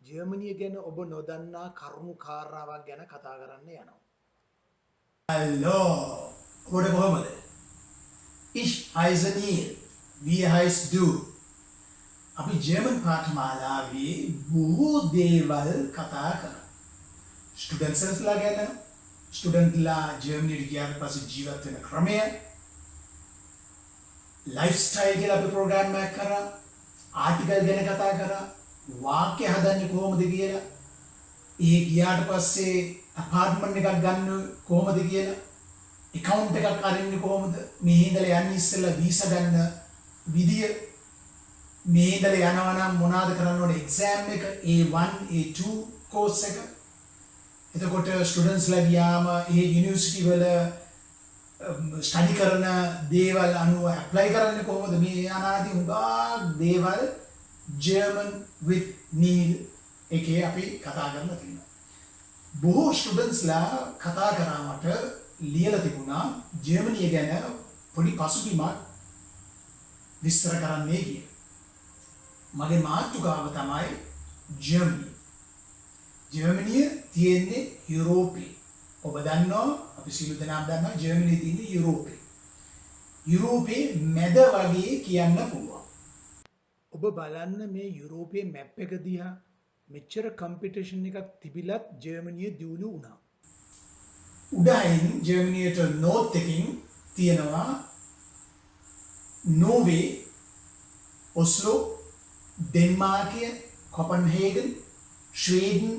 ජර්මනිය ගැන ඔබ නොදන්නා කරුණු කාරණාවක් ගැන කතා කරන්න යනවා. Hallo, oder කොහමද? Ich heiße Neil. Wie heißt du? අපි ජර්මන් පාඨමාලාවේ බොහෝ දේවල් කතා කරා. ස්ටුඩන්ට්ස්ලා ගැන, ස්ටුඩන්ට්ලා ජර්මනියට ගියාට පස්සේ ජීවත් වෙන ක්‍රමය, ලයිෆ්ස්ටයිල් කියලා අපි ප්‍රෝග්‍රෑම් එකක් කරා, ආටිකල් ගැන කතා කරා, වාක්‍ය හදන්නේ කොහොමද කියලා, ඒ ගියාට පස්සේ අපාර්ට්මන්ට් එකක් ගන්න කොහොමද කියලා, account එකක් අරින්නේ කොහොමද, මේ ඉඳලා යන්නේ ඉස්සෙල්ලා වීසා ගන්න විදිය, මේ ඉඳලා යනවා නම් මොනවාද කරන්න ඕනේ, exam එක A1 A2 course එක. එතකොට ස්ටුඩන්ට්ස්ලා ගියාම ඒ යුනිවර්සිටි වල ස්ටඩි කරන දේවල් අනුව ඇප්ලයි කරන්නේ කොහොමද, මේ අනාදී උගා දේවල් German with Neil එකේ අපි කතා කරලා තියෙනවා. බොහෝ ස්ටුඩන්ට්ස්ලා කතා කරා මට ලියලා තිබුණා ජර්මනිය ගැන පොඩි පසුබිමක් විස්තර කරන්නයි කියලා. මගේ මාතෘකාව තමයි ජර්මනිය. ජර්මනිය තියෙන්නේ යුරෝපේ. ඔබ දන්නවා, අපි සියලු දෙනාම දන්නවා ජර්මනිය තියෙන්නේ යුරෝපේ. යුරෝපේ මැද වගේ කියන්න පුළුවන්. ඔබ බලන්න මේ යුරෝපයේ මැප් එක දිහා මෙච්චර කම්පිටිෂන් එකක් තිබිලත් ජර්මනිය දියුණු වුණා. උඩයින් ජර්මනියට නෝර්ත් එකකින් තියෙනවා නෝර්වේ, ඔස්ලෝ, ඩෙන්මාර්කය, කොපන්හේගන්, ස්වීඩන්,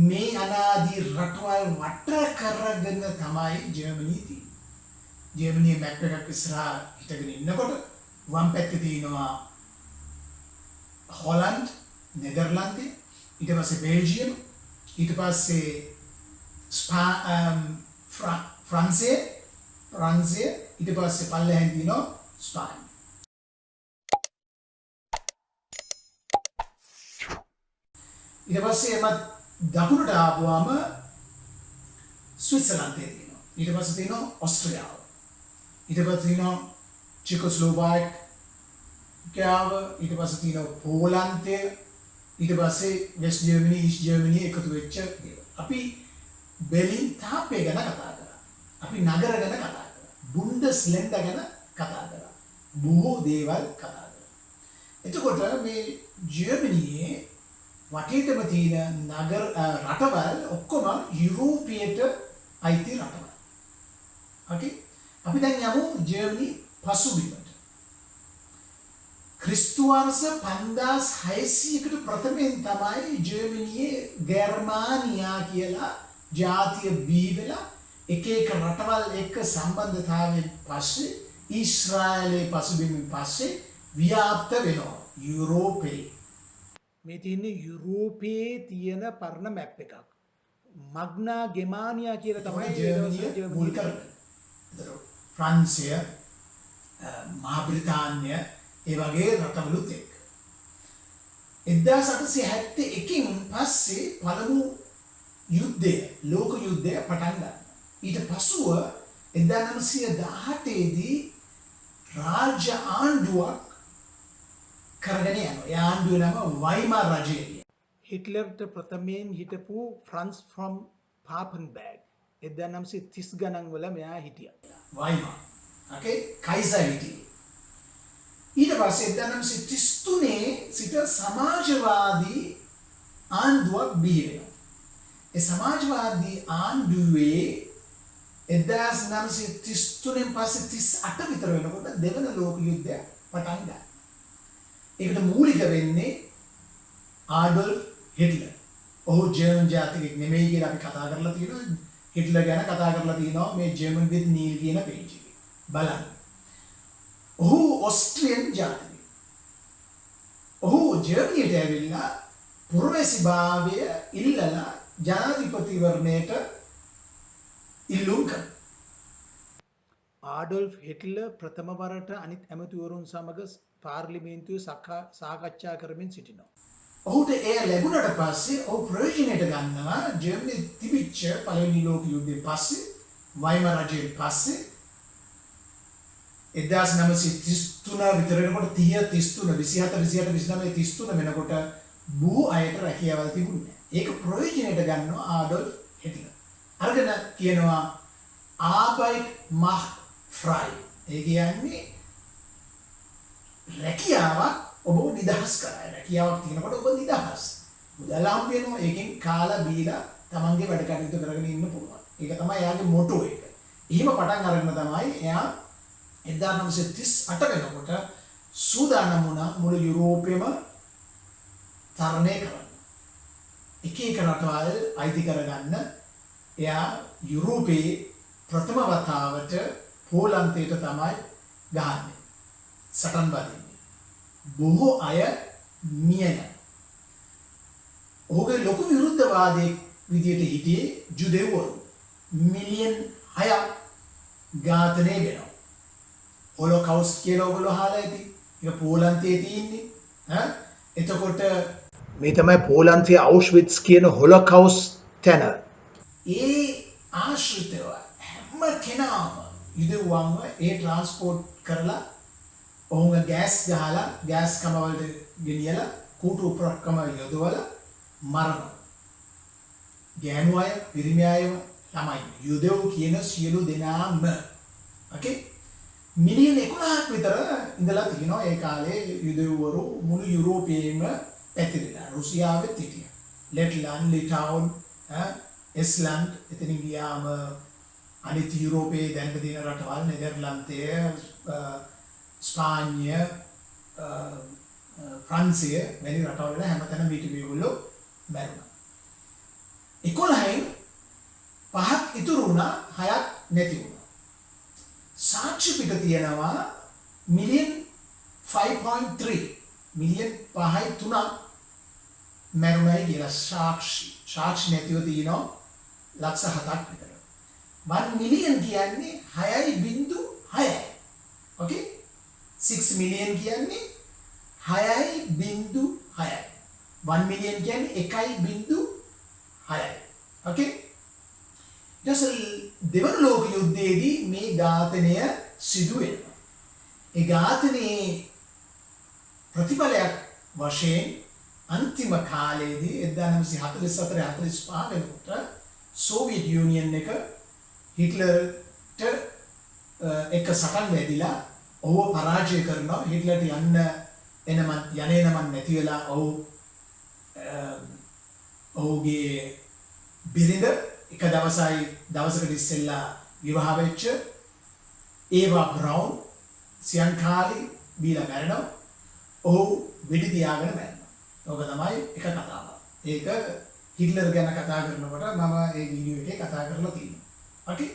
මේ අනාදී රටවල් වට කරගෙන තමයි ජර්මනිය තියෙන්නේ. ජර්මනිය මැප් එකක් ඉස්සරහා හිටගෙන ඉන්නකොට වම් පැත්තේ තියෙනවා හොලන්ඩ්, නෙදර්ලන්තේ, ඊට පස්සේ බෙල්ජියම්, ඊට පස්සේ ෆ්‍රාන්සිය, ඊට පස්සේ පල්ලෙහෙන් තියෙනවා ස්පාඤ්ඤ. ඊට පස්සේ එම දකුණට ආපුවාම ස්විට්සර්ලන්තේ තියෙනවා. ඊට පස්සේ තියෙනවා ඕස්ට්‍රියාව. ඊට පස්සේ තියෙනවා චෙකෝස්ලෝවාකියාව, ඊට පස්සේ තියෙනවා පෝලන්තය, ඊට පස්සේ වෙස්ට් ජර්මනි, ඊස්ට් ජර්මනි එකතු වෙච්ච දේවල්. අපි බෙලින් තාපේ ගැන කතා කරා. අපි නගර ගැන කතා කරා. බුන්ඩස්ලැන්ඩ් ගැන කතා කරා. බොහෝ දේවල් කතා කරා. එතකොට මේ ජර්මනියේ වටේටම තියෙන නගර රටවල් ඔක්කොම යුරෝපයට අයිති රටවල්. ඕකේ? අපි දැන් යමු ජර්මනි පසුබිමට. ක්‍රිස්තු වර්ෂ 5600කට ප්‍රථමයෙන් තමයි ජර්මනියේ ගර්මානියා කියලා ජාතිය බිහි වෙලා එක එක රටවල් එක්ක සම්බන්ධතාවයෙන් පස්සේ ඊශ්‍රායලයේ පසුබිමින් පස්සේ ව්‍යාප්ත වෙනවා යුරෝපේ. මේ තියෙන්නේ යුරෝපයේ තියෙන පරණ මැප් එකක්. මග්නා ගෙමානියා කියලා තමයි ජර්මනිය මුල් කරන්නේ. ඒතර ෆ්‍රාන්සිය, මහා බ්‍රිතාන්‍ය ඒ වගේ රටවලුත් එක්ක 1871කින් පස්සේ පළමු යුද්ධය, ලෝක යුද්ධය පටන් ගන්නවා. ඊට පසුව 1918 දී රාජ්‍ය ආණ්ඩුවක් කරගෙන යනවා. ඒ ආණ්ඩුවේ නම වයිමාර් රජය. හිට්ලර්ට ප්‍රථමයෙන් හිටපු ෆ්‍රන්ස් ෆ්‍රොම් පාපන්බර්ග් 1930 ගණන් වල මෙයා හිටියා. වයිමාර්. ඕකේ, කයිසර් හිටියේ. ඊට පස්සේ 1933 සිට සමාජවාදී ආණ්ඩුවක් බිහි වෙනවා. ඒ සමාජවාදී ආණ්ඩුවේ 1933න් පස්සේ 38 විතර වෙනකොට දෙවන ලෝක යුද්ධය පටන් ගන්නවා. ඒකට මූලික වෙන්නේ ආඩොල්ෆ් හිට්ලර්. ඔහු ජර්මන් ජාතිකයෙක් නෙමෙයි කියලා අපි කතා කරලා තියෙනවා. හිට්ලර් ගැන කතා කරලා තියෙනවා මේ ජර්මන් with නීල් කියන පේජ් එකේ. බලන්න. ඔහු ඕස්ට්‍රියන් ජාතිකයෙක්. ඔහු ජර්මනියට ඇවිල්ලා පුරවැසිභාවය ඉල්ලලා ජනාධිපතිවරණයට ඉල්ලුම් කළා. ආඩොල්ෆ් හිට්ලර් ප්‍රථම වරට අනිත් ඇමතිවරුන් සමග පාර්ලිමේන්තුවේ සාකච්ඡා කරමින් සිටිනවා. ඔහුට එය ලැබුණට පස්සේ ඔහු ප්‍රයෝජනයට ගන්නවා ජර්මනි තිබිච්ච පළවෙනි ලෝක යුද්ධයෙන් පස්සේ, වයිමාර් රජයෙන් පස්සේ 1933 විතර වෙනකොට 30 33 27 28 29 33 වෙනකොට බොහෝ අයට රැකියාවල් තිබුණේ නැහැ. ඒක ප්‍රයෝජනයට ගන්නවා ආඩොල්ෆ් හිට්ලර්. අරගෙන කියනවා ආබයිට් මහ් ෆ්‍රයි. ඒ කියන්නේ රැකියාවක් ඔබ නිදහස් කරයි. රැකියාවක් තියෙනකොට ඔබ නිදහස්. මුදල් හම්බ වෙනවා. ඒකෙන් කාලා බීලා තමන්ගේ වැඩ කටයුතු කරගෙන ඉන්න පුළුවන්. ඒක තමයි එයාගේ මොටෝ එක. එහෙම පටන් අරගෙන තමයි එයා 1938 වෙනකොට සූදානම් වුණා මුළු යුරෝපෙම තරණය කරන්න. එක එක රටවල් අයිති කරගන්න එයා යුරෝපයේ ප්‍රථම වතාවට පෝලන්තයට තමයි ගහන්නේ. සටන් බදින්නේ. බොහෝ අය මිය යනවා. ඔහුගේ ලොකු විරුද්ධවාදයේ විදියට හිටියේ ජුදෙව්වරු මිලියන් 6ක් ඝාතනය වෙනවා. හොලොකවුස්ට් කියලා ඔයගොල්ලෝ අහලා ඇති. ඒක පෝලන්තයේ තියෙන්නේ. එතකොට මේ තමයි පෝලන්තයේ අවුෂ්විට්ස් කියන හොලොකවුස්ට් තැන. ඒ ආශ්‍රිතව හැම කෙනාම යුදෙව්වන්ව ඒ ට්‍රාන්ස්පෝර්ට් කරලා ඔවුන්ව ගෑස් ගහලා ගෑස් කමවලට ගෙනියලා කූටු උපක්‍රම යොදවලා මරනවා. ගෑනු අය, පිරිමි අයව, ළමයි යුදෙව් කියන සියලු දෙනාම. ඕකේ? මිලියන 11ක් විතර ඉඳලා තිනවා ඒ කාලේ යුදෙව්වරු මුළු යුරෝපයේම පැතිරිලා. රුසියාවෙත් හිටියා. ලෙට්ලන්ඩ්, ලිටවුන්, එස්ලන්ඩ්, එතනින් ගියාම අනිත් යුරෝපයේ දැනට තියෙන රටවල් නෙදර්ලන්තය, ස්පාඤ්ඤ, ප්‍රංශය වැනි රටවල හැමතැනම මේගොල්ලෝ මැරුණා. 11න් 5ක් ඉතුරු වුණා, 6ක් නැති වුණා. සාක්ෂි පිට තියෙනවා මිලියන් 5.3 මිලියන් 5.3ක් මැරුණයි කියලා සාක්ෂි නැතිව තියෙනවා ලක්ෂ 7ක් විතර. 1 මිලියන් කියන්නේ 6.6යි. ඕකේ? 6 මිලියන් කියන්නේ 6.6යි. 1 මිලියන් කියන්නේ 1.6යි. ඕකේ? දෙවන ලෝක යුද්ධයේදී මේ ඝාතනය සිදු වෙනවා. ඒ ඝාතනයේ ප්‍රතිඵලයක් වශයෙන් අන්තිම කාලයේදී 1944-45 වෙනකොට සෝවියට් යුනියන් එක හිට්ලර්ට එක සටන් වැදිලා ඔහුව පරාජය කරනවා. හිට්ලර්ට යන්න නැති වෙලා ඔහුගේ බිරිඳ එක දවසකට ඉස්සෙල්ලා විවාහ වෙච්ච ඒවා බ්‍රවුන් සියන්කාලි බීලා මැරෙනවා. ඔහු වෙඩි තියාගෙන මැරෙනවා. ඕක තමයි එක කතාව. ඒක හිට්ලර් ගැන කතා කරනකොට මම ඒ වීඩියෝ එකේ කතා කරලා තියෙනවා. ඕකේ?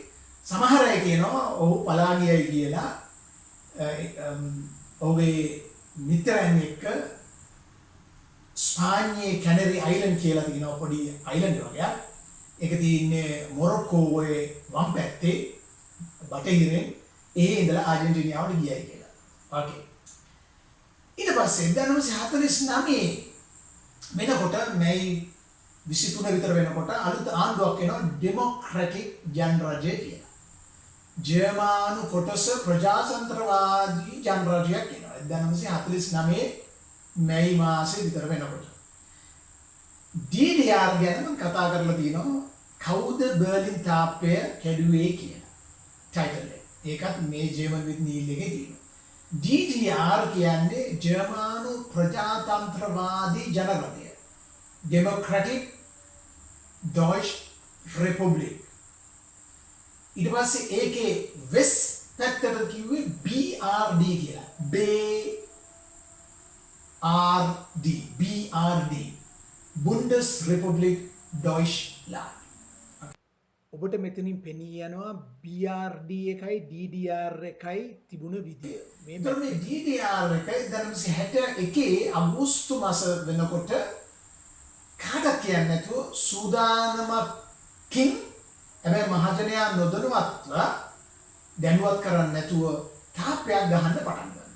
සමහර අය කියනවා ඔහු පලා ගියයි කියලා. ඔහුගේ මිත්‍රයන් එක්ක ස්පාඤ්ඤේ කැනරි අයිලන්ඩ් කියලා තියෙනවා පොඩි අයිලන්ඩ් වගේ. ඒක තියෙන්නේ මොරොක්කෝවේ වම් පැත්තේ බටහිරෙන් ඉඳලා ආජන්ටිනාවට ගියයි කියලා. ඕකේ. ඊට පස්සේ 1949 වෙනකොට මැයි 23 විතර වෙනකොට අලුත් ආණ්ඩුවක් එනවා ඩෙමොක්‍රැටික් ජනරජය කියලා. ජර්මානු කොටස ප්‍රජාතන්ත්‍රවාදී ජනරජයක් එනවා. 1949 මැයි මාසේ විතර වෙනකොට. DDR ගැන මම කතා කරලා තියෙනවා කවුද බර්ලින් තාප්පය කැඩුවේ කියලා ටයිටල් එක. ඒකත් මේ ජර්මන් විත් නීල් එකේ තියෙනවා. DDR කියන්නේ ජර්මානු ප්‍රජාතන්ත්‍රවාදී ජනරජය. Democratic Deutsche Republic. ඊට පස්සේ ඒකේ වෙස් පැත්තට කිව්වේ BRD කියලා. BRD Bundesrepublik Deutschland. ඔබට මෙතනින් පෙනී යනවා BRD එකයි DDR එකයි තිබුණ විදිය. මේ DDR එක 1961 අගෝස්තු මාස වෙනකොට කාටත් කියන්නේ නැතුව සූදානමකින් හැබැයි මහජනයා නොදැනුවත්ව දැනුවත් කරන්නේ නැතුව තාප්පයක් ගහන්න පටන් ගන්නවා.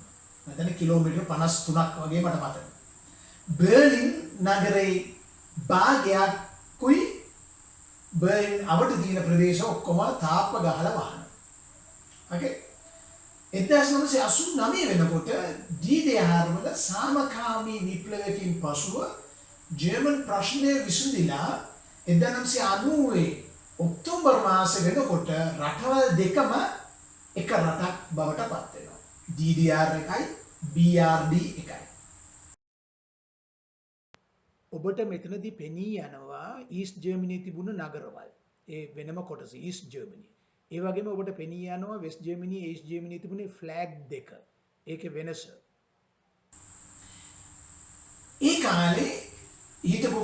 මෙතන කිලෝමීටර් 53ක් වගේ මට මතකයි. බර්ලින් නගරේ භාගයක්කුයි බර්ලින් අවට තියෙන ප්‍රදේශ ඔක්කොම තාප්ප ගහලා වහනවා. ඕකේ. 1989 වෙනකොට DDR වල සාමකාමී විප්ලවයකින් පසුව ජර්මන් ප්‍රශ්නය විසඳිලා 1990 ඔක්තෝබර් මාසෙ වෙනකොට රටවල් දෙකම එක රටක් බවට පත් වෙනවා. DDR එකයි BRD එකයි. ඔබට මෙතනදී පෙනී යනවා ඊස්ට් ජර්මනියේ තිබුණු නගරවල්. ඒ වෙනම කොටස ඊස්ට් ජර්මනිය. ඒ වගේම ඔබට පෙනී යනවා වෙස්ට් ජර්මනියේ ඊස්ට් ජර්මනියේ තිබුණේ ෆ්ලැග් දෙක. ඒකේ වෙනස. ඒ කාලේ හිටපු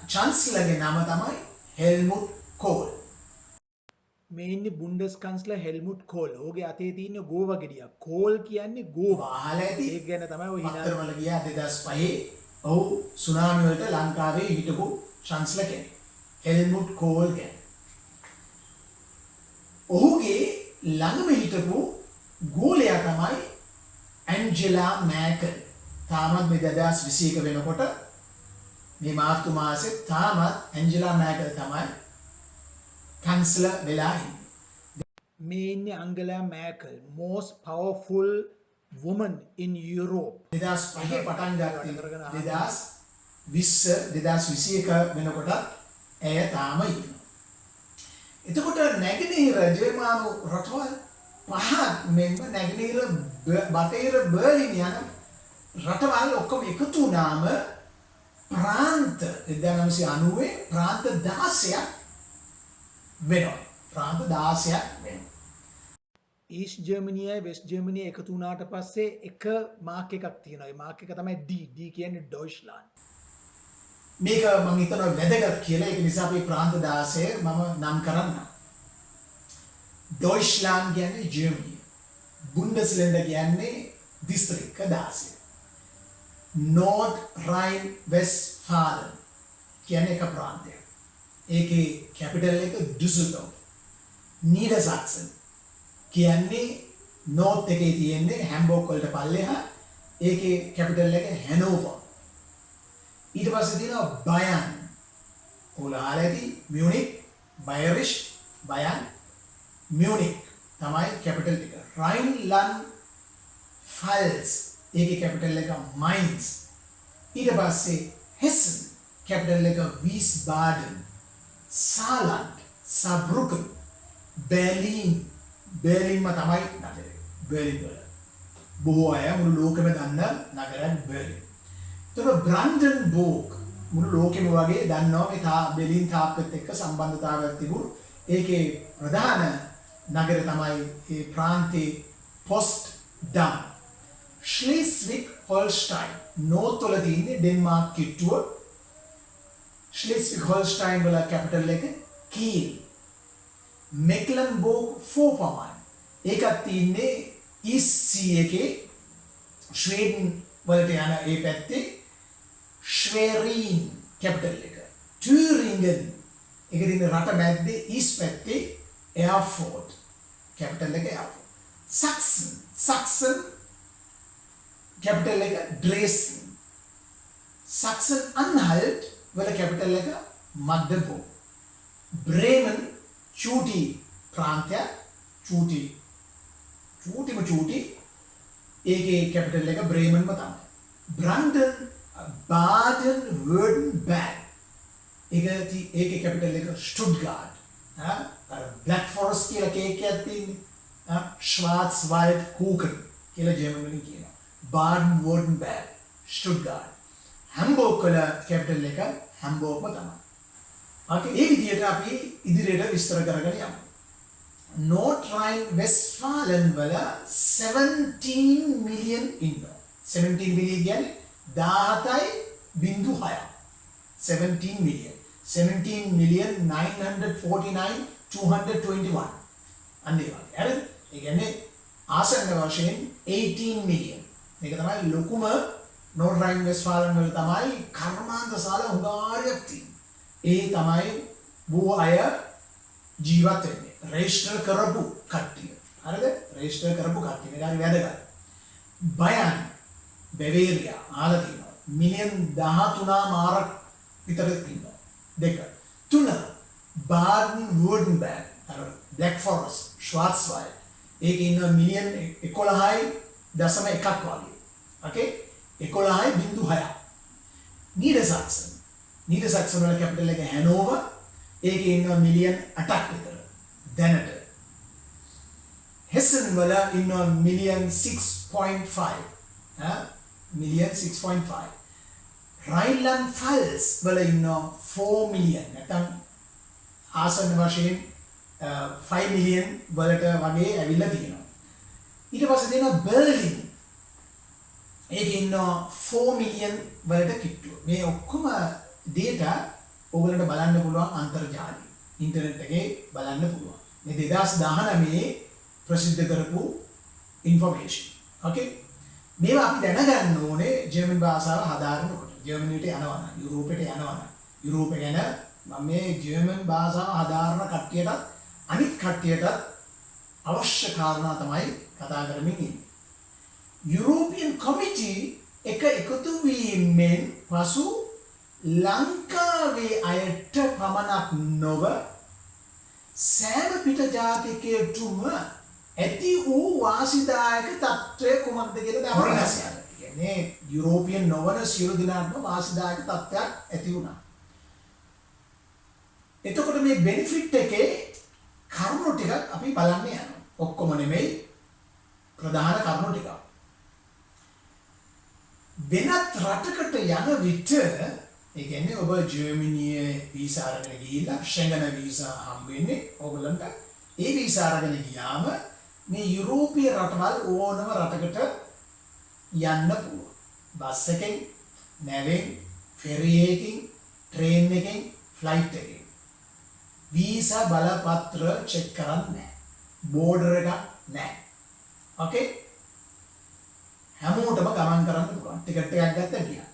චාන්සලර්ගේ නම තමයි හෙල්මුට් කෝල්. මේ ඉන්නේ බුන්ඩස් කන්ස්ලර් හෙල්මුට් කෝල්. ඔහුගේ අතේ තියෙන ගෝව ගෙඩියක්. කෝල් කියන්නේ ගෝව. අහලා ඇති. ඒක ගැන තමයි ඔය හිනා. පත්තරවල ගියා 2005 ඔහු සුනාමි වලට ලංකාවේ හිටපු චාන්සලර් කෙනෙක්. හෙල්මුට් කෝල් කෙනෙක්. ඔහුගේ ළඟම හිටපු ගෝලයා තමයි ඇන්ජෙලා මෑකල්. තාමත් මේ 2021 වෙනකොට මේ මාර්තු මාසේ තාමත් ඇන්ජෙලා මෑකල් තමයි chancellor වෙලා ඉන්නේ. මේ ඉන්නේ අංගලා මෑකල්, most powerful woman in Europe. 2005 පටන් ගත්තේ 2021 වෙනකොට ඇය තාම ඉන්නවා. එතකොට නැගෙනහිර ජර්මනු රටවල් පහක් මෙන්ම නැගෙනහිර බටහිර බර්ලින් යන රටවල් ඔක්කොම එකතු වුණාම ප්‍රාන්ත 1990 ප්‍රාන්ත 16ක් වෙනවා. ප්‍රාන්ත 16ක් වෙනවා. ඊස්ට් ජර්මනියයි වෙස්ට් ජර්මනිය එකතු වුණාට පස්සේ එක මාක් එකක් තියෙනවා. ඒ මාක් එක තමයි D. D කියන්නේ ඩොයිච්ලාන්ඩ්. මේක මම හිතනවා වැදගත් කියලා. ඒක නිසා අපි ප්‍රාන්ත 16 මම නම් කරන්න. ඩොයිච්ලාන්ඩ් කියන්නේ ජර්මනිය. බුන්ඩස්ලැන්ඩ් කියන්නේ දිස්ත්‍රික්ක 16. නෝර්ත් රයින් වෙස්ට්ෆාලන් කියන්නේ එක ප්‍රාන්තයක්. ඒකේ කැපිටල් එක ඩුසෙල්ඩෝර්ෆ්. නීඩර්සාක්සන් කියන්නේ නෝර්ත් එකේ තියෙන්නේ හැම්බර්ග් වලට පල්ලෙහා. ඒකේ කැපිටල් එක හැනෝවර්. ඊට පස්සේ තියෙනවා බයන්. ඔයාලා අහලා ඇති මියුනික්, බයරිෂ්, බයන්, මියුනික් තමයි කැපිටල් එක. රයින්ලන්ඩ් ෆල්ස් ඒකේ කැපිටල් එක මයින්ස්. ඊට පස්සේ හෙසන් කැපිටල් එක වීස්බාඩන්. සාලන්ඩ්, සබ්රුකන්, බර්ලින්. බර්ලින්ම තමයි නගරය. බර්ලින් වල බොහෝ අය මුළු ලෝකෙම දන්න නගරයක් බර්ලින්. එතකොට බ්‍රැන්ඩන්බර්ග් මුළු ලෝකෙම වගේ දන්නවා මේ බෙලින් තාප්පෙත් එක්ක සම්බන්ධතාවයක් තිබුණු. ඒකේ ප්‍රධාන නගර තමයි ඒ ප්‍රාන්තේ පොස්ට්ඩම්. ශ්ලීස්විග් හොල්ස්ටයින් නෝර්ත් වල තියෙන්නේ ඩෙන්මාර්ක් කිට්ටුව. ශ්ලීස්විග් හොල්ස්ටයින් වල කැපිටල් එක කීල්. මෙක්ලන්බෝග් ෆෝපමන් ඒකත් තියෙන්නේ ඊස්ට් සී එකේ ස්වීඩන් වලට යන ඒ පැත්තේ. ශ්වේරීන් කැපිටල් එක. ට්‍යුරින්ගන් ඒක තියෙන රට මැද්දේ ඊස්ට් පැත්තේ එයාෆෝර්ට් කැපිටල් එක එයාෆෝර්ට්. සක්සන් කැපිටල් එක ඩ්‍රේසන්. සක්සන් අන්හල්ට් වල කැපිටල් එක මග්ඩබෝර්ග්. බ්‍රේමන් චූටි ප්‍රාන්තයක්. චූටිම ඒකේ කැපිටල් එක බ්‍රේමන්ම තමයි. බ්‍රන්ඩන් බාඩන් වර්ඩන්බර්ග් ඒකේ කැපිටල් එක ස්ටුට්ගාර්ට්. බ්ලැක් ෆොරස්ට් කියලා කේක් එකක් තියෙන්නේ. ශ්වාර්ස්වාල්ඩ් කූකන් කියලා ජර්මන් වලින් කියනවා. බාඩන් වර්ඩන්බර්ග්, ස්ටුට්ගාර්ට්. හැම්බර්ග් වල කැපිටල් එක හැම්බර්ග්ම තමයි. ඒ විදිහට අපි ඉදිරියට විස්තර කරගෙන යමු. නෝර්ත් රයින් වෙස්ට්ෆාලන් වල 17 මිලියන් ඉන්නවා. 17 මිලියන් කියන්නේ 17.6. 17 මිලියන්. 17 මිලියන් 949,221. අන්න ඒ වගේ. හරිද? ඒ කියන්නේ ආසන්න වශයෙන් 18 මිලියන්. මේක තමයි ලොකුම නෝර්ත් රයින් වෙස්ට්ෆාලන් වල තමයි කර්මාන්ත ශාලා හුඟාරියක් තියෙන්නේ. ඒ තමයි බොහෝ අය ජීවත් වෙන්නේ. රෙජිස්ටර් කරපු කට්ටිය. හරිද? රෙජිස්ටර් කරපු කට්ටිය. මේක හරි වැදගත්. බයන් බෙවේරියා ආලා තියෙනවා. මිලියන් 13මාරක් විතර ඉන්නවා. දෙක. තුන බාඩන් වර්ඩන්බර්ග් අර බ්ලැක් ෆොරස්ට් ශ්වාර්ස්වාල්ඩ් ඒකේ ඉන්න මිලියන් 11.1ක් වගේ. ඕකේ? 11.6. නීඩර්සාක්සන් නීදර්සැක්සන් වල කැපිටල් එක හැනෝවර්. ඒකේ ඉන්නවා මිලියන් 8ක් විතර දැනට. හෙසන් වල ඉන්නවා මිලියන් 6.5. මිලියන් 6.5. රයින්ලන්ඩ් ෆල්ස් වල ඉන්නවා 4 මිලියන්. නැත්නම් ආසන්න වශයෙන් 5 මිලියන් වලට වගේ ඇවිල්ලා තියෙනවා. ඊට පස්සේ තියෙනවා බර්ලින්. ඒකේ ඉන්නවා 4 මිලියන් වලට කිට්ටුව. මේ ඔක්කොම data ඔයගලන්ට බලන්න පුළුවන් අන්තර්ජාලයෙන්. ඉන්ටර්නෙට් එකේ බලන්න පුළුවන්. මේ 2019 ප්‍රසිද්ධ කරපු ඉන්ෆර්මේෂන්. ඕකේ. මේවා අපි දැනගන්න ඕනේ ජර්මන් භාෂාව හදාරනකොට. ජර්මනියට යනවා නම්, යුරෝපෙට යනවා නම්. යුරෝප ගැන මම මේ ජර්මන් භාෂාව හදාරන කට්ටියටත් අනිත් කට්ටියටත් අවශ්‍ය කාරණා තමයි කතා කරමින් ඉන්නේ. යුරෝපියන් කොමිටි එක එකතු වීමෙන් පසු ලංකාවේ අයට පමණක් නොව සෑම පිට ජාතිකයටම ඇති වූ වාසිදායක තත්ත්වය කුමක්ද කියලා දැනගන්න. කියන්නේ යුරෝපියන් නොවන සියලු දෙනාටම වාසිදායක තත්ත්වයක් ඇති වුණා. එතකොට මේ බෙනිෆිට් එකේ කරුණු ටිකක් අපි බලන්න යනවා. ඔක්කොම නෙමෙයි ප්‍රධාන කරුණු ටික. වෙනත් රටකට යන විට ඒ කියන්නේ ඔබ ජර්මනියේ වීසා අරගෙන ගිහිල්ලා ෂෙන්ගන් වීසා හම්බ වෙන්නේ ඕගලන්ට. ඒ වීසා අරගෙන ගියාම මේ යුරෝපීය රටවල් ඕනම රටකට යන්න පුළුවන්. බස් එකෙන්, නැවෙන්, ෆෙරි එකකින්, ට්‍රේන් එකෙන්, ෆ්ලයිට් එකෙන්. වීසා බලපත්‍ර චෙක් කරන්නේ නැහැ. බෝඩර් එකක් නැහැ. ඕකේ? හැමෝටම ගමන් කරන්න පුළුවන්. ටිකට් එකක් ගත්තා ගියා.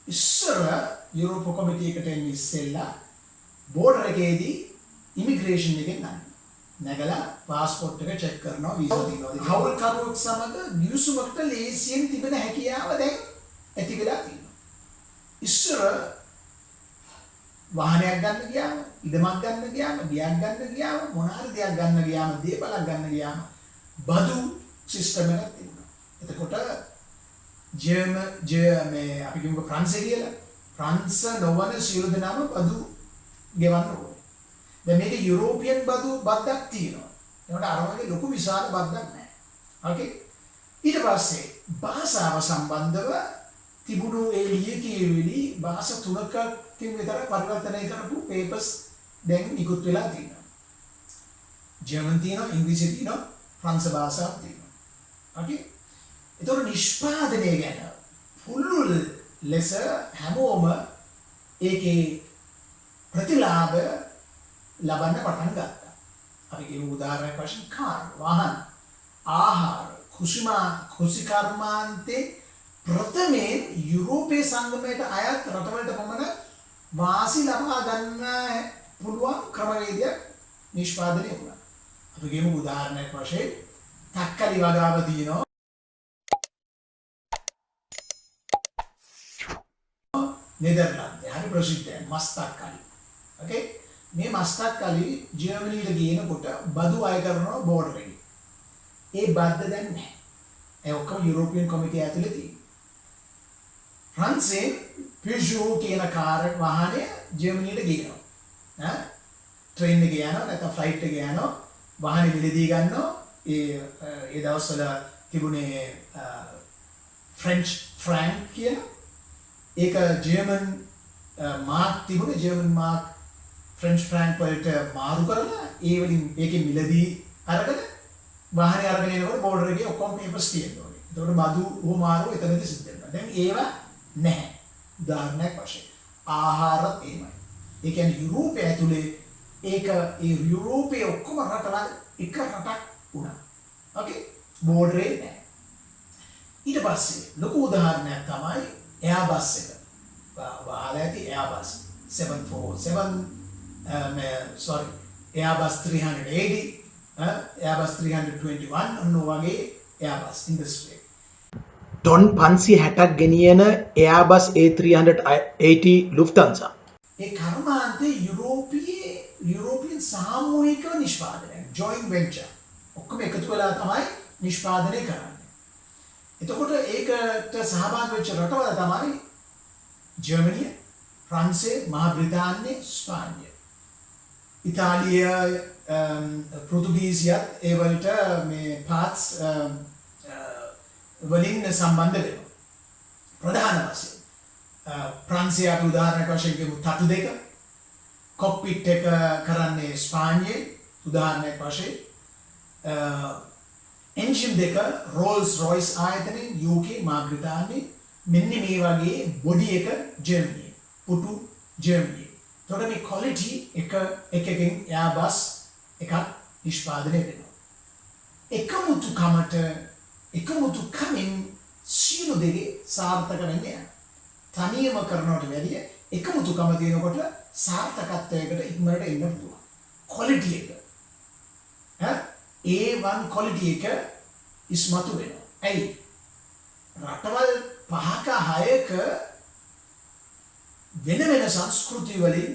ඉස්සර යුරෝප කොමිටි එකට එන්නේ ඉස්සෙල්ලා බෝඩර් එකේදී ඉමිග්‍රේෂන් එකෙන් නැගලා පාස්පෝර්ට් එක චෙක් කරනවා වීසා තියෙනවද කියලා. හවුල්කරුවෙක් සමග ගිවිසුමකට ලේසියෙන් තිබෙන හැකියාව දැන් ඇති වෙලා තියෙනවා. ඉස්සර වාහනයක් ගන්න ගියාම, ඉඩමක් ගන්න ගියාම, බියක් ගන්න ගියාම, මොනාරි දෙයක් ගන්න ගියාම, දේපලක් ගන්න ගියාම බදු සිස්ටම් එකක් තිබුණා. එතකොට මේ අපි කියමු ප්‍රංශය කියලා. ප්‍රංශ නොවන සියලු දෙනාම බදු ගෙවන්න ඕනේ. දැන් මේක යුරෝපියන් බද්දක් තියෙනවා. ඒකට අර වගේ ලොකු විශාල බද්දක් නැහැ. ඕකේ. ඊට පස්සේ භාෂාව සම්බන්ධව තිබුණු ඒ ලියකියවිලි භාෂා තුනකින් විතර පරිවර්තනය කරපු පේපර්ස් දැන් නිකුත් වෙලා තියෙනවා. ජර්මන් තියෙනවා, ඉංග්‍රීසි තියෙනවා, ප්‍රංශ භාෂාව තියෙනවා. ඕකේ. ඒතකොට නිෂ්පාදනය ගැන පුළුල් ලෙස හැමෝම ඒකේ ප්‍රතිලාභ ලබන්න පටන් ගත්තා. අපි කියමු උදාහරණයක් වශයෙන් කාර්, වාහන, ආහාර, කෘෂිකර්මාන්තේ ප්‍රථමයෙන් යුරෝපීය සංගමයට අයත් රටවලට පමණ වාසි ලබා ගන්න පුළුවන් ක්‍රමවේදයක් නිෂ්පාදනය වුණා. අපි කියමු උදාහරණයක් වශයෙන් තක්කලි වගාව තියෙනවා. නෙදර්ලන්තේ හරි ප්‍රසිද්ධයි මස් තක්කලි. ඕකේ. මේ මස් තක්කලි ජර්මනියට ගේනකොට බදු අය කරනවා බෝඩර් එකේ. ඒ බද්ද දැන් නැහැ. ඒ ඔක්කොම යුරෝපියන් කොමිටිය ඇතුලේ තියෙනවා. ෆ්‍රාන්සයෙන් Peugeot කියන කාර් වාහනය ජර්මනියට ගේනවා. ට්‍රේන් එකේ යනවා නැත්නම් ෆ්ලයිට් එකේ යනවා. වාහනේ මිලදී ගන්නවා. ඒ දවස්වල තිබුණේ ෆ්‍රෙන්ච් ෆ්‍රැන්ක් කියන ඒක ජර්මන් මාක් තිබුණේ. ජර්මන් මාක් ෆ්‍රෙන්ච් ෆ්‍රැන්ක් වලට මාරු කරලා ඒ වලින් ඒකේ මිලදී අරගෙන වාහනේ අරගෙන එනකොට බෝඩර් එකේ ඔක්කොම පේපර්ස් තියෙනවා. ඒතකොට බදු උමාරු එතනදී සිද්ධ වෙනවා. දැන් ඒවා නැහැ. උදාහරණයක් වශයෙන් ආහාරත් එහෙමයි. ඒ කියන්නේ යුරෝපය ඇතුලේ ඒක ඒ යුරෝපයේ ඔක්කොම රටවල් එක රටක් වුණා. ඕකේ. බෝඩරේ නැහැ. ඊට පස්සේ ලොකු උදාහරණයක් තමයි Airbus එක. වහලා ඇති Airbus 747 Airbus 380 Airbus 321 ඔන්න වගේ Airbus ඉන්ඩස්ට්‍රි එක. ටොන් 560ක් ගෙනියන Airbus A380 Lufthansa. ඒ කර්මාන්තේ යුරෝපියන් සාමූහික නිෂ්පාදනය joint venture ඔක්කොම එකතු වෙලා තමයි නිෂ්පාදනය කරන්නේ. එතකොට ඒකට සහභාගී වෙච්ච රටවල තමයි ජර්මනිය, ප්‍රංශය, මහා බ්‍රිතාන්‍ය, ස්පාඤ්ඤය. ඉතාලිය පෘතුගීසියත් ඒ වලට මේ පාත්ස් වලින් සම්බන්ධ වෙනවා. ප්‍රධාන වශයෙන් ප්‍රංශය අපි උදාහරණයක් වශයෙන් කියමු තතු දෙක. කොක්පිට් එක කරන්නේ ස්පාඤ්ඤයේ උදාහරණයක් වශයෙන්. එන්ජින් දෙක රෝල්ස් රොයිස් ආයතනයේ UK මහා බ්‍රිතාන්‍යයේ මෙන්න මේ වගේ බොඩි එක ජර්මනියේ පුටු ජර්මනියේ. එතකොට මේ ක්වොලිටි එකකින් එයාබස් එකක් නිෂ්පාදනය වෙනවා. එකමුතුකමින් සියලු දෙකේ සාර්ථක වෙන්නේ නැහැ. තනියම කරනවට වැඩිය එකමුතුකම තියෙනකොට සාර්ථකත්වයකට ඉක්මනට එන්න පුළුවන්. ක්වොලිටි එක A1 ක්වොලිටි එක ඉස්මතු වෙනවා. ඇයි? රටවල් 5ක 6ක වෙන සංස්කෘති වලින්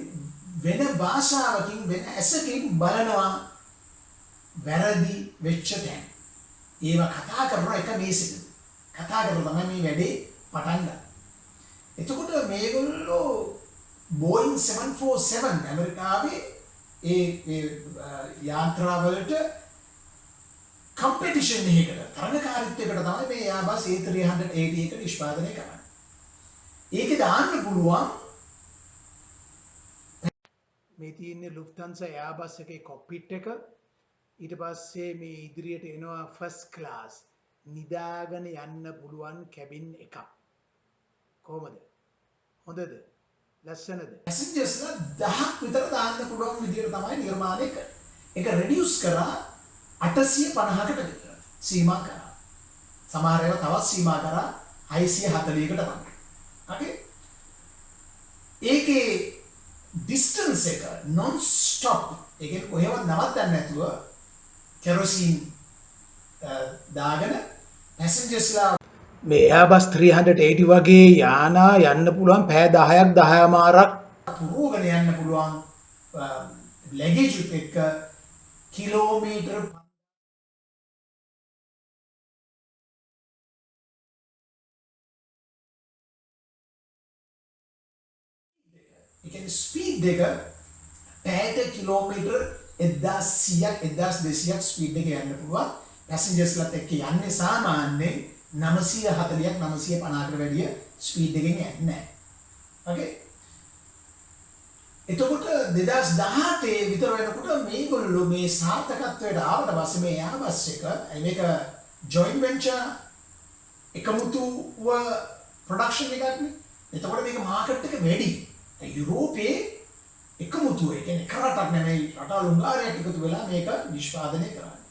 වෙන භාෂාවකින් වෙන ඇසකින් බලනවා වැරදි වෙච්ච තැන්. ඒවා කතා කරන එක මේසෙකද. කතා කරලා තමයි මේ වැඩේ පටන් ගන්න. එතකොට මේගොල්ලෝ Boeing 747 ඇමරිකාවේ ඒ යාන්ත්‍රාවලට කම්පිටිෂන් එකකට තරගකාරීත්වයකට තමයි මේ Airbus A380 එක නිෂ්පාදනය කරන්නේ. ඒකේ දාන්න පුළුවන් මේ තියෙන්නේ ලුෆ්තන්සා එයාබස් එකේ කොක්පිට් එක. ඊට පස්සේ මේ ඉදිරියට එනවා ෆස්ට් ක්ලාස් නිදාගෙන යන්න පුළුවන් කැබින් එකක්. කොහොමද? හොඳද? ලස්සනද? පැසෙන්ජර්ස්ලා 1000ක් විතර දාන්න පුළුවන් විදියට තමයි නිර්මාණය කරන්නේ. ඒක රෙඩියුස් කරා 850කට විතර සීමා කරා. සමහර ඒවා තවත් සීමා කරා 640කට වගේ. හරි? ඒකේ ඩිස්ටන්ස් එක non stop ඒ කියන්නේ කොහෙවත් නවත්තන්නේ නැතුව කෙරොසින් දාගෙන පැසෙන්ජර්ස්ලා මේ Airbus 380 වගේ යානා යන්න පුළුවන් පැය 10ක් 10මාරක් පුරෝගෙන යන්න පුළුවන් ලැගේජ් එක කිලෝමීටර් ඒ කියන්නේ ස්පීඩ් එක පැයට කිලෝමීටර් 1100ක් ස්පීඩ් එක යන්න පුළුවන්. පැසෙන්ජර්ස්ලාත් එක්ක යන්නේ සාමාන්‍යයෙන් 940ක් 950කට වැඩිය ස්පීඩ් එකකින් යන්නේ නැහැ. ඕකේ. එතකොට 2018 විතර වෙනකොට මේගොල්ලෝ මේ සාර්ථකත්වයට ආවට පස්සේ මේ Airbus එක මේක ජොයින්ට් වෙන්චර් එකමුතුව ප්‍රොඩක්ෂන් එකක් නේ. එතකොට මේක මාකට් එක වැඩි. යුරෝපයේ එකමුතුව ඒ කියන්නේ එක රටක් නෙමෙයි රටවල් උංගාරියක් එකතු වෙලා මේක නිෂ්පාදනය කරන්නේ.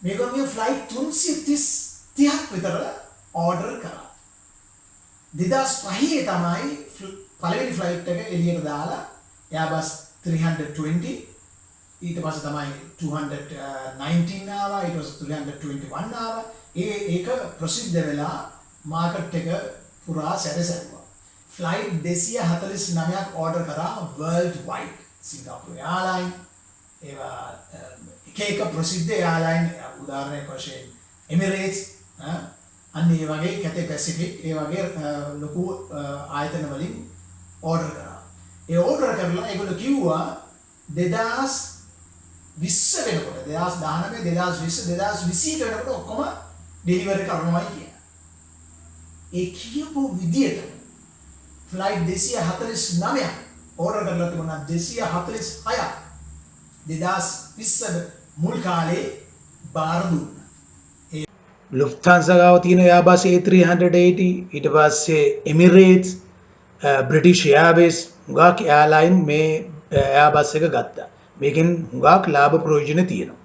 මේගොල්ලෝ මේ ෆ්ලයිට් 330ක් විතර ඕඩර් කරා. 2005 තමයි පළවෙනි ෆ්ලයිට් එක එළියට දාලා Airbus 320 ඊට පස්සේ තමයි 219 ආවා ඊට පස්සේ 321 ආවා. ඒක ප්‍රසිද්ධ වෙලා මාකට් එක පුරා සැරසැරුවා. ෆ්ලයිට් 249ක් ඕඩර් කරා වර්ල්ඩ් වයිඩ්. සිංගප්පූර් එයාර්ලයින් ඒවා එක ප්‍රසිද්ධ එයාර්ලයින් උදාහරණයක් වශයෙන් එමිරේට්ස් අන්න ඒ වගේ කැතේ පැසිෆික් ඒ වගේ ලොකු ආයතන වලින් ඕඩර් කරා. ඒ ඕඩර් කරලා ඒගොල්ලෝ කිව්වා 2020 වෙනකොට 2019 2020 2020 වෙනකොට ඔක්කොම ඩෙලිවරි කරනවායි කියලා. ඒ කියපු විදියට ෆ්ලයිට් 249ක් ඕඩර් කරලා තිබුණා 246ක් 2020 මුල් කාලේ බාර දුන්නා. ලුෆ්තාන්සා ගාව තියෙන Airbus A380 ඊට පස්සේ Emirates British Airways හුඟක් එයාර්ලයින් මේ Airbus එක ගත්තා. මේකෙන් හුඟක් ලාභ ප්‍රයෝජන තියෙනවා.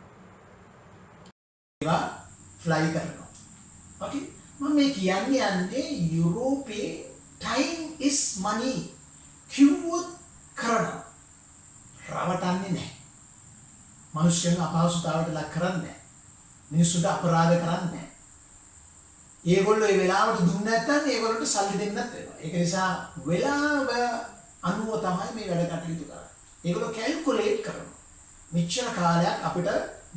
ඒවා ෆ්ලයි කරනවා. ඕකේ මම මේ කියන්නේ යුරෝපයේ time is money කිව්වොත් කරනවා. රවටන්නේ නැහැ. මිනිස්සුන් අපහසුතාවයට ලක් කරන්නේ නැහැ. මිනිස්සුන්ට අපරාධ කරන්නේ නැහැ. ඒගොල්ලෝ ඒ වෙලාවට දුන්නේ නැත්නම් ඒගොල්ලන්ට සල්ලි දෙන්නත් වෙනවා. ඒක නිසා වෙලාව අනුව තමයි මේ වැඩ කටයුතු කරන්නේ. ඒගොල්ලෝ කැල්කියුලේට් කරනවා. මෙච්චර කාලයක් අපිට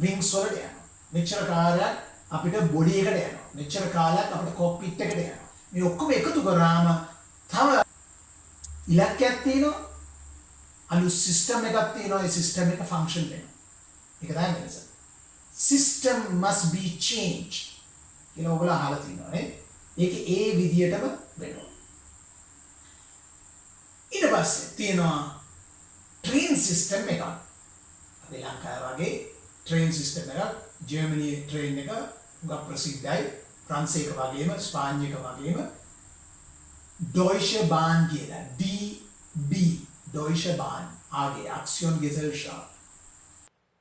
වින්ග්ස් වලට යනවා. මෙච්චර කාලයක් අපිට බොඩි එකට යනවා. මෙච්චර කාලයක් අපිට කොක්පිට් එකට යනවා. මේ ඔක්කොම එකතු කරාම තව ඉලක්කයක් තියෙනවා. අලුත් සිස්ටම් එකක් තියෙනවා. ඒ සිස්ටම් එක ෆන්ක්ෂන් වෙනවා. ඒක තමයි වෙනස. System must be changed. කියලා ඔයගොල්ලෝ අහලා තියෙනවා නේ. ඒක ඒ විදියටම වෙනවා. ඊට පස්සේ තියෙනවා train system එකක්. අපේ ලංකාව වගේ train system එකක්, ජර්මනි train එක ගොඩක් ප්‍රසිද්ධයි. ප්‍රංශ එක වගේම ස්පාඤ්ඤ එක වගේම Deutsche Bahn කියලා DB Deutsche Bahn ආගේ Aktion Gesellschaft.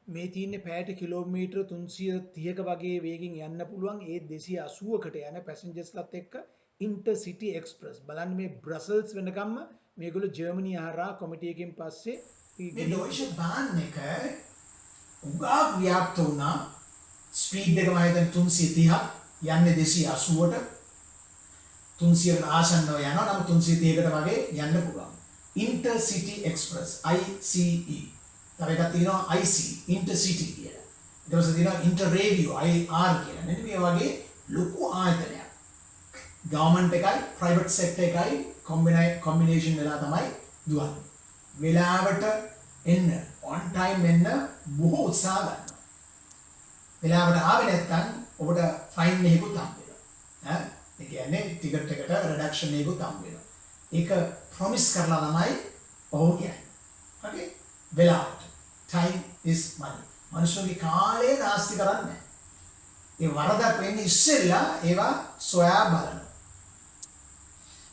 මේ තියන්නේ පැයට කිලෝමීටර් 330ක වගේ වේගෙන් යන්න පුළුවන් ඒ 280කට යන පැසෙන්ජර්ස්ලත් එක්ක ඉන්ටර්සිටි එක්ස්ප්‍රස්. බලන්න මේ බ්‍රසල්ස් වෙනකම්ම මේගොල්ලෝ ජර්මනිය හරහා කොමිටි එකකින් පස්සේ මේ Deutsche Bahn එක උගා ව්‍යාප්ත වුණා. ස්පීඩ් එක මම හිතන්නේ 330ක් යන්නේ 280ට 300කට ආසන්නව යනවා. නම් 330කට වගේ යන්න පුළුවන්. Intercity express ICE. තව එකක් තියෙනවා IC ඉන්ටර්සිටි කියලා. ඊට පස්සේ තියෙනවා ඉන්ටර්රේඩියෝ IR කියලා. මෙන්න මේ වගේ ලොකු ආයතනයක්. ගවර්න්මන්ට් එකයි ප්‍රයිවට් සෙක්ටර් එකයි කොම්බිනේෂන් වෙලා තමයි දුවන්නේ. වෙලාවට එන්න on time එන්න බොහෝ උත්සාහ ගන්නවා. වෙලාවට ආවේ නැත්නම් ඔබට ෆයින් එකකුත් හම්බ වෙනවා. ඒ කියන්නේ ටිකට් එකට රිඩක්ෂන් එකකුත් හම්බ වෙනවා. ඒක ප්‍රොමිස් කරලා තමයි ඔහු කියන්නේ. okay වෙලාවට time is money. මනුෂ්‍යගේ කාලය නාස්ති කරන්නේ නැහැ. ඒ වරදක් වෙන්නේ ඉස්සෙල්ලා ඒවා සොයා බලනවා.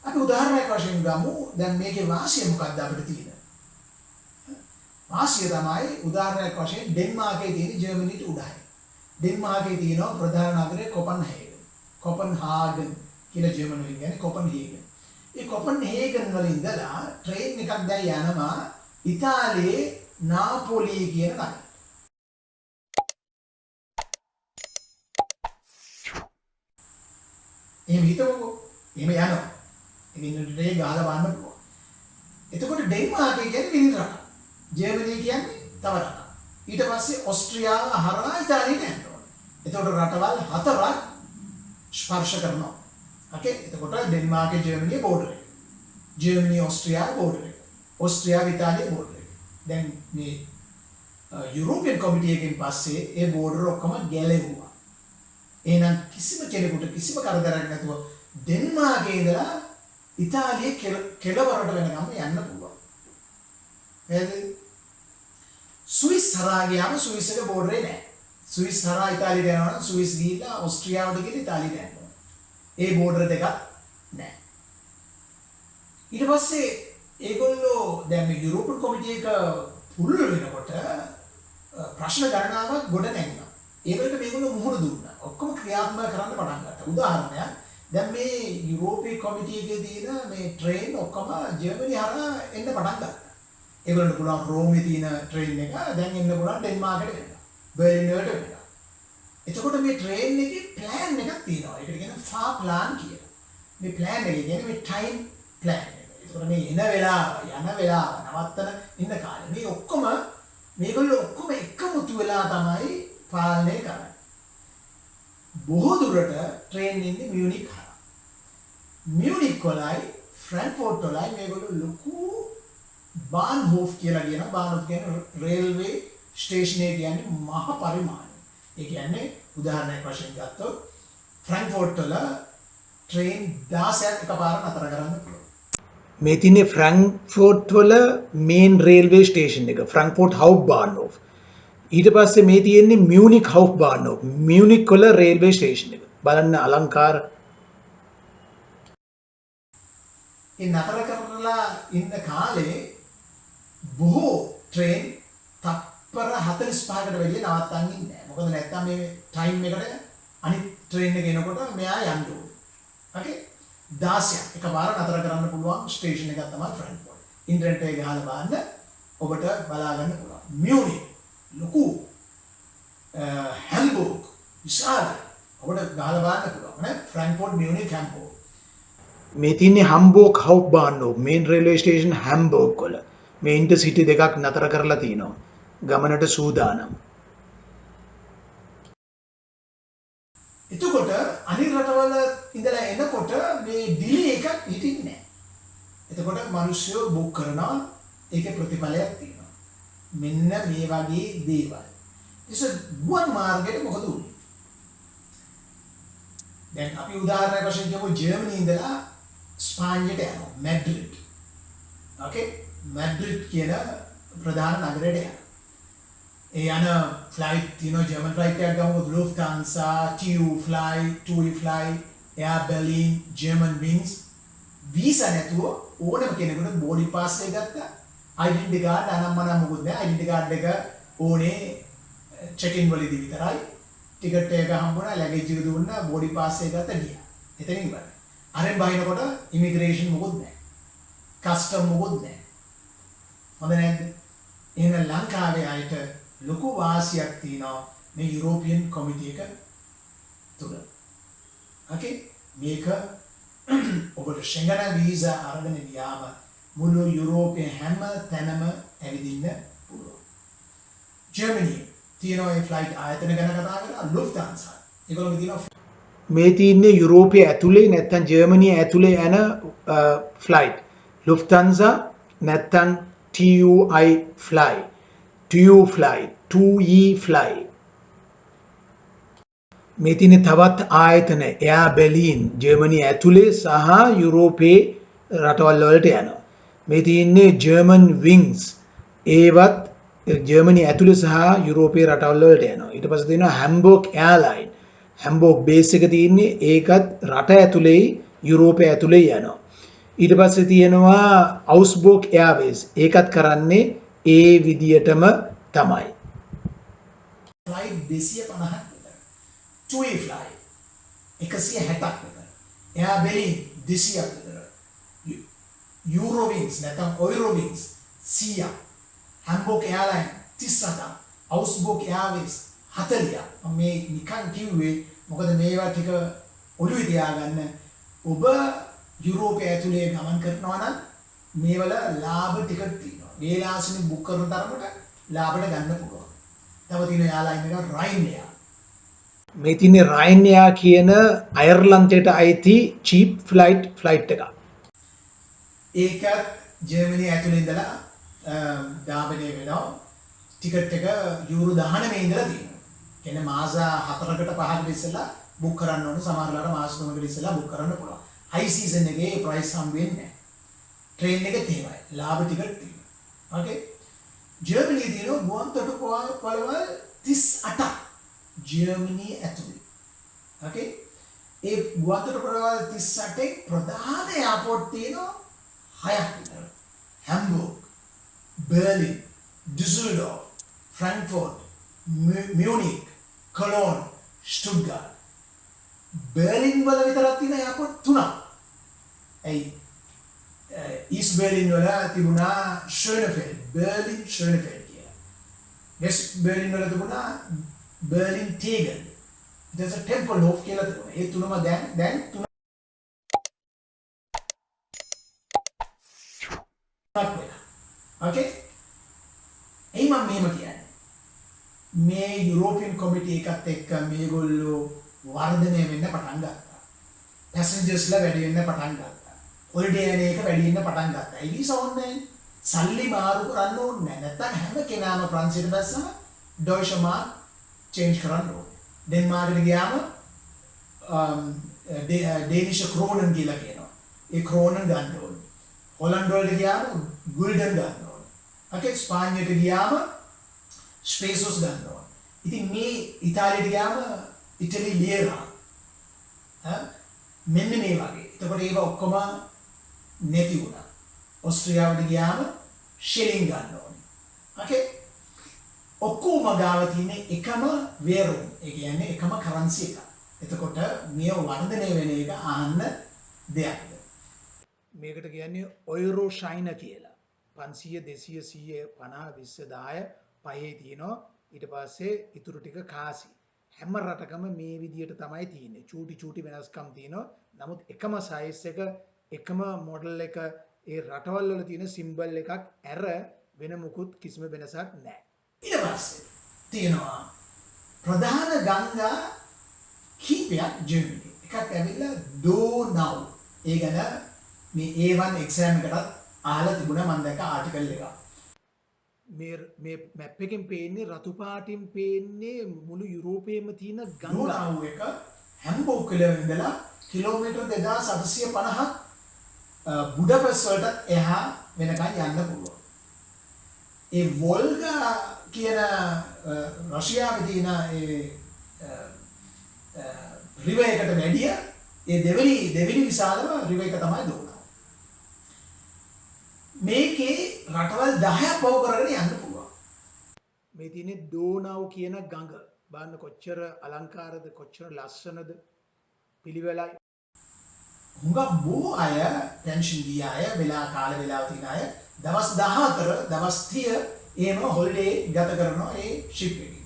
අපි උදාහරණයක් වශයෙන් ගමු. දැන් මේකේ වාසිය මොකක්ද අපිට තියෙන? වාසිය තමයි උදාහරණයක් වශයෙන් ඩෙන්මාර්කයේ තියෙන ජර්මනියට උඩයි. ඩෙන්මාර්කයේ තියෙනවා ප්‍රධාන නගරය කොපන්හේගන්. කොපන්හාගන් කියලා ජර්මන් වලින් කියන්නේ කොපන්හේගන්. ඒ කොපන්හේගන් වල ඉඳලා ට්‍රේන් එකක් දැන් යනවා ඉතාලියේ නාපොලි කියන නගරයට. එහෙම හිතමුකෝ. එහෙම යනවා. ඉතින් ට්‍රේන් ගහලා බලන්න පුළුවන්. එතකොට ඩෙන්මාර්කය කියන්නේ විවිධ රටක්. ජර්මනිය කියන්නේ තව රටක්. ඊට පස්සේ ඕස්ට්‍රියාව හරහා ඉතාලියට යන්න ඕනේ. එතකොට රටවල් හතරක් ස්පර්ශ කරනවා. okay එතකොට ඩෙන්මාර්කේ ජර්මනිය බෝඩර් එක. ජර්මනිය ඕස්ට්‍රියාව බෝඩර් එක. ඕස්ට්‍රියාව ඉතාලිය බෝඩර් එක. දැන් මේ යුරෝපියන් කොමිටි එකෙන් පස්සේ ඒ බෝඩර් ඔක්කොම ගැලෙවුවා. එහෙනම් කිසිම කෙනෙකුට කිසිම කරදරයක් නැතුව ඩෙන්මාර්කේ ඉඳලා ඉතාලියේ කෙළවරට වෙනකම් යන්න පුළුවන්. එහෙනම් ස්විස් හරහා ගියාම ස්විස් එක බෝඩරේ නැහැ. ස්විස් හරහා ඉතාලියට යනවා නම් ස්විස් ගිහිල්ලා ඕස්ට්‍රියාවට ගිහින් ඉතාලියට යන්න ඕනේ. ඒ බෝඩර් දෙකක් නැහැ. ඊට පස්සේ ඒගොල්ලෝ දැන් මේ යුරෝපියන් කොමිටි එක පුරුදු වෙනකොට ප්‍රශ්න ගණනාවක් ගොඩ නැගුණා. ඒවලට මේගොල්ලෝ මුහුණ දුන්නා. ඔක්කොම ක්‍රියාත්මක කරන්න පටන් ගත්තා. උදාහරණයක් දැන් මේ යුරෝපීය කොමිටි එකේ තියෙන මේ ට්‍රේන් ඔක්කොම ජර්මනි හරහා එන්න පටන් ගත්තා. ඒගොල්ලන්ට පුළුවන් රෝමේ තියෙන ට්‍රේන් එක දැන් එන්න පුළුවන් ඩෙන්මාර්කට වෙනවා. බර්ලින් වලට වෙනවා. එතකොට මේ ට්‍රේන් එකේ ප්ලෑන් එකක් තියෙනවා. ඒකට කියනවා ෆා ප්ලාන් කියලා. මේ ප්ලෑන් එක කියන්නේ මේ ටයිම් ප්ලෑන් එක. ඒකට මේ එන වෙලාව, යන වෙලාව, නවත්තන ඉන්න කාලය. මේ ඔක්කොම මේගොල්ලෝ ඔක්කොම එකමුතු වෙලා තමයි පාලනය කරන්නේ. බොහෝ දුරට ට්‍රේන් ඉන්නේ මියුනික් හරහා. මියුනික් වලයි ෆ්‍රැන්ක්ෆර්ට් වලයි මේගොල්ලෝ ලොකු බාන්හෝෆ් කියලා කියනවා. බාන්හෝෆ් කියන්නේ රේල්වේ ස්ටේෂන් එක කියන්නේ මහ පරිමාණය. ඒ කියන්නේ උදාහරණයක් වශයෙන් ගත්තොත් ෆ්‍රැන්ක්ෆර්ට් වල ට්‍රේන් 16ක් එකපාර නතර කරන්න පුළුවන්. මේ තියන්නේ ෆ්‍රැන්ක්ෆර්ට් වල මේන් රේල්වේ ස්ටේෂන් එක ෆ්‍රැන්ක්ෆර්ට් හවුබ්බාන්හෝෆ්. ඊට පස්සේ මේ තියෙන්නේ මියුනික් හවුබ්බාන්හෝෆ්. මියුනික් වල රේල්වේ ස්ටේෂන් එක. බලන්න අලංකාර. ඒ නතර කරලා ඉන්න කාලේ බොහෝ ට්‍රේන් තප්පර 45කට වැඩිය නවත්තන්නේ නැහැ. මොකද නැත්තම් මේ ටයිම් එකට අනිත් ට්‍රේන් එක එනකොට මෙයා යන්න ඕනේ. okay 16ක් එකපාර නතර කරන්න පුළුවන් ස්ටේෂන් එකක් තමයි ෆ්‍රැන්ක්ෆර්ට්. ඉන්ටර්නෙට් එකේ ගහලා බලන්න ඔබට බලා ගන්න පුළුවන්. මියුනික් ලොකු හැම්බර්ග් විශාලයි. ඔබට ගහලා බලන්න පුළුවන් නේ ෆ්‍රැන්ක්ෆර්ට් මියුනික් හැම්බර්ග්. මේ තියන්නේ හම්බෝග් හවුබ්බාන්හෝෆ් මේන් රේල්වේ ස්ටේෂන් හැම්බර්ග් වල. මේ ඉන්ටර්සිටි දෙකක් නතර කරලා තිනවා. ගමනට සූදානම්. එතකොට අනිත් රටවල ඉඳලා එනකොට මේ ඩිලේ එකක් හිටින්නේ නැහැ. එතකොට මිනිස්සු බුක් කරනවා ඒකේ ප්‍රතිඵලයක් තියෙනවා. මෙන්න මේ වගේ දේවල්. ඒක ගුවන් මාර්ගයට මොකද උනේ? දැන් අපි උදාහරණයක් වශයෙන් කියමු ජර්මනි ඉඳලා ස්පාඤ්ඤයට යනවා මැඩ්‍රිඩ්. ඕකේ මැඩ්‍රිඩ් කියන ප්‍රධාන නගරයට යනවා. ඒ යන ෆ්ලයිට් තියෙනවා ජර්මන් ෆ්ලයිට් එකක් ගමු Lufthansa, TUI fly, TUI fly, Air Berlin, German Wings visa නැතුව ඕනම කෙනෙකුට බෝඩින් පාස් එක ගත්තා. ඩෙන්ටිටි කාඩ් අනම්මනම් මොකුත් නැහැ. ඩෙන්ටිටි කාඩ් එක ඕනේ චෙක් ඉන් වලදී විතරයි. ටිකට් එක හම්බුණා, ලැගේජ් එක දුන්නා, බෝඩින් පාස් එක ගත්තා ගියා. එතනින් ඉවරයි. අරෙන් බහිනකොට ඉමිග්‍රේෂන් මොකුත් නැහැ. කස්ටම් මොකුත් නැහැ. හොඳ නැද්ද? එහෙනම් ලංකාවේ අයට ලොකු වාසියක් තියෙනවා මේ යුරෝපියන් කොමිටි එක තුල. ඕකේ මේක ඔබට ෂෙන්ගන් වීසා අරගෙන ගියාම මුළු යුරෝපයේ හැම තැනම ඇවිදින්න පුළුවන්. ජර්මනි තියෙනවා ඒ ෆ්ලයිට් ආයතන ගැන කතා කරලා Lufthansa. ඒගොල්ලෝ තියෙනවා මේ තියන්නේ යුරෝපයේ ඇතුලේ නැත්නම් ජර්මනිය ඇතුලේ යන ෆ්ලයිට්. Lufthansa නැත්නම් TUI fly. TUI fly. 2E fly. මේ තියෙන තවත් ආයතන Air Berlin ජර්මනිය ඇතුලේ සහ යුරෝපයේ රටවල් වලට යනවා. මේ තියෙන්නේ German Wings ඒවත් ජර්මනිය ඇතුලේ සහ යුරෝපයේ රටවල් වලට යනවා. ඊට පස්සේ තියෙනවා Hamburg Airline. Hamburg බේස් එක තියෙන්නේ ඒකත් රට ඇතුලේ යුරෝපය ඇතුලේ යනවා. ඊට පස්සේ තියෙනවා Augsburg Airways. ඒකත් කරන්නේ ඒ විදියටම තමයි. ෆ්ලයිට් 250ක් විතර. TUI fly 160ක් විතර. Air Berlin 200ක් විතර. Eurowings නැත්නම් Eurowings 100ක්. Hamburg Airline 37ක්. Augsburg Airways 40ක්. මේ නිකන් කිව්වේ මොකද මේවා ටික ඔළුවේ තියාගන්න. ඔබ යුරෝපය ඇතුලේ ගමන් කරනවා නම් මේවල ලාභ ටිකක් තියෙනවා. වේලාසනේ බුක් කරන තරමට ලාභයට ගන්න පුළුවන්. තව තියෙන එයාලයින් එක Ryanair. මේ තියන්නේ Ryanair කියන අයර්ලන්තයට අයිති චීප් ෆ්ලයිට් එකක්. ඒකත් ජර්මනිය ඇතුලේ ඉඳලා ධාවනය වෙනවා. ටිකට් එක යූරෝ 19 ඉඳලා තියෙනවා. කියන්නේ මාස 4කට 5කට ඉස්සෙල්ලා බුක් කරන්න ඕන. සමහරවල්ලාට මාස 3කට ඉස්සෙල්ලා බුක් කරන්න පුළුවන්. හයි සීසන් එකේ ප්‍රයිස් හම් වෙන්නේ නැහැ. ට්‍රේන් එකේ තේමයි. ලාභ ටිකට් තියෙනවා. ඕකේ. ජර්මනියේ තියෙනවා ගුවන් තොටුපළවල් 38ක්. ජර්මනිය ඇතුලේ. ඕකේ. ඒ ගුවන් තොටුපළවල් 38 ප්‍රධාන එයාපෝට් තියෙනවා 6ක් විතර. හැම්බුර්ග්, බර්ලින්, ඩිසල්ඩෝර්ෆ්, ෆ්‍රැන්ක්ෆර්ට්, මියුනික්, කොලෝන්, ස්ටුට්ගාට්. බර්ලින් වල විතරක් තියෙන එයාපෝට් 3ක්. ඇයි? ඊස්ට් බර්ලින් වල තිබුණා ෂර්නෆෙල්ඩ්, බර්ලින් ෂර්නෆෙල්ඩ් කියලා. වෙස්ට් බර්ලින් වල තිබුණා බර්ලින් තේගන්. ඊට පස්සේ ටෙම්පල්හෝෆ් කියලා තිබුණා. ඒ තුනම දැන් තුනක් වෙලා. ඕකේ? එයි මම මෙහෙම කියන්නේ. මේ යුරෝපියන් කොමිටි එකත් එක්ක මේගොල්ලෝ වර්ධනය වෙන්න පටන් ගත්තා. පැසෙන්ජර්ස්ලා වැඩි වෙන්න පටන් ගත්තා. හොලිඩේ යන එක වැඩි වෙන්න පටන් ගත්තා. ඒ වීසා ඕනේ සල්ලි මාරු කරන්න ඕනේ නැහැ. නැත්නම් හැම කෙනාම ප්‍රංශයට බැස්සම ඩොයිෂ් මාර්ක් චේන්ජ් කරන්න ඕනේ. ඩෙන්මාර්කට ගියාම ඩේනිෂ් ක්‍රෝනන් කියලා කියනවා. ඒ ක්‍රෝනන් ගන්න ඕනේ. හොලන්ඩ් වලට ගියාම ගුල්ඩන් ගන්න ඕනේ. ඕකේ ස්පාඤ්ඤයට ගියාම ස්පේසොස් ගන්න ඕනේ. ඉතින් මේ ඉතාලියට ගියාම ඉටලි ලියරා. මෙන්න මේ වගේ. එතකොට ඒවා ඔක්කොම නැති වුණා. ඕස්ට්‍රියාවට ගියාම ෂිලින් ගන්න ඕනේ. ඕකේ. ඔක්කොම ගාව තියෙන එකම වේරුම්. ඒ කියන්නේ එකම කරන්සි එක. එතකොට මේ වර්ධනය වෙන එක අහන්න දෙයක්ද? මේකට කියන්නේ ඔයරෝ ෂයින කියලා. 500 200 150 20 10 පහේ තියෙනවා. ඊට පස්සේ ඉතුරු ටික කාසි. හැම රටකම මේ විදියට තමයි තියෙන්නේ. චූටි වෙනස්කම් තියෙනවා. නමුත් එකම සයිස් එක එකම මොඩල් එක ඒ රටවල් වල තියෙන සිම්බල් එකක් ඇර වෙන මුකුත් කිසිම වෙනසක් නැහැ. ඊට පස්සේ තියෙනවා ප්‍රධාන ගංගා කීපයක් ජර්මනි. එකක් ඇවිල්ලා ඩෝනව්. ඒ ගැන මේ A1 එක්සෑම් එකටත් අහලා තිබුණා මම දැක්ක ආටිකල් එක. මේ මැප් එකෙන් පේන්නේ රතු පාටින් පේන්නේ මුළු යුරෝපයේම තියෙන ගංගා. ඩෝනාව් එක හැම්බෝග් කියලා ඉඳලා කිලෝමීටර් 2850ක් බුඩපෙස්ට් වලට එහා වෙනකන් යන්න පුළුවන්. ඒ වෝල්ගා කියන රෂියාවේ තියෙන ඒ රිවර් එකට වැඩිය ඒ දෙවෙනි විශාලම රිවර් එක තමයි ඩෝනාව්. මේකේ රටවල් 10ක් පව කරගෙන යන්න පුළුවන්. මේ තියෙන්නේ ඩෝනාව් කියන ගඟ. බලන්න කොච්චර අලංකාරද කොච්චර ලස්සනද පිළිවෙලයි. හුඟක් බොහෝ අය පෙන්ෂන් ගිය අය වෙලා කාල වෙලාව තියෙන අය දවස් 14 දවස් 30 එහෙම හොලිඩේ ගත කරනවා ඒ ෂිප් එකේ.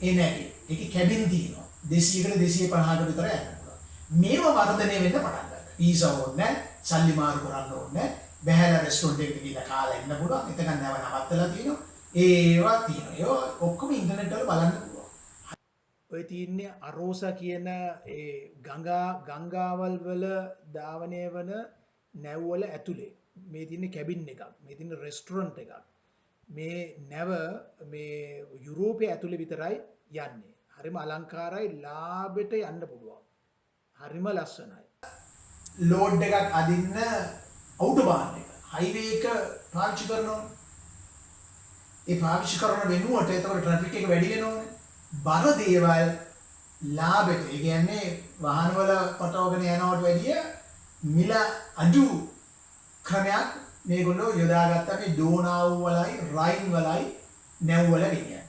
ඒ නැගේ. ඒකේ කැබින් තියෙනවා. 200කට 250කට විතර යන්න පුළුවන්. මේව වර්ධනය වෙන්න පටන් ගත්තා. වීසා ඕනේ නැහැ, සල්ලි මාරු කරන්න ඕනේ නැහැ. බහැලා රෙස්ටොරන්ට් එකකට ගිහලා කාලා ඉන්න පුළුවන්. එතකන් නැව නවත්තලා තියෙනවා. ඒවා තියෙනවා. ඒවා ඔක්කොම ඉන්ටර්නෙට් වල බලන්න පුළුවන්. ඔය තියන්නේ අරෝසා කියන ඒ ගංගාවල් වල ධාවනය වන නැව්වල ඇතුලේ මේ තියන්නේ කැබින් එකක් මේ තියන්නේ රෙස්ටොරන්ට් එකක් මේ නැව මේ යුරෝපයේ ඇතුලේ විතරයි යන්නේ හරිම අලංකාරයි ලාභෙට යන්න පුළුවන් හරිම ලස්සනයි ලෝඩ් එකක් අදින්න අවුටෝබාන් එක හයිවේ එක පාවිච්චි කරනවා ඒ පාවිච්චි කරන වෙනුවට ඒතකොට ට්‍රැෆික් එක වැඩි වෙනවනේ බර දේවල් ලාභෙට ඒ කියන්නේ වාහන වල පටවගෙන යනවට වැඩිය මිල අඩු ක්‍රමයක් මේගොල්ලෝ යොදාගත්තා මේ ඩෝනාව් වලයි රයින් වලයි නැව් වල ගෙනියන්න.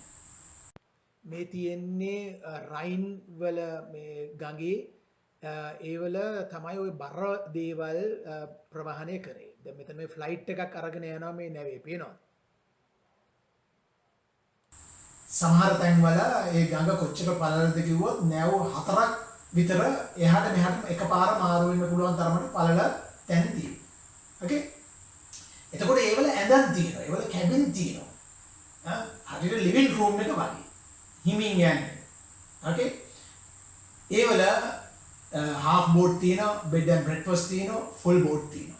මේ තියෙන්නේ රයින් වල මේ ගඟේ ඒ වල තමයි ওই බර දේවල් ප්‍රවාහනය කරේ. දැන් මෙතන මේ ෆ්ලයිට් එකක් අරගෙන යනවා මේ නැවේ පේනවා. සමහර තැන්වල ඒ ගඟ කොච්චර පළලද කිව්වොත් නැව් 4ක් විතර එහාට මෙහාට එකපාර මාරු වෙන්න පුළුවන් තරමට පළල තැන් තියෙනවා. ඕකේ? එතකොට ඒවල ඇඳන් තියෙනවා. ඒවල කැබින් තියෙනවා. හරියට ලිවිං රූම් එක වගේ. හිමින් යන්නේ. ඕකේ? ඒවල half boat තියෙනවා, bed and breakfast තියෙනවා, full boat තියෙනවා.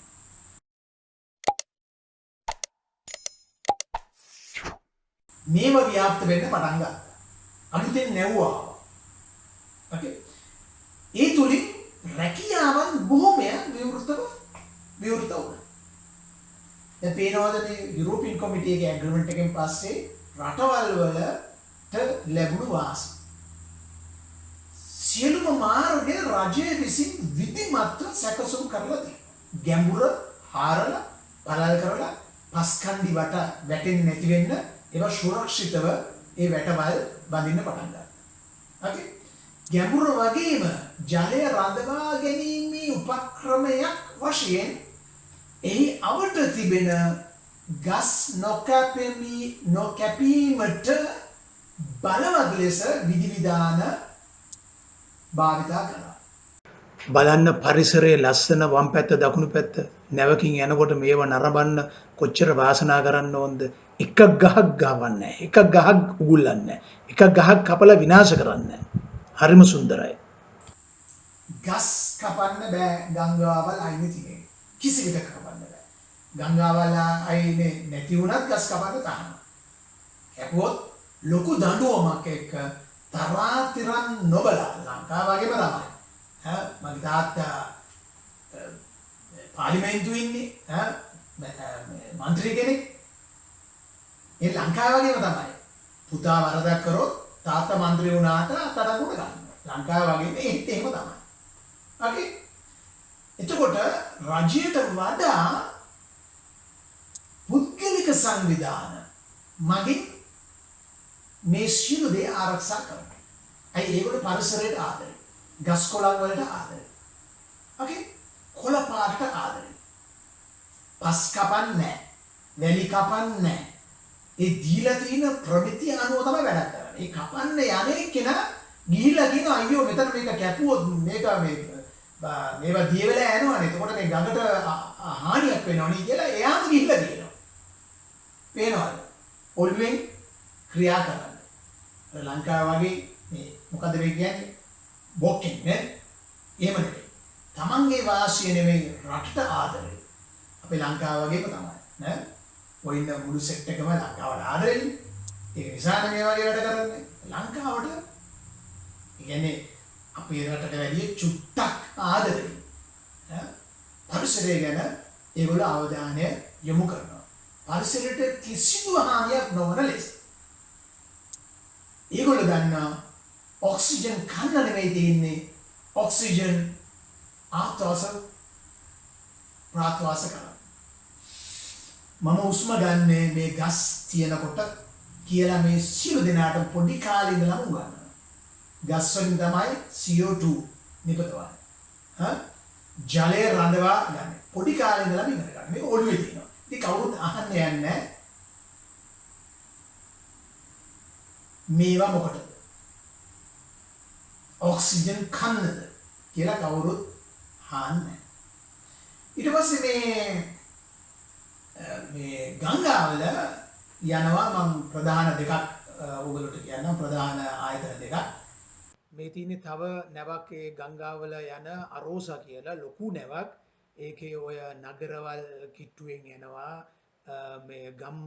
මේව ව්‍යාප්ත වෙන්න පටන් ගත්තා. අලුතෙන් නැව්වා. ඕකේ. ඒ තුලින් රැකියාවන් බොහොමයක් විවෘත වුණා. දැන් පේනවාද මේ යුරෝපියන් කොමිටි එකේ ඇග්‍රීමන්ට් එකෙන් පස්සේ රටවල් වලට ලැබුණු වාසි. සියලුම මාර්ගය රජය විසින් විධිමත්ව සැකසුම් කරලා තියෙනවා. ගැඹුර හාරලා පළල් කරලා පස්කණ්ඩි වට වැටෙන්නේ නැති වෙන්න ඒවා සුරක්ෂිතව ඒ වැටවල් බඳින්න පටන් ගත්තා. ඕකේ. ගැඹුර වගේම ජලය රඳවා ගැනීමේ උපක්‍රමයක් වශයෙන් එහි අවට තිබෙන ගස් නොකැපීමට බලවත් ලෙස විධිවිධාන භාවිතා කරනවා. බලන්න පරිසරයේ ලස්සන වම් පැත්ත දකුණු පැත්ත නැවකින් යනකොට මේව නරඹන්න කොච්චර වාසනා කරන්න ඕනද එක ගහක් ගවන්නේ එක ගහක් උගුල්ලන්නේ එක ගහක් කපලා විනාශ කරන්නේ හරිම සුන්දරයි ගස් කපන්න බෑ ගංගාවල් අයිනේ තියෙන්නේ කිසි විදිහක කපන්න බෑ ගංගාවල් අයිනේ නැති වුණත් ගස් කපන්න තහනම් කැපුවොත් ලොකු දඬුවමක් එක්ක තරාතිරම් නොබලා ලංකාව වගේම තමයි මගේ තාත්තා පාර්ලිමේන්තුවේ ඉන්නේ මන්ත්‍රී කෙනෙක් ඒ ලංකාව වගේම තමයි පුතා වරදක් කරොත් තාත්තා මන්ත්‍රී වුණාට අත්අඩංගුවට ගන්නවා ලංකාව වගේම ඒත් එහෙම තමයි. ඕකේ. එතකොට රජයට වඩා පුද්ගලික සංවිධාන මගින් මේ සියලු දේ ආරක්ෂා කරනවා. ඇයි ඒගොල්ලෝ පරිසරයට ආදරේ. ගස් කොළන් වලට ආදරේ. ඕකේ. කොළ පාටට ආදරේ. පස් කපන්නේ නැහැ. වැලි කපන්නේ නැහැ. ඒ දීලා තියෙන ප්‍රමිතිය අනුව තමයි වැඩ කරන්නේ. ඒ කපන්න යන්නේ කෙනා ගිහිල්ලා කියන අයියෝ මෙතන මේක කැපුවොත් මේක මේවා දිය වෙලා යනවනේ. එතකොට මේ ගඟට හානියක් වෙනවනේ කියලා එයාම ගිහිල්ලා කියනවා. පේනවද? ඔළුවෙන් ක්‍රියා කරන්න. ලංකාව වගේ මේ මොකද මේ කියන්නේ? බොක්කෙන් නේ? එහෙම නෙවෙයි. තමන්ගේ වාසිය නෙමෙයි රටට ආදරේ. අපේ ලංකාව වගේම තමයි නේ. ඔය ඉන්න මුළු සෙට් එකම ලංකාවට ආදරෙන්නේ. ඒක නිසානේ මේ වගේ වැඩ කරන්නේ. ලංකාවට කියන්නේ අපේ රටට වැඩිය චුට්ටක් ආදරේ. පරිසරය ගැන ඒගොල්ලෝ අවධානය යොමු කරනවා. පරිසරයට කිසිදු හානියක් නොවන ලෙස. ඒගොල්ලෝ දන්නා ඔක්සිජන් කන්න නෙමෙයි තියෙන්නේ. ඔක්සිජන් ආශ්වාස ප්‍රාශ්වාස කරනවා. මම උස්ම ගන්නේ මේ ගස් තියනකොට කියලා මේ සියලු දෙනාට පොඩි කාලේ ඉඳලම උගන්වනවා. ගස් වලින් තමයි CO2 නිපදවන්නේ. ජලය රඳවා ගන්න. පොඩි කාලේ ඉඳලම ඉගෙන ගන්න. මේක ඔළුවේ තියෙනවා. ඉතින් කවුරුත් අහන්න යන්නේ නැහැ. මේවා මොකටද? ඔක්සිජන් කන්නද කියලා කවුරුත් අහන්නේ. ඊට පස්සේ මේ ගංගාවල යනවා මම ප්‍රධාන දෙකක් ඔයගොල්ලෝට කියන්නම් ප්‍රධාන ආයතන දෙකක්. මේ තියෙන්නේ තව නැවක් ඒ ගංගාවල යන අරෝසා කියලා ලොකු නැවක්. ඒකේ ඔය නගරවල් කිට්ටුවෙන් යනවා මේ ගම්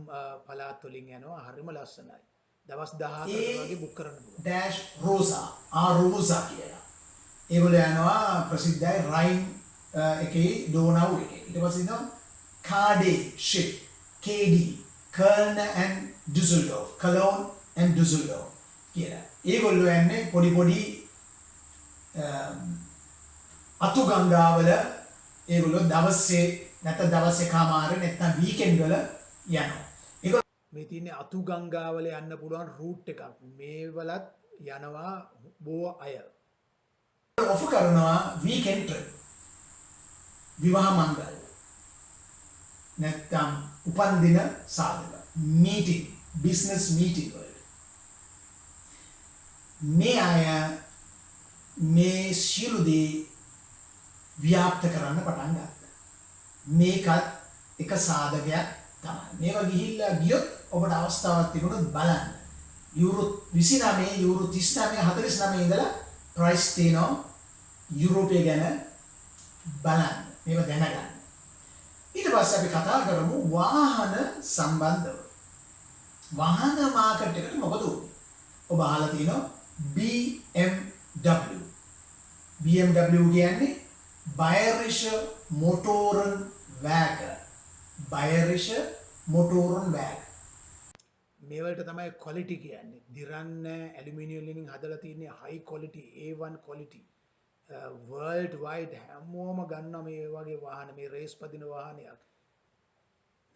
පළාත් වලින් යනවා හරිම ලස්සනයි. දවස් 14කට වගේ බුක් කරන්න පුළුවන්. ඩෑෂ් රෝසා ආරෝසා කියලා. ඒගොල්ලෝ යනවා ප්‍රසිද්ධයි රයින් එකේ ඩෝනව් එකේ. ඊට පස්සේ ඉන්නවා කාඩේ ෂිප් KD කර්න and Düsseldorf Cologne and Düsseldorf කියලා. ඒගොල්ලෝ යන්නේ පොඩි පොඩි අතු ගංගාවල ඒගොල්ලෝ දවසේ නැත්නම් දවස් එකමාර නැත්නම් වීකෙන්ඩ් වල යනවා. මේ තියෙන්නේ අතු ගංගාවල යන්න පුළුවන් රූට් එකක්. මේ වලත් යනවා බොහෝ අය. ඔෆර් කරනවා වීකෙන්ඩ් ට්‍රිප්. විවාහ මංගල. නැත්නම් උපන්දින සාධක. මීටිං, බිස්නස් මීටිං වලට. මේ අය මේ සියලු දේ ව්‍යාප්ත කරන්න පටන් ගත්තා. මේකත් එක සාධකයක් තමයි. මේවා ගිහිල්ලා ගියොත් ඔබට අවස්ථාවක් තිබුණොත් බලන්න. යුරෝ 29 යුරෝ 39 49 ඉඳලා ප්‍රයිස් තියෙනවා යුරෝපය ගැන බලන්න. මේවා දැනගන්න. ඊට පස්සේ අපි කතා කරමු වාහන සම්බන්ධව. වාහන මාකට් එකට මොකද උනේ? ඔබ අහලා තියෙනවා BMW. BMW කියන්නේ Bayerische Motorenwerke. Bayerische Motorenwerke. මේ වලට තමයි ක්වොලිටි කියන්නේ. දිරන්න ඇලුමිනියම් වලින් හදලා තියෙන්නේ high quality A1 quality. world wide හැමෝම ගන්නවා මේ වගේ වාහන මේ රේස් පදින වාහනයක්.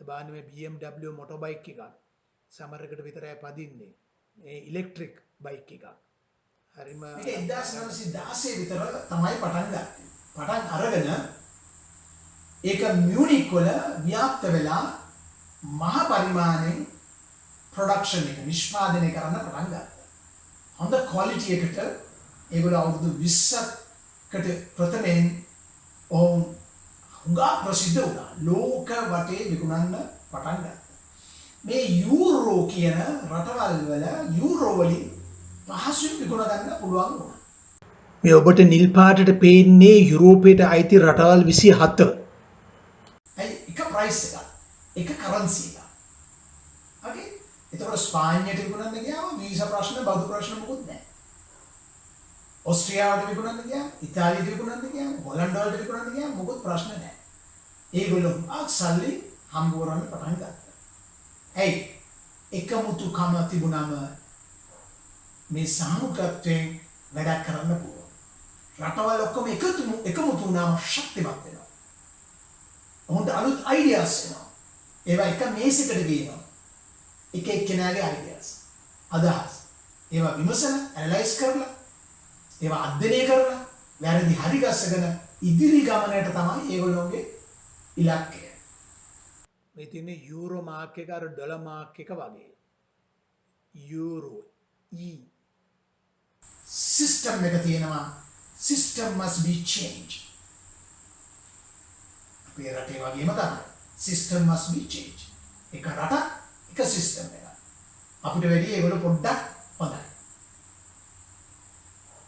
තබාන්නේ මේ BMW මොටෝබයික් එකක්. සමර් එකට විතරයි පදින්නේ. මේ ඉලෙක්ට්‍රික් බයික් එකක්. හරිම මේක 1916 විතර තමයි පටන් ගත්තේ. පටන් අරගෙන ඒක මියුනික් වල ව්‍යාප්ත වෙලා මහ පරිමාණයෙන් ප්‍රොඩක්ෂන් එක නිෂ්පාදනය කරන්න පටන් ගත්තා. හොඳ ක්වොලිටි එකට ඒගොල්ලෝ අවුරුදු 20කට ප්‍රථමයෙන් හුඟා ප්‍රසිද්ධ වුණා. ලෝක වටේ විකුණන්න පටන් ගත්තා. මේ යූරෝ කියන රටවල් වල යූරෝ වලින් පහසුවෙන් විකුණ ගන්න පුළුවන් වුණා. මේ ඔබට නිල් පාටට පේන්නේ යුරෝපයට අයිති රටවල් 27. එක ප්‍රයිස් එකක්. එක කරන්සි එකක්. ඕකේ? එතකොට ස්පාඤ්ඤයට විකුණන්න ගියාම වීසා ප්‍රශ්න, බදු ප්‍රශ්න මොකුත් නැහැ. ඕස්ට්‍රියාවට විකුණන්න ගියාම, ඉතාලියට විකුණන්න ගියාම, හොලන්ඩ් වලට විකුණන්න ගියාම මොකුත් ප්‍රශ්න නැහැ. ඒගොල්ලෝ සල්ලි හම්බ කරන්න පටන් ගත්තා. ඇයි? එකමුතුකම තිබුණම මේ සාමුකත්වයෙන් වැඩක් කරන්න පුළුවන්. රටවල් ඔක්කොම එකමුතු වුණාම ශක්තිමත් වෙනවා. හොඳ අලුත් අයිඩියාස් එනවා. ඒවා එක මේසෙකට ගේනවා. එක එක්කෙනාගේ අයිඩියාස්. අදහස්. ඒවා විමසන, ඇනලයිස් කරලා, ඒවා අධ්‍යයනය කරලා, වැරදි හරි ගස්සගෙන ඉදිරි ගමනට තමයි ඒගොල්ලෝගේ ඉලක්කය. මේ තියෙන්නේ යූරෝ මාක් එක අර ඩොලර් මාක් එක වගේ. යූරෝ E සිස්ටම් එක තියෙනවා. System must be changed. අපේ රටේ වගේම තමයි. System must be changed. එක රටක් එක සිස්ටම් එකක්. අපිට වැඩි ඒගොල්ලෝ පොඩ්ඩක් හොඳයි.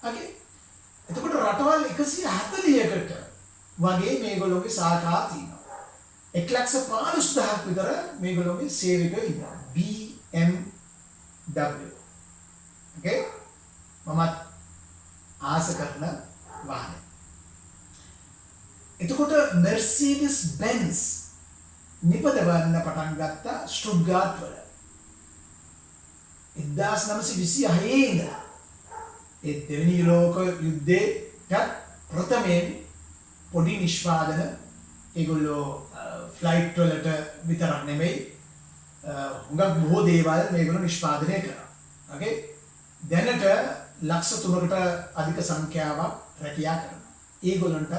ඕකේ. එතකොට රටවල් 140කට වගේ මේගොල්ලෝගේ සාකා තියෙනවා. 1,15,000ක් විතර මේගොල්ලෝගේ සේවකයෝ ඉන්නවා. BMW. okay මමත් ආස කරන වාහනය. එතකොට Mercedes Benz නිපදවන්න පටන් ගත්තා ස්ටුට්ගාට් වල 1926 ඉඳලා ඒ දෙවෙනි ලෝක යුද්ධයට ප්‍රථමයෙන් පොඩි නිෂ්පාදන ඒගොල්ලෝ ෆ්ලයිට් වලට විතරක් නෙමෙයි හුඟක් බොහෝ දේවල් මේගොල්ලෝ නිෂ්පාදනය කරා. okay දැනට ලක්ෂ 3කට අධික සංඛ්‍යාවක් රැකියා කරනවා. ඒගොල්ලන්ට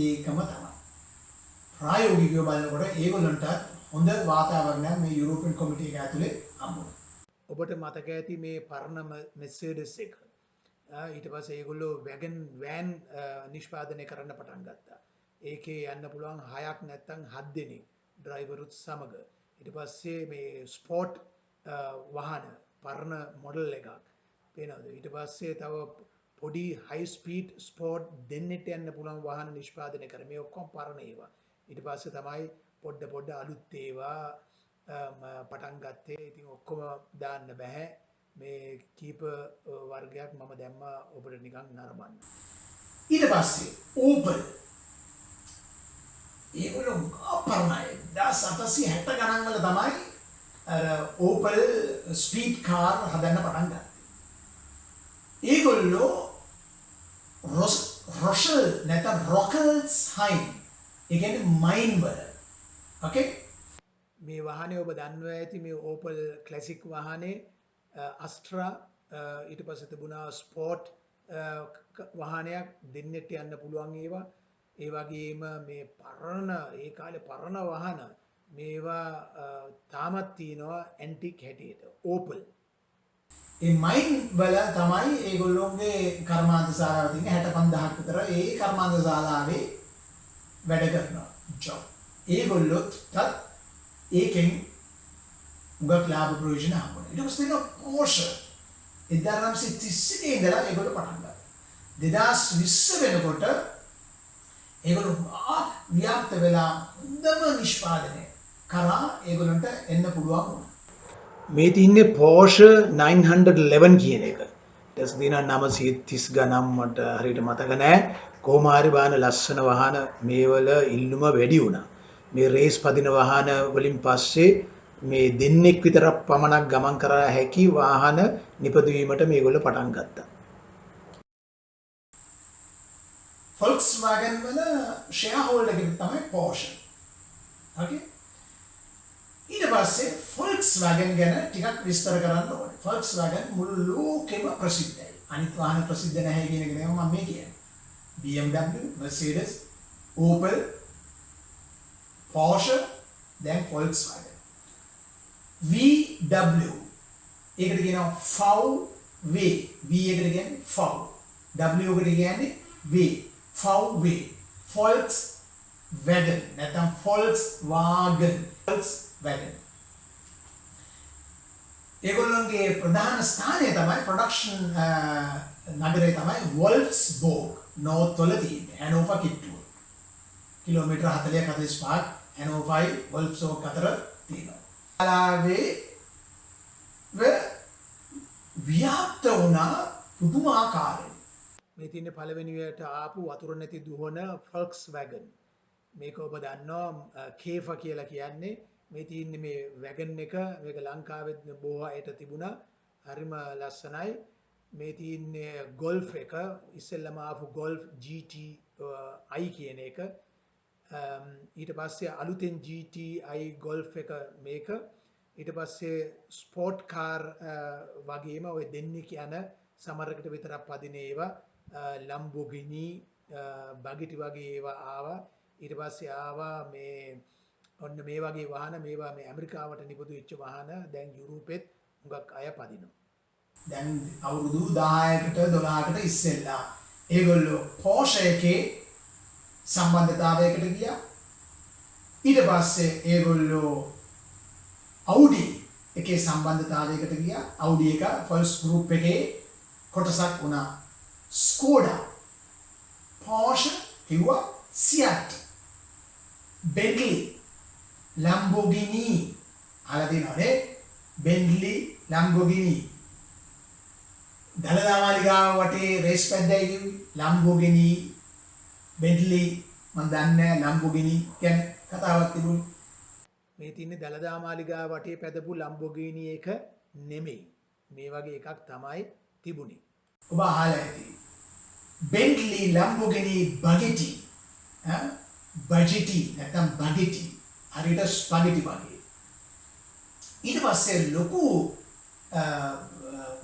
ඒකම තමයි. ප්‍රායෝගිකව බලනකොට ඒගොල්ලන්ට හොඳ වාතාවරණයක් මේ යුරෝපියන් කොමිටි එක ඇතුලේ හම්බුණා. ඔබට මතක ඇති මේ පරණ මෙර්සිඩස් එක. ඊට පස්සේ ඒගොල්ලෝ වැගන් වෑන් නිෂ්පාදනය කරන්න පටන් ගත්තා. ඒකේ යන්න පුළුවන් 6ක් නැත්නම් 7 දෙනෙක් ඩ්‍රයිවරුත් සමග. ඊට පස්සේ මේ ස්පෝර්ට් වාහන පරණ මොඩල් එකක් පේනවද? ඊට පස්සේ තව පොඩි හයි ස්පීඩ් ස්පෝර්ට් දෙන්නෙට යන්න පුළුවන් වාහන නිෂ්පාදනය කර මේ ඔක්කොම පරණ ඒවා. ඊට පස්සේ තමයි පොඩ අලුත් ඒවා පටන් ගත්තේ. ඉතින් ඔක්කොම දාන්න බෑ. මේ කීප වර්ගයක් මම දැම්මා ඔබට නිකන් නරඹන්න. ඊට පස්සේ Opel ඒගොල්ලෝ අපරණයි 1760 ගණන් වල තමයි අර Opel ස්පීඩ් කාර් හදන්න පටන් ගත්තේ. ඒගොල්ලෝ රොෂල් නැත්නම් රොකල්ස්හයිම් ඒ කියන්නේ මයින් වල okay මේ වාහනේ ඔබ දන්නවා ඇති මේ Opel ක්ලාසික් වාහනේ Astra ඊට පස්සේ තිබුණා ස්පෝර්ට් වාහනයක් දෙන්නෙට යන්න පුළුවන් ඒවා. ඒ වගේම මේ පරණ ඒ කාලේ පරණ වාහන මේවා තාමත් තියෙනවා ඇන්ටික් හැටියට Opel. ඒ මයින් වල තමයි ඒගොල්ලෝගේ කර්මාන්ත ශාලාව තියෙන්නේ 65000ක් විතර. ඒ කර්මාන්ත ශාලාවේ වැඩ කරනවා ජොබ්. ඒගොල්ලොත් ඒකෙන් උගක් ලාභ ප්‍රයෝජන හම්බුනේ. ඊට පස්සේ තියෙනවා Porsche 1931 ඉඳලා ඒගොල්ලෝ පටන් ගත්තා. 2020 වෙනකොට ඒගොල්ලෝ ව්‍යාප්ත වෙලා හොඳම නිෂ්පාදනය කරා ඒගොල්ලන්ට එන්න පුළුවන් වුණා. මේ තින්නේ Porsche 911 කියන එක. ඊට දින 930 ගණන් මට හරියට මතක නැහැ. කොහොම හරි බාන ලස්සන වාහන මේවල ඉල්ලුම වැඩි වුණා. මේ රේස් පදින වාහන වලින් පස්සේ මේ දෙන්නෙක් විතරක් පමණක් ගමන් කරා හැකි වාහන නිපදවීමට මේගොල්ලෝ පටන් ගත්තා. Volkswagen වල ෂෙයා හෝල්ඩර් කෙනෙක් තමයි Porsche. okay ඊට පස්සේ Volkswagen ගැන ටිකක් විස්තර කරන්න ඕනේ. Volkswagen මුළු ලෝකෙම ප්‍රසිද්ධයි. අනිත් වාහන ප්‍රසිද්ධ නැහැ කියන එක නෙමෙයි මම මේ කියන්නේ. BMW, Mercedes, Opel, Porsche, then Volkswagen. VW ඒකට කියනවා VW. V එකට කියන්නේ V. W එකට කියන්නේ V. VW. Volkswagen නැත්නම් Volkswagen. Volkswagen. ඒගොල්ලන්ගේ ප්‍රධාන ස්ථානය තමයි ප්‍රොඩක්ෂන් නගරය තමයි වොල්ෆ්ස්බර්ග් නෝර්ත් වල තියෙන්නේ. හැනෝවර් කිට්ටුව. කිලෝමීටර් 40-45ක් හැනෝවර්යි වොල්ෆ්ස්බර්ග් අතර තියෙනවා. ආලාවේ ව්‍යාප්ත වුණා පුදුමාකාරයි. මේ තින්නේ පළවෙනියට ආපු වතුර නැති දුවන Volkswagen. මේක ඔබ දන්නවා කේෆා කියලා කියන්නේ. මේ තින්නේ මේ වැගන් එක මේක ලංකාවෙත් බොහෝ අයට තිබුණා. හරිම ලස්සනයි. මේ තින්නේ ගෝල්ෆ් එක ඉස්සෙල්ලම ආපු ගෝල්ෆ් GTI කියන එක. ඊට පස්සේ අලුතෙන් GTI ගෝල්ෆ් එක මේක. ඊට පස්සේ ස්පෝර්ට් කාර් වගේම ඔය දෙන්නෙක් යන සමරකට විතරක් පදින ඒවා Lamborghini බගිටි වගේ ඒවා ආවා. ඊට පස්සේ ආවා මේ ඔන්න මේ වගේ වාහන මේවා මේ ඇමරිකාවට නිපදු වෙච්ච වාහන දැන් යුරෝපෙත් හුඟක් අය පදිනවා. දැන් අවුරුදු 10කට 12කට ඉස්සෙල්ලා ඒගොල්ලෝ Porsche එකේ සම්බන්ධතාවයකට ගියා. ඊට පස්සේ ඒගොල්ලෝ Audi එකේ සම්බන්ධතාවයකට ගියා. Audi එක Volks Group එකේ කොටසක් වුණා. Skoda Porsche කිව්වා සියට් බෙන්ට්ලි ලැම්බෝගිනි අහලා තියෙනවනේ බෙන්ට්ලි ලැම්බෝගිනි දළදා මාලිගාව වටේ රේස් පැද්දයි කිව්වේ ලැම්බෝගිනි බෙන්ට්ලි මම දන්නේ ලැම්බෝගිනි කියන්නේ කතාවක් තිබුණේ මේ තින්නේ දළදා මාලිගාව වටේ පැදපු ලම්බෝගිනි එක නෙමෙයි. මේ වගේ එකක් තමයි තිබුණේ. ඔබ අහලා ඇති බෙන්ට්ලි ලැම්බෝගිනි බගෙටි බජෙටි නැත්නම් බගෙටි හරියට ස්පැගෙටි වගේ. ඊට පස්සේ ලොකු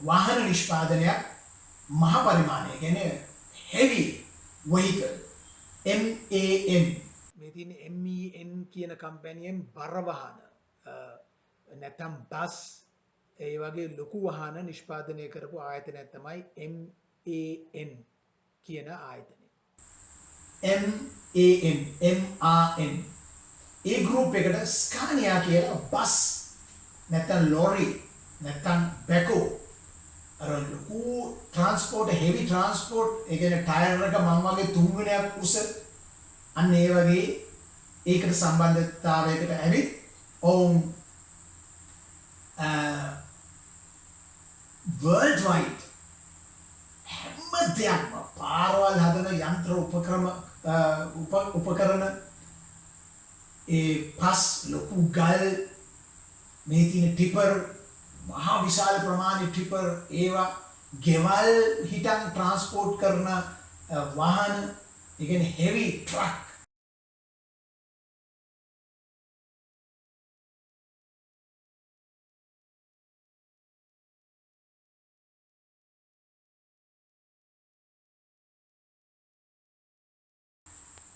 වාහන නිෂ්පාදනයක් මහ පරිමාණය කියන්නේ heavy vehicle MAN මේ තින්නේ MEN කියන කම්පැනියෙන් බර වාහන නැත්නම් බස් ඒ වගේ ලොකු වාහන නිෂ්පාදනය කරපු ආයතනයක් තමයි MAN කියන ආයතනය. MAN ඒ ගෲප් එකට ස්කානියා කියලා බස් නැත්නම් ලෝරි නැත්නම් බැකෝ අර ලොකු ට්‍රාන්ස්පෝර්ට් හෙවි ට්‍රාන්ස්පෝර්ට් ඒ කියන්නේ ටයර් එක මම වගේ 3 වෙනයක් උස අන්න ඒ වගේ ඒකට සම්බන්ධතාවයකට ඇවිත් ඔවුන් world wide හැම දෙයක්ම පාරවල් හදන යන්ත්‍ර උපකරණ ඒ පස් ලොකු ගල් මේ තියෙන ටිපර් මහා විශාල ප්‍රමාණයේ ටිපර් ඒවා ගෙවල් හිටන් ට්‍රාන්ස්පෝර්ට් කරන වාහන ඒ කියන්නේ heavy truck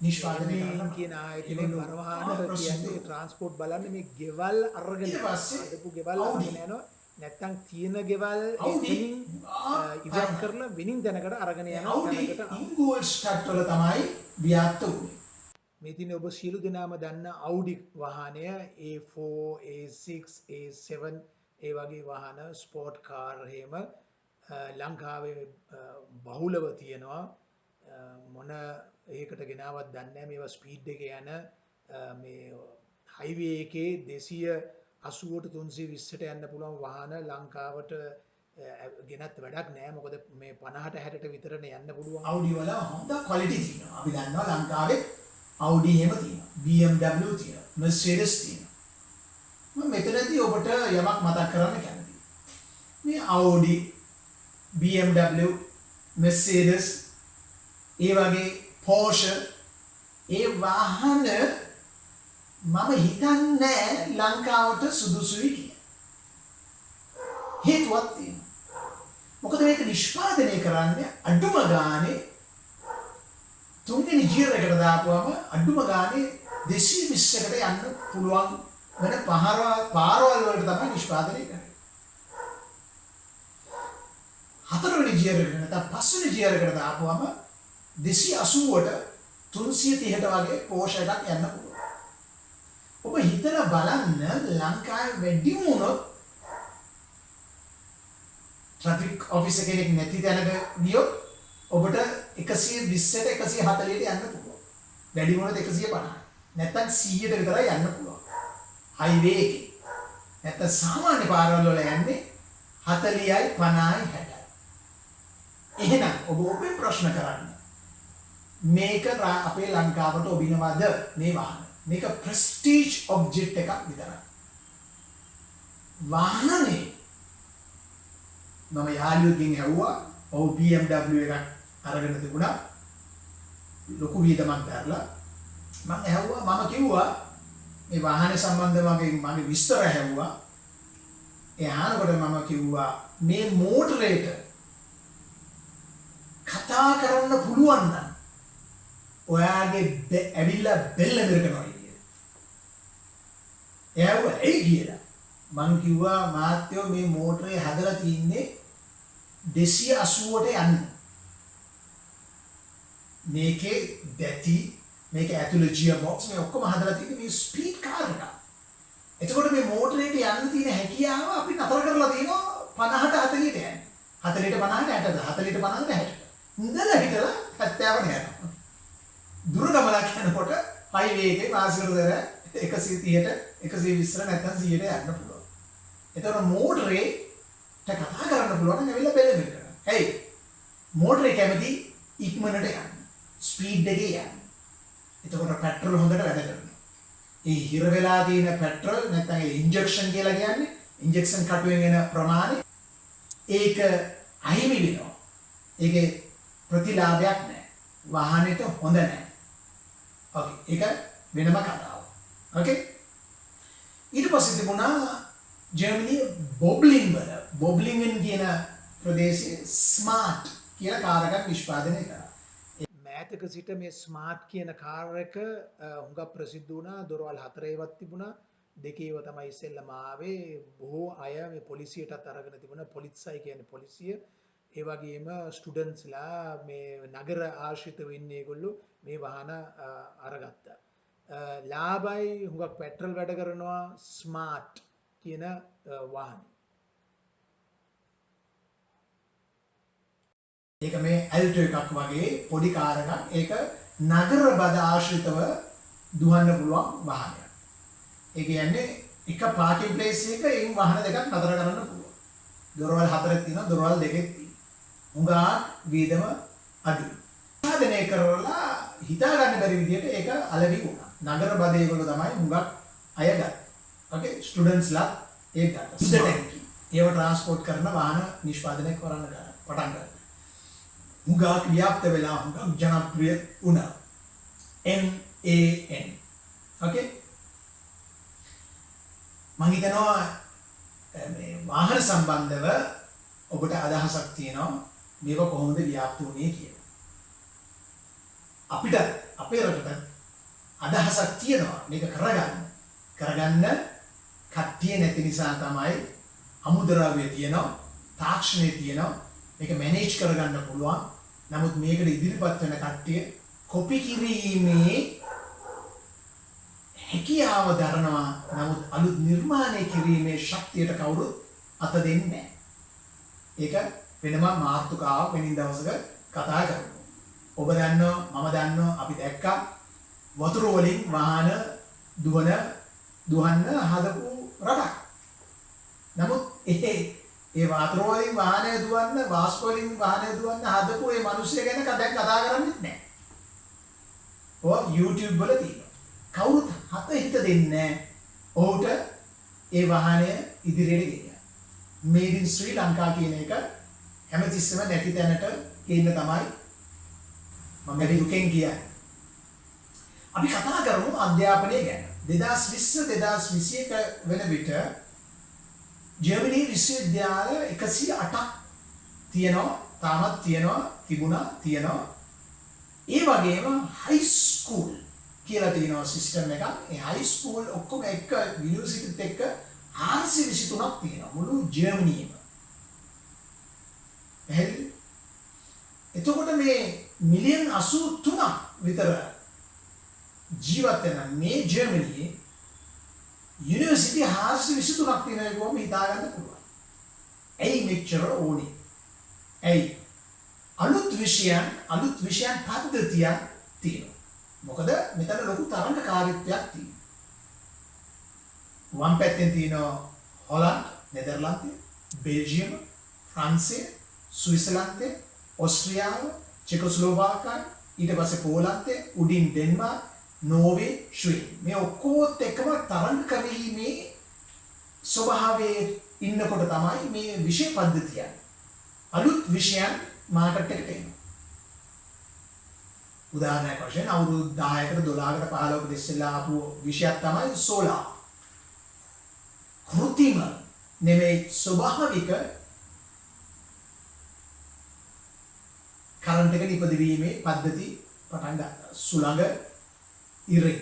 නිෂ්පාදනය කරන කියන ආයතනයේ බර වාහන කියන්නේ ට්‍රාන්ස්පෝර්ට් බලන්නේ මේ ගෙවල් අරගෙන ඊට පස්සේ අදපු ගෙවල් අරගෙන යනවා නැත්නම් තියෙන ගෙවල් එතනින් ඉවත් කරලා වෙනින් තැනකට අරගෙන යනවා තැනකට ඉන්ගෝල්ස්ටඩ් වල තමයි ව්‍යාප්ත වුනේ මේ තින්නේ ඔබ සියලු දෙනාම දන්න Audi වාහනය A4 A6 A7 ඒ වගේ වාහන ස්පෝර්ට් කාර් එහෙම ලංකාවේ බහුලව තියෙනවා මොන ඒකට ගෙනාවත් දන්නේ නැහැ මේවා ස්පීඩ් එකේ යන මේ හයිවේ එකේ 280ට 320ට යන්න පුළුවන් වාහන ලංකාවට ගෙනත් වැඩක් නැහැ මොකද මේ 50ට 60ට විතරනේ යන්න පුළුවන් Audi වල හොඳ ක්වලිටි තියෙනවා අපි දන්නවා ලංකාවේ Audi එහෙම තියෙනවා BMW තියෙනවා Mercedes තියෙනවා මම මෙතනදී ඔබට යමක් මතක් කරන්න කැමතියි මේ Audi BMW Mercedes ඒ වගේ Porsche ඒ වාහන මම හිතන්නේ ලංකාවට සුදුසුයි කියලා. හේතුවක් තියෙනවා. මොකද මේක නිෂ්පාදනය කරන්නේ අඩුම ගානේ තුන්වෙනි ගියර් එකට දාපුවම අඩුම ගානේ 220කට යන්න පුළුවන් වෙන පාරවල් වලට තමයි නිෂ්පාදනය කරන්නේ. හතරවෙනි ගියර් එකට නැත්නම් පස්වෙනි ගියර් එකට දාපුවම 280ට 330ට වගේ Porsche එකක් යන්න පුළුවන්. ඔබ හිතලා බලන්න ලංකාවේ වැඩිම වුණොත් ට්‍රැෆික් ඔෆිසර් කෙනෙක් නැති තැනක ගියොත් ඔබට 120ට 140ට යන්න පුළුවන්. වැඩි වුණොත් 150. නැත්තම් 100ට විතරයි යන්න පුළුවන්. හයිවේ එකේ. නැත්තම් සාමාන්‍ය පාරවල් වල යන්නේ 40යි 50යි 60යි. එහෙනම් ඔබ ඔබෙන් ප්‍රශ්න කරන්න. මේක අපේ ලංකාවට ඔබිනවද මේ වාහන? මේක ප්‍රෙස්ටිජ් ඔබ්ජෙක්ට් එකක් විතරයි. වාහනේ මම යාළුවෙක්ගෙන් ඇහුවා ඔව් BMW එකක් අරගෙන තිබුණා. ලොකු වියදමක් දාලා මම ඇහුවා මම කිව්වා මේ වාහනේ සම්බන්ධව මගේ විස්තර ඇහුවා. ඒ අහනකොට මම කිව්වා මේ මෝටරේට කතා කරන්න පුළුවන් නම් ඔයාගේ ඇවිල්ලා බෙල්ල මිරකනවා කියලා. එයාව ඇයි කියලා. මං කිව්වා මාත්‍යෝ මේ මෝටරේ හදලා තින්නේ 280ට යන්න. මේකේ බැටි මේක ඇතුළේ ගියර් බොක්ස් මේ ඔක්කොම හදලා තියෙන්නේ මේ ස්පීඩ් කාර් එක. එතකොට මේ මෝටරේට යන්න තියෙන හැකියාව අපි නතර කරලා තියෙනවා 50ට 40ට යන්න. 40ට 50ට 60ට 40ට 50ට 60ට. ඉඳලා හිටලා 70ට යනවා. දුර ගමනක් යනකොට හයිවේ එකේ මාසිකතර 130ට 120ට නැත්නම් 100ට යන්න පුළුවන්. එතකොට මෝටරේට කතා කරන්න පුළුවන් නම් ඇවිල්ලා බෙල්ල බෙල් කරනවා. ඇයි? මෝටරේ කැමති ඉක්මනට යන්න. ස්පීඩ් එකේ යන්න. එතකොට පෙට්‍රල් හොඳට වැඩ කරනවා. ඒ හිර වෙලා තියෙන පෙට්‍රල් නැත්නම් ඒ ඉන්ජෙක්ෂන් කියලා කියන්නේ ඉන්ජෙක්ෂන් කටුවෙන් එන ප්‍රමාණය ඒක අහිමි වෙනවා. ඒකේ ප්‍රතිලාභයක් නැහැ. වාහනේට හොඳ නැහැ. ඕකේ. ඒක වෙනම කතාවක්. ඕකේ. ඊට පස්සේ තිබුණා ජර්මනියේ බොබ්ලින්ගෙන් කියන ප්‍රදේශයේ ස්මාර්ට් කියලා කාර් එකක් නිෂ්පාදනය කරා. මෑතක සිට මේ ස්මාර්ට් කියන කාර් එක හුඟක් ප්‍රසිද්ධ වුණා. දොරවල් 4වත් තිබුණා. දෙකේව තමයි ඉස්සෙල්ලම ආවේ. බොහෝ අය මේ පොලිසියටත් අරගෙන තිබුණා. පොලිසයි කියන්නේ පොලිසිය. ඒ වගේම ස්ටුඩන්ට්ස්ලා මේ නගර ආශ්‍රිතව ඉන්න ඒගොල්ලෝ මේ වාහන අරගත්තා. ලාභයි හුඟක් පෙට්‍රල් වැඩ කරනවා ස්මාර්ට් කියන වාහනේ. ඒක මේ ඇල්ටෝ එකක් වගේ පොඩි කාර් එකක්. ඒක නගර බද ආශ්‍රිතව දුවන්න පුළුවන් වාහනයක්. ඒ කියන්නේ එක පාකින් ප්ලේස් එකක එයින් වාහන දෙකක් නතර කරන්න පුළුවන්. දොරවල් 4ක් තියෙනවා, දොරවල් 2ක් තියෙනවා. උඟා වීදම අඩුයි. සාධනය කරලා හිතා ගන්න බැරි විදිහට ඒක අලෙවි වුණා. නගර බද ඒගොල්ලෝ තමයි හුඟක් අය ගත්තා. ඕකේ ස්ටුඩන්ට්ස්ලා ඒක ගත්තා. සුද ටැංකි. ඒව ට්‍රාන්ස්පෝර්ට් කරන වාහන නිෂ්පාදනය කරන්න පටන් ගත්තා. හුඟක් ව්‍යාප්ත වෙලා හුඟක් ජනප්‍රිය වුණා. MAN. ඕකේ මම හිතනවා මේ වාහන සම්බන්ධව ඔබට අදහසක් තියෙනවා මේක කොහොමද ව්‍යාප්ත වුනේ කියලා. අපිට අපේ රටට අදහසක් තියෙනවා මේක කරගන්න කට්ටිය නැති නිසා තමයි අමුද්‍රව්‍ය තියෙනවා, තාක්ෂණය තියෙනවා, මේක මැනේජ් කරගන්න පුළුවන්. නමුත් මේකට ඉදිරිපත් වෙන කට්ටිය කොපි කිරීමේ හැකියාව දරනවා. නමුත් අලුත් නිර්මාණය කිරීමේ ශක්තියට කවුරුත් අත දෙන්නේ නැහැ. ඒක වෙනම මාතෘකාවක් වෙනින් දවසක කතා කරමු. ඔබ දන්නවා, මම දන්නවා, අපි දැක්කා වතුර වලින් වාහන දුවන්න හදපු රටක්. නමුත් ඒ වතුර වලින් වාහනය දුවන්න, වාෂ්ප වලින් වාහනය දුවන්න හදපු ඒ මිනිස්සු ගැන දැන් කතා කරන්නේ නැහැ. ඔය YouTube වල තියෙනවා. කවුරුත් හත හිත දෙන්නේ ඔහුට ඒ වාහනය ඉදිරියට ගෙනියන්න. මේඩ් ඉන් ශ්‍රී ලංකා කියන එක හැමතිස්සෙම නැති තැනට ගේන්න තමයි මම යුකෙන් කියන්නේ. අපි කතා කරමු අධ්‍යාපනය ගැන. 2020-2021 වෙන විට ජර්මනි විශ්වවිද්‍යාල 108ක් තියෙනවා. තාමත් තියෙනවා. ඒ වගේම හයි ස්කූල් කියලා තියෙනවා සිස්ටම් එකක්. ඒ හයි ස්කූල් ඔක්කොම එක යුනිවර්සිටිත් එක්ක 423ක් තියෙනවා මුළු ජර්මනියේම. එහෙනම් එතකොට මේ මිලියන් 83ක් විතර ජීවත් වෙන මේ ජර්මනියේ යුනිවර්සිටි 423ක් තියෙනවා කියවම හිතා ගන්න පුළුවන්. ඇයි මෙච්චර ඕනේ? ඇයි? අලුත් විෂයන් පද්ධතියක් තියෙනවා. මොකද මෙතන ලොකු තරංගකාරීත්වයක් තියෙනවා. වම් පැත්තෙන් තියෙනවා හොලන්ඩ්, නෙදර්ලන්තය, බෙල්ජියම, ෆ්‍රාන්සය, ස්විට්සර්ලන්තය, ඕස්ට්‍රියාව, චෙකෝස්ලෝවාකියාව, ඊට පස්සේ පෝලන්තය, උඩින් ඩෙන්මාර්ක්, නෝර්වේ, ස්වීඩන්. මේ ඔක්කොත් එක්කම තරංග කරීමේ ස්වභාවයේ ඉන්නකොට තමයි මේ විෂය පද්ධතිය අලුත් විෂයන් මාකට් එකට එනවා. උදාහරණයක් වශයෙන් අවුරුදු 10කට 12කට 15කට ඉස්සෙල්ලා ආපු විෂයක් තමයි සෝලාර්. කෘත්‍රිම නෙමෙයි ස්වභාවික කරන්ට් එක නිපදවීමේ පද්ධති පටන් ගත්තා. සුළඟ ඉරේ.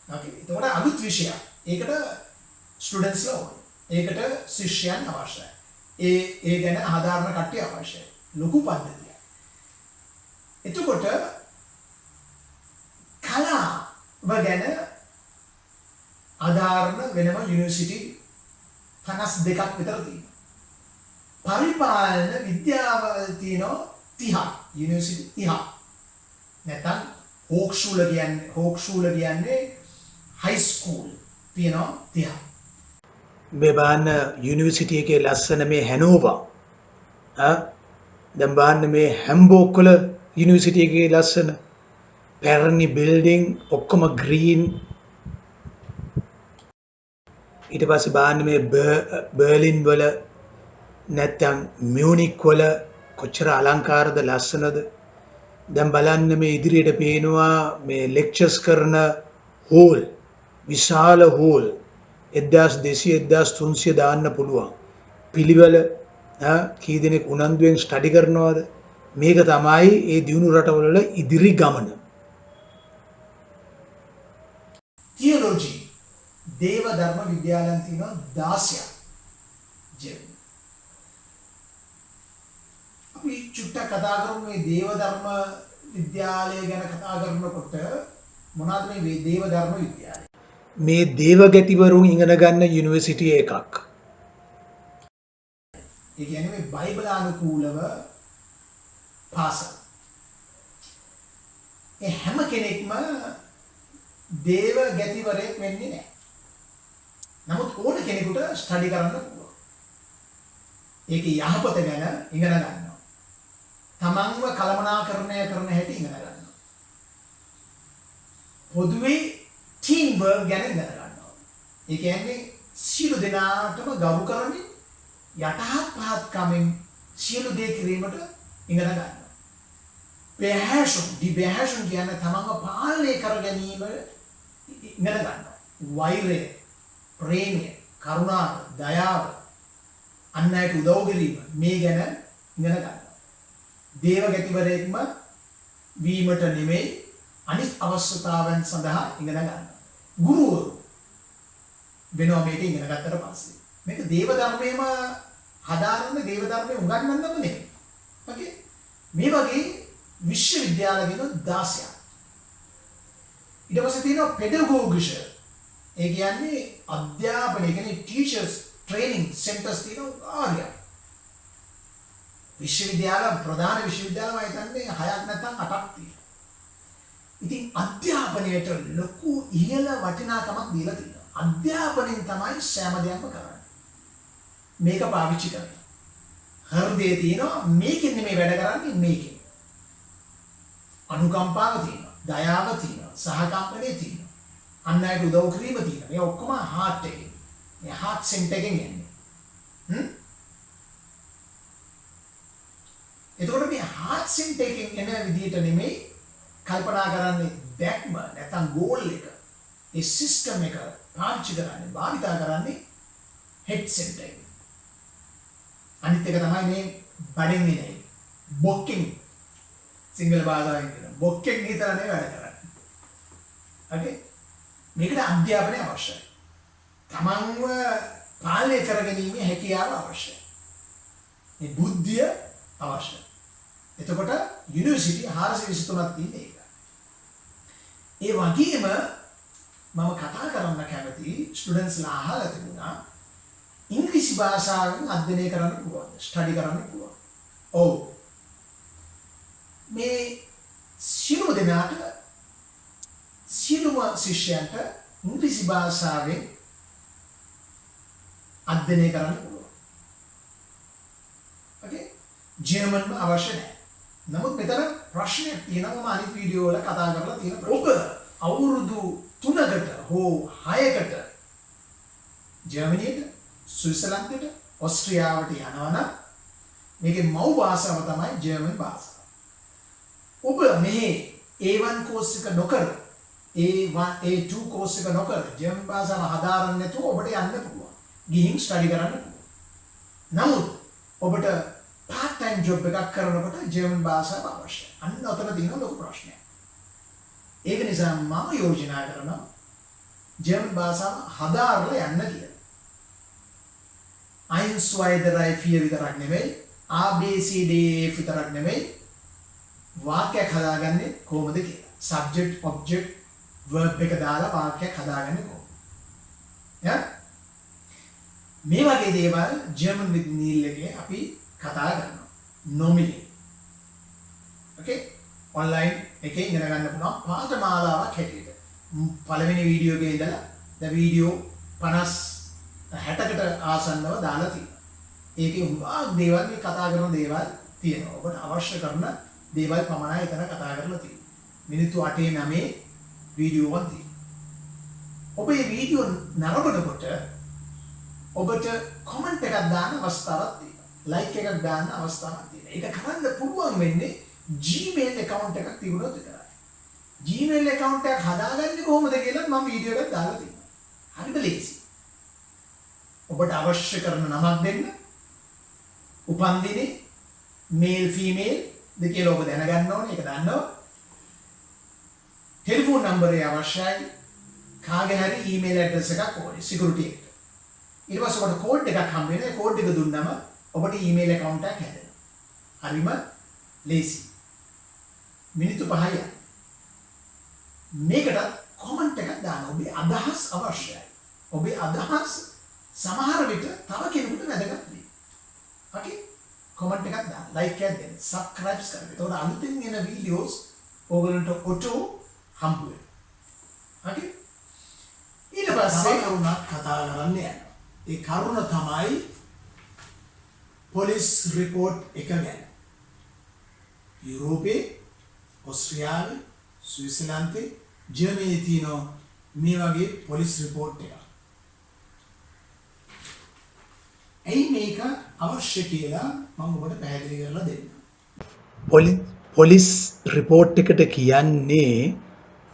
ඕකේ. එතකොට අලුත් විෂයක්. ඒකට ස්ටුඩන්ට්ස්ලා ඕනේ. ඒකට ශිෂ්‍යයන් අවශ්‍යයි. ඒ ගැන ආධාරණ කට්ටිය අවශ්‍යයි. ලොකු පද්ධතියක්. එතකොට කලාව ගැන ආධාරණ වෙනම යුනිවර්සිටි 52ක් විතර තියෙනවා. පරිපාලන විද්‍යාවල් තියෙනවා 30ක්. යුනිවර්සිටි 30ක්. නැත්නම් හෝක්ෂූල කියන්නේ හයි ස්කූල් තියෙනවා 30. මේ බාන්න යුනිවර්සිටි එකේ ලස්සන මේ හැනෝවා දැන් බාන්න මේ හැම්බෝක් වල යුනිවර්සිටි එකේ ලස්සන පැරණි බිල්ඩින් ඔක්කොම ග්‍රීන් ඊට පස්සේ බාන්න මේ බර්ලින් වල නැත්තම් මියුනික් වල කොච්චර අලංකාරද ලස්සනද දැන් බලන්න මේ ඉදිරියට පේනවා මේ ලෙක්චර්ස් කරන හෝල් විශාල හෝල් 1200 1300 දාන්න පුළුවන් පිළිවෙල කී දෙනෙක් උනන්දුවෙන් ස්ටඩි කරනවද මේක තමයි ඒ දියුණු රටවල ඉදිරි ගමන තියොලොජි දේව ධර්ම විද්‍යාලයන් තියෙනවා 16ක් ජර්මනි. අපි චුට්ටක් කතා කරමු මේ දේව ධර්ම විද්‍යාලය ගැන කතා කරනකොට මොනවද මේ දේව ධර්ම විද්‍යාලය? මේ දේවගැතිවරුන් ඉගෙන ගන්න යුනිවර්සිටි එකක්. ඒ කියන්නේ මේ බයිබලානුකූලව පාසල්. ඒ හැම කෙනෙක්ම දේව ගැතිවරයෙක් වෙන්නේ නැහැ. නමුත් ඕන කෙනෙකුට ස්ටඩි කරන්න පුළුවන්. ඒකේ යහපත ගැන ඉගෙන ගන්නවා. තමන්ව කළමනාකරණය කරන හැටි ඉගෙන ගන්නවා. පොදුවේ ටීම් වර්ක් ගැන ඉගෙන ගන්නවා. ඒ කියන්නේ සියලු දෙනාටම ගරු කරමින් යටහත් පහත් කමින් සියලු දේ කිරීමට ඉගෙන ගන්නවා. die Beherrschung කියන්නේ තමන්ව පාලනය කර ගැනීම ඉගෙන ගන්නවා. වෛරය, ප්‍රේමය, කරුණාව, දයාව, අන් අයට උදව් කිරීම මේ ගැන ඉගෙන ගන්නවා. දේව ගැතිවරයෙක්ම වීමට නෙමෙයි අනිත් අවශ්‍යතාවයන් සඳහා ඉගෙන ගන්නවා. ගුරුවරු වෙනවා මේක ඉගෙන ගත්තට පස්සේ. මේක දේව ධර්මයේම හදාරන්න දේව ධර්මයේ උගන්වන්නම නෙමෙයි. ඕකේ. මේ වගේ විශ්වවිද්‍යාල දින 16ක්. ඊට පස්සේ තියෙනවා pedagogische. ඒ කියන්නේ අධ්‍යාපනය කියන්නේ teachers training centers තියෙනවා ආර්යයක්. විශ්වවිද්‍යාල ප්‍රධාන විශ්වවිද්‍යාල මම හිතන්නේ 6ක් නැත්නම් 8ක් තියෙනවා. ඉතින් අධ්‍යාපනයට ලොකු ඉහළ වටිනාකමක් දීලා තියෙනවා. අධ්‍යාපනයෙන් තමයි සෑම දෙයක්ම කරන්නේ. මේක පාවිච්චි කරන්න. හෘදයේ තියෙනවා මේකෙන් නෙමෙයි වැඩ කරන්නේ මේකෙන්. අනුකම්පාව තියෙනවා, දයාව තියෙනවා, සහකම්පනය තියෙනවා. අන් අයට උදව් කිරීම තියෙනවා. මේ ඔක්කොම heart එකෙන්. මේ heart center එකෙන් එන්නේ. එතකොට මේ heart center එකෙන් එන විදිහට නෙමෙයි කල්පනා කරන්නේ දැක්ම නැත්නම් goal එක. ඒ system එක පාවිච්චි කරන්නේ, භාවිතා කරන්නේ head center එක. අනිත් එක තමයි මේ බඩෙන් එන එක. බොක්කෙන් සිංහල භාෂාවෙන් කියන බොක්කෙන් හිතලා වැඩ කරන්නේ. හරි? මේකට අධ්‍යාපනය අවශ්‍යයි. තමන්ව පාලනය කරගැනීමේ හැකියාව අවශ්‍යයි. මේ බුද්ධිය අවශ්‍යයි. එතකොට යුනිවර්සිටි 423ක් තියෙන එක. ඒ වගේම මම කතා කරන්න කැමති ස්ටුඩන්ට්ස්ලා අහලා තිබුණා ඉංග්‍රීසි භාෂාවෙන් අධ්‍යයනය කරන්න පුළුවන්, ස්ටඩි කරන්න පුළුවන්. ඔව්. මේ සියලුම දෙනාට සියලුම ශිෂ්‍යයන්ට ඉංග්‍රීසි භාෂාවෙන් අධ්‍යයනය කරන්න පුළුවන්. ඕකේ? ජර්මන් අවශ්‍ය නැහැ. නමුත් මෙතන ප්‍රශ්නයක් තියෙනවා මම අනිත් වීඩියෝ වල කතා කරලා තියෙන ඔබ අවුරුදු 3කට හෝ 6කට ජර්මනියට, ස්විට්සර්ලන්තයට, ඕස්ට්‍රියාවට යනවා නම් මේකේ මව් භාෂාව තමයි ජර්මන් භාෂාව. ඔබ මේ A1 කෝස් එක නොකර A2 කෝස් එක නොකර ජර්මන් භාෂාව හදාරන්න නැතුව ඔබට යන්න පුළුවන්. ගිහින් ස්ටඩි කරන්න පුළුවන්. නමුත් ඔබට part time job එකක් කරනකොට ජර්මන් භාෂාව අවශ්‍යයි. අන්න ඔතන තියෙන ලොකු ප්‍රශ්නයක්. ඒක නිසා මම යෝජනා කරනවා ජර්මන් භාෂාව හදාරලා යන්න කියලා. 1 2 3 4 විතරක් නෙමෙයි A B C D E F විතරක් නෙමෙයි වාක්‍යයක් හදාගන්නේ කොහොමද කියලා. subject object verb එක දාලා වාක්‍යයක් හදාගන්නේ කොහොමද? මේ වගේ දේවල් ජර්මන් with Neil එකේ අපි කතා කරනවා. nominally. okay? ඔන්ලයින් එකේ ඉගෙන ගන්න පුළුවන් පාඨමාලාවක් හැටියට. පළවෙනි වීඩියෝ එකේ ඉඳලා දැන් වීඩියෝ 50 60කට ආසන්නව දාලා තියෙනවා. ඒකේ හුඟක් දේවල් මේ කතා කරන දේවල් තියෙනවා. ඔබට අවශ්‍ය කරන දේවල් පමණයි එතන කතා කරලා තියෙන්නේ. මිනිත්තු 8-9 වීඩියෝ එකක් තියෙනවා. ඔබ මේ වීඩියෝ නරඹනකොට ඔබට කමෙන්ට් එකක් දාන්න අවස්ථාවක් තියෙනවා. ලයික් එකක් දාන්න අවස්ථාවක් තියෙනවා. ඒක කරන්න පුළුවන් වෙන්නේ Gmail account එකක් තිබුණොත් විතරයි. Gmail account එකක් හදාගන්නේ කොහොමද කියලා මම වීඩියෝ එකක් දාලා තියෙනවා. හරිද ලේසි. ඔබට අවශ්‍ය කරන නමක් දෙන්න. උපන්දිනේ මේල් ෆීමේල් දෙක කියලා ඔබ දැනගන්න ඕනේ. ඒක දන්නවා. ටෙලිෆෝන් නම්බරය අවශ්‍යයි. කාගේ හරි ඊමේල් ඇඩ්‍රස් එකක් ඕනේ සිකියුරිටි එකට. ඊට පස්සේ ඔබට කෝඩ් එකක් හම්බ වෙනවා. ඒ කෝඩ් එක දුන්නම ඔබට ඊමේල් account එකක් හැදෙනවා. හරිම ලේසි. මිනිත්තු 5යි. මේකට කමෙන්ට් එකක් දාන්න. ඔබේ අදහස් අවශ්‍යයි. ඔබේ අදහස් සමහර විට තව කෙනෙකුට වැදගත් වෙයි. ඕකේ? කමෙන්ට් එකක් දාන්න. ලයික් එකක් දෙන්න. සබ්ස්ක්‍රයිබ් කරන්න. එතකොට අලුතෙන් එන වීඩියෝස් ඕගලන්ට ඔටෝ හම්බ වෙනවා. ඕකේ? ඊට පස්සේ කරුණක් කතා කරන්න යනවා. ඒ කරුණ තමයි පොලිස් රිපෝට් එක ගැන. යුරෝපයේ, ඔස්ට්‍රියාවේ, ස්විට්සර්ලන්තේ, ජර්මනියේ තියෙන මේ වගේ පොලිස් රිපෝට් එකක්. ඇයි මේක අවශ්‍ය කියලා මම ඔබට පැහැදිලි කරලා දෙන්නම්. පොලිස් රිපෝට් එකට කියන්නේ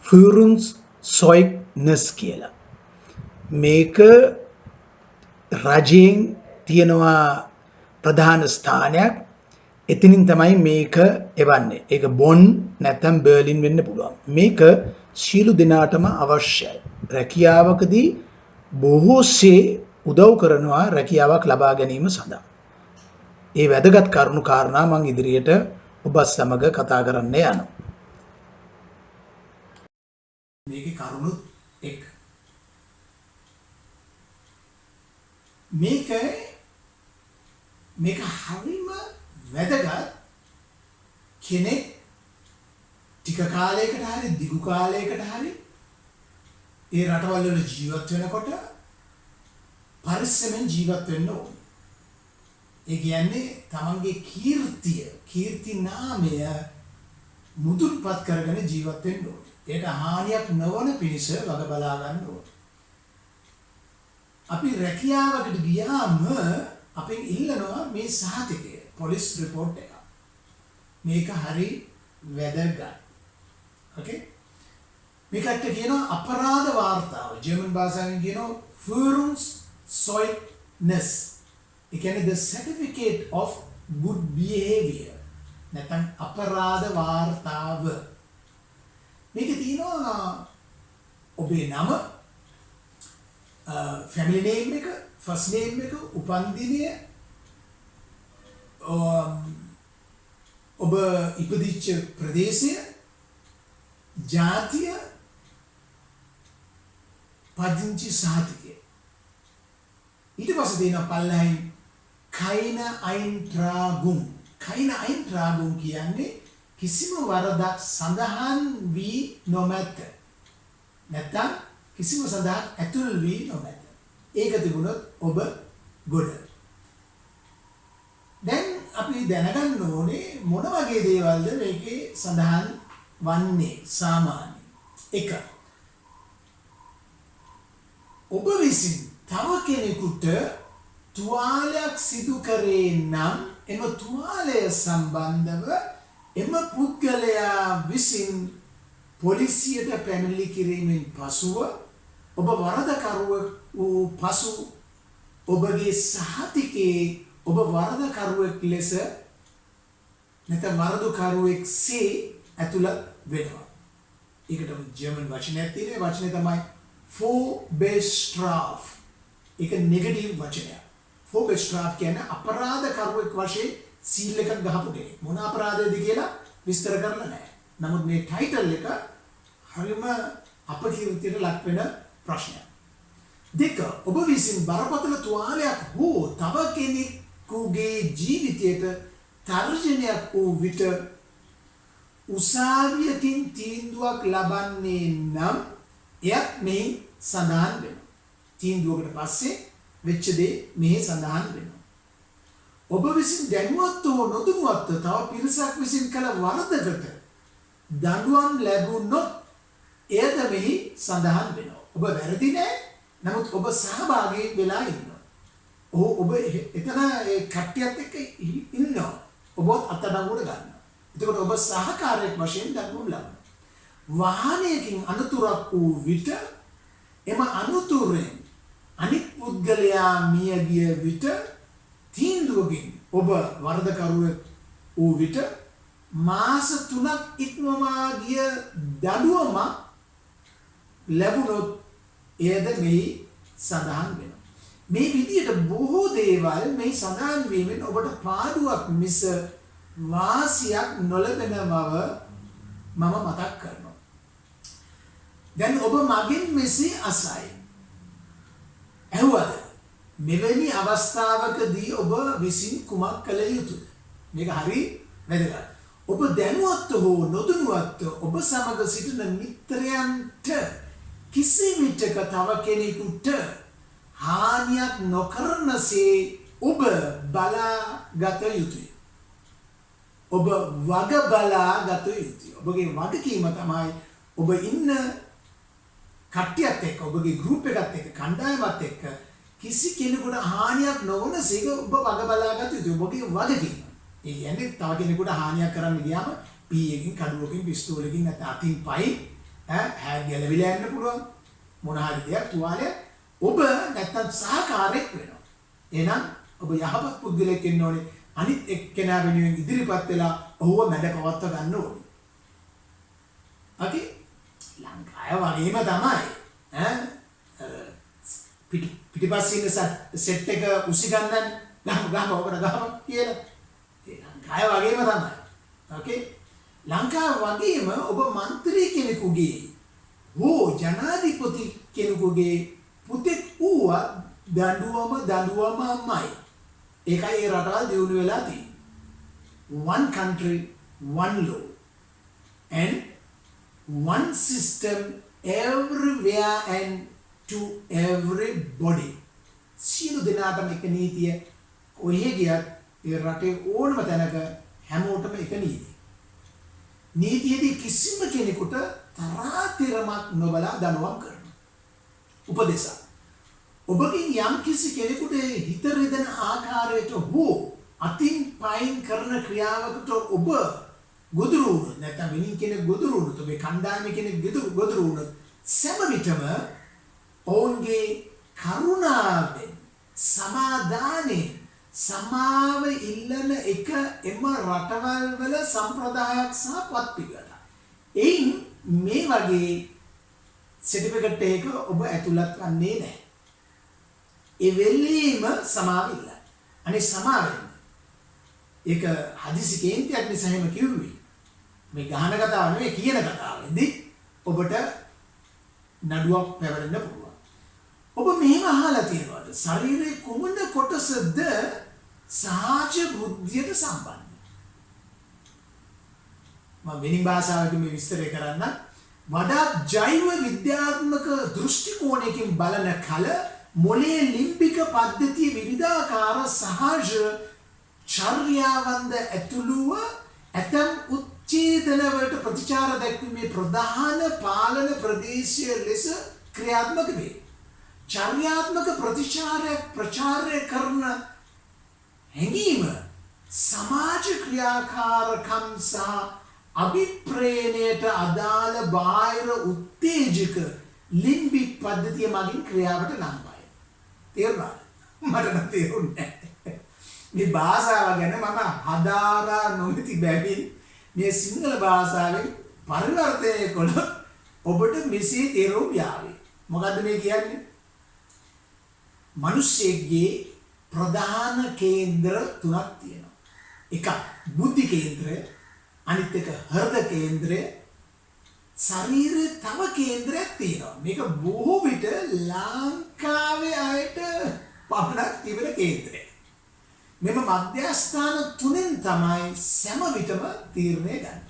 ෆයුරුන්ස්සොයිග්නස් කියලා. මේක රජයෙන් තියෙනවා ප්‍රධාන ස්ථානයක්. එතනින් තමයි මේක එවන්නේ. ඒක බොන් නැත්නම් බර්ලින් වෙන්න පුළුවන්. මේක සියලු දෙනාටම අවශ්‍යයි. රැකියාවකදී බොහෝසේ උදව් කරනවා රැකියාවක් ලබා ගැනීම සඳහා. ඒ වැදගත් කරුණු කාරණා මම ඉදිරියට ඔබ සමග කතා කරන්න යනවා. මේකේ කරුණුත් එක්. මේක හරිම වැදගත් කෙනෙක් ටික කාලයකට හරි දිගු කාලයකට හරි ඒ රටවල් වල ජීවත් වෙනකොට පරිස්සමෙන් ජීවත් වෙන්න ඕනේ. ඒ කියන්නේ තමන්ගේ කීර්ති නාමය මුදුන්පත් කරගෙන ජීවත් වෙන්න ඕනේ. ඒකට හානියක් නොවන පිණිස වග බලා ගන්න ඕනේ. අපි රැකියාවකට ගියාම අපෙන් ඉල්ලනවා මේ සහතිකය පොලිස් රිපෝට් එක. මේක හරි වැදගත්. ඕකේ? මේකට කියනවා අපරාධ වාර්තාව. ජර්මන් භාෂාවෙන් කියනවා Führungszeugnis. ඒ කියන්නේ the certificate of good behavior. නැත්නම් අපරාධ වාර්තාව. මේක තියෙනවා ඔබේ නම, family name එක, first name එක, උපන්දිනය, ඔබ ඉපදිච්ච ප්‍රදේශය, ජාතිය, පදිංචි සහතිකය. ඊට පස්සේ දෙනවා පල්ලෙහින් keine Eintragung. keine Eintragung කියන්නේ කිසිම වරදක් සඳහන් වී නොමැත. නැත්නම් කිසිම සඳහන් ඇතුල් වී නොමැත. ඒක තිබුණොත් ඔබ ගොඩ. දැන් අපි දැනගන්න ඕනේ මොන වගේ දේවල්ද මේකේ සඳහන් වන්නේ සාමාන්‍ය. 1. ඔබ විසින් තව කෙනෙකුට තුවාලයක් සිදු කරේ නම් එම තුවාලය සම්බන්ධව එම පුද්ගලයා විසින් පොලිසියට පැමිණිලි කිරීමෙන් පසුව ඔබ වරදකරුවෙක් වූ පසු ඔබගේ සහතිකයේ ඔබ වරදකරුවෙක් ලෙස නැත්නම් වරදකරුවෙක්සේ ඇතුළත් වෙනවා. ඒකට ජර්මන් වචනයක් තියෙනවා. වචනේ තමයි Vorbestraf. ඒක නෙගටිව් වචනයක්. Vorbestraf කියන්නේ අපරාධකරුවෙක් වශයෙන් සීල් එකක් ගහපු කෙනෙක්. මොන අපරාධයද කියලා විස්තර කරලා නැහැ. නමුත් මේ ටයිටල් එක හරිම අපකීර්තියට ලක් වෙන ප්‍රශ්නයක්. 2. ඔබ විසින් බරපතල තුවාලයක් හෝ තව කෙනෙකුගේ ජීවිතයට තර්ජනයක් වූ විට උසාවියකින් තීන්දුවක් ලබන්නේ නම් එයත් මෙහි සඳහන් වෙනවා. තීන්දුවකට පස්සේ වෙච්ච දේ මෙහි සඳහන් වෙනවා. ඔබ විසින් දැනුවත්ව හෝ නොදැනුවත්ව තව පිරිසක් විසින් කළ වරදකට දඬුවම් ලැබුණොත් එයද මෙහි සඳහන් වෙනවා. ඔබ වැරදි නෑ. නමුත් ඔබ සහභාගී වෙලා ඉන්නවා. ඔබ එතන ඒ කට්ටියත් එක්ක ඉන්නවා. ඔබත් අත්අඩංගුවට ගන්නවා. එතකොට ඔබ සහකාරයක් වශයෙන් දඬුවම් ලබනවා. වාහනයකින් අනතුරක් වූ විට එම අනතුරෙන් අනිත් පුද්ගලයා මිය ගිය විට තීන්දුවකින් ඔබ වරදකරුවෙක් වූ විට මාස 3ක් ඉක්මවා ගිය දඬුවමක් ලැබුණොත් එයද මෙහි සඳහන් වෙනවා. මේ විදිහට බොහෝ දේවල් මේ සඳහන් වීමෙන් ඔබට පාඩුවක් මිස වාසියක් නොලැබෙන බව මම මතක් කරනවා. දැන් ඔබ මගෙන් මෙසේ අසයි. ඇහුවද? මෙවැනි අවස්ථාවකදී ඔබ විසින් කුමක් කළ යුතුද? මේක හරි වැදගත්. ඔබ දැනුවත්ව හෝ නොදැනුවත්ව ඔබ සමග සිටින මිත්‍රයන්ට කිසි විටක තව කෙනෙකුට හානියක් නොකරනසේ ඔබ බලාගත යුතුය. ඔබ වග බලාගත යුතුය. ඔබගේ වගකීම තමයි ඔබ ඉන්න කට්ටියත් එක්ක ඔබගේ ගෲප් එකත් එක්ක කණ්ඩායමත් එක්ක කිසි කෙනෙකුට හානියක් නොවනසේ ඔබ වග බලාගත යුතුය. ඔබගේ වගකීම. ඒ කියන්නේ තව කෙනෙකුට හානියක් කරන්න ගියාම පීයකින් කඩුවකින් පිස්තෝලකින් නැත්නම් අතින් පයින් ඈ ගැලවිලා යන්න පුළුවන්. මොන හරි දෙයක් තුවාලයක් ඔබ නැත්නම් සහකාරයක් වෙනවා. එහෙනම් ඔබ යහපත් පුද්ගලයෙක් වෙන්න ඕනේ. අනිත් එක්කෙනා වෙනුවෙන් ඉදිරිපත් වෙලා ඔහුව මැඩ පවත්ව ගන්න ඕනේ. okay ලංකාව වගේම තමයි පිටිපස්සේ ඉන්න සෙට් එක උසි ගන්නන්නේ ගහම ඔකට ගහම කියලා. ඒ ලංකාව වගේම තමයි. okay ලංකාව වගේම ඔබ മന്ത്രി කෙනෙකුගේ හෝ ජනාධිපති කෙනෙකුගේ පුතෙක් වුව දඬුවමයි. ඒකයි ඒ රටවල් දියුණු වෙලා තියෙන්නේ. one country one law and one system everywhere and to everybody. සියලු දෙනාටම එක නීතිය කොහේ ගියත් ඒ රටේ ඕනම තැනක හැමෝටම එක නීතිය. නීතියේදී කිසිම කෙනෙකුට තරාතිරමක් නොබලා දඬුවම් කරනවා. උපදේශක්. ඔබකින් යම් කිසි කෙනෙකුට හිත රිදෙන ආකාරයට හෝ අතින් පයින් කරන ක්‍රියාවකට ඔබ ගොදුරු වුණොත් නැත්නම් වෙනින් කෙනෙක් ගොදුරු වුණොත් ඔබේ කණ්ඩායමේ කෙනෙක් ගොදුරු වුණොත් සෑම විටම ඔවුන්ගේ කරුණාවෙන් සමාදානෙන් සමාව ඉල්ලන එක එම රටවල් වල සම්ප්‍රදායක් සහ පත්පිළිවෙල. එයින් මේ වගේ සර්ටිෆිකට් එකක ඔබ ඇතුළත් වන්නේ නැහැ. ඒ වෙලෙම සමාව ඉල්ලන්න. අනේ සමාව වෙන්න. ඒක හදිසි කේන්තියක් නිසා එහෙම කිව්වේ. මේ ගහන කතාව නෙවෙයි කියන කතාවෙන්දී ඔබට නඩුවක් පැවරෙන්න පුළුවන්. ඔබ මෙහෙම අහලා තියෙනවද? ශරීරයේ කුමන කොටසද සහජ බුද්ධියට සම්බන්ධ? මම වෙනින් භාෂාවකින් මේ විස්තරය කරන්න. වඩාත් ජෛව විද්‍යාත්මක දෘෂ්ටි කෝණයකින් බලන කල මොලේ ලිම්බික පද්ධතිය විවිධාකාර සහජ චර්යාවන්ද ඇතුළුව ඇතම් උච්ඡේදන වලට ප්‍රතිචාර දක්වීමේ ප්‍රධාන පාලන ප්‍රදේශය ලෙස ක්‍රියාත්මක වේ. චර්යාත්මක ප්‍රචාරය කරන හැඟීම සමාජ ක්‍රියාකාරකම් සහ අභිප්‍රේණයට අදාළ බාහිර උත්තේජක ලිම්බික් පද්ධතිය මගින් ක්‍රියාවට නම්බයි. තේරුණාද? මට නම් තේරුන්නේ නැහැ. මේ භාෂාව ගැන මම හදාරා නොමැති බැවින් මේ සිංහල භාෂාවෙන් පරිවර්තනය කළොත් ඔබට මෙසේ තේරුම් යාවි. මොකද්ද මේ කියන්නේ? මිනිස්සෙගේ ප්‍රධාන කේන්ද්‍ර තුනක් තියෙනවා. එකක් බුද්ධි කේන්ද්‍රය, අනිත් එක හෘද කේන්ද්‍රය, ශරීරයේ තව කේන්ද්‍රයක් තියෙනවා. මේක බොහෝ විට ලංකාවේ අයට පමණක් තිබෙන කේන්ද්‍රය. මෙම මධ්‍යස්ථාන තුනෙන් තමයි සෑම විටම තීරණය ගන්න.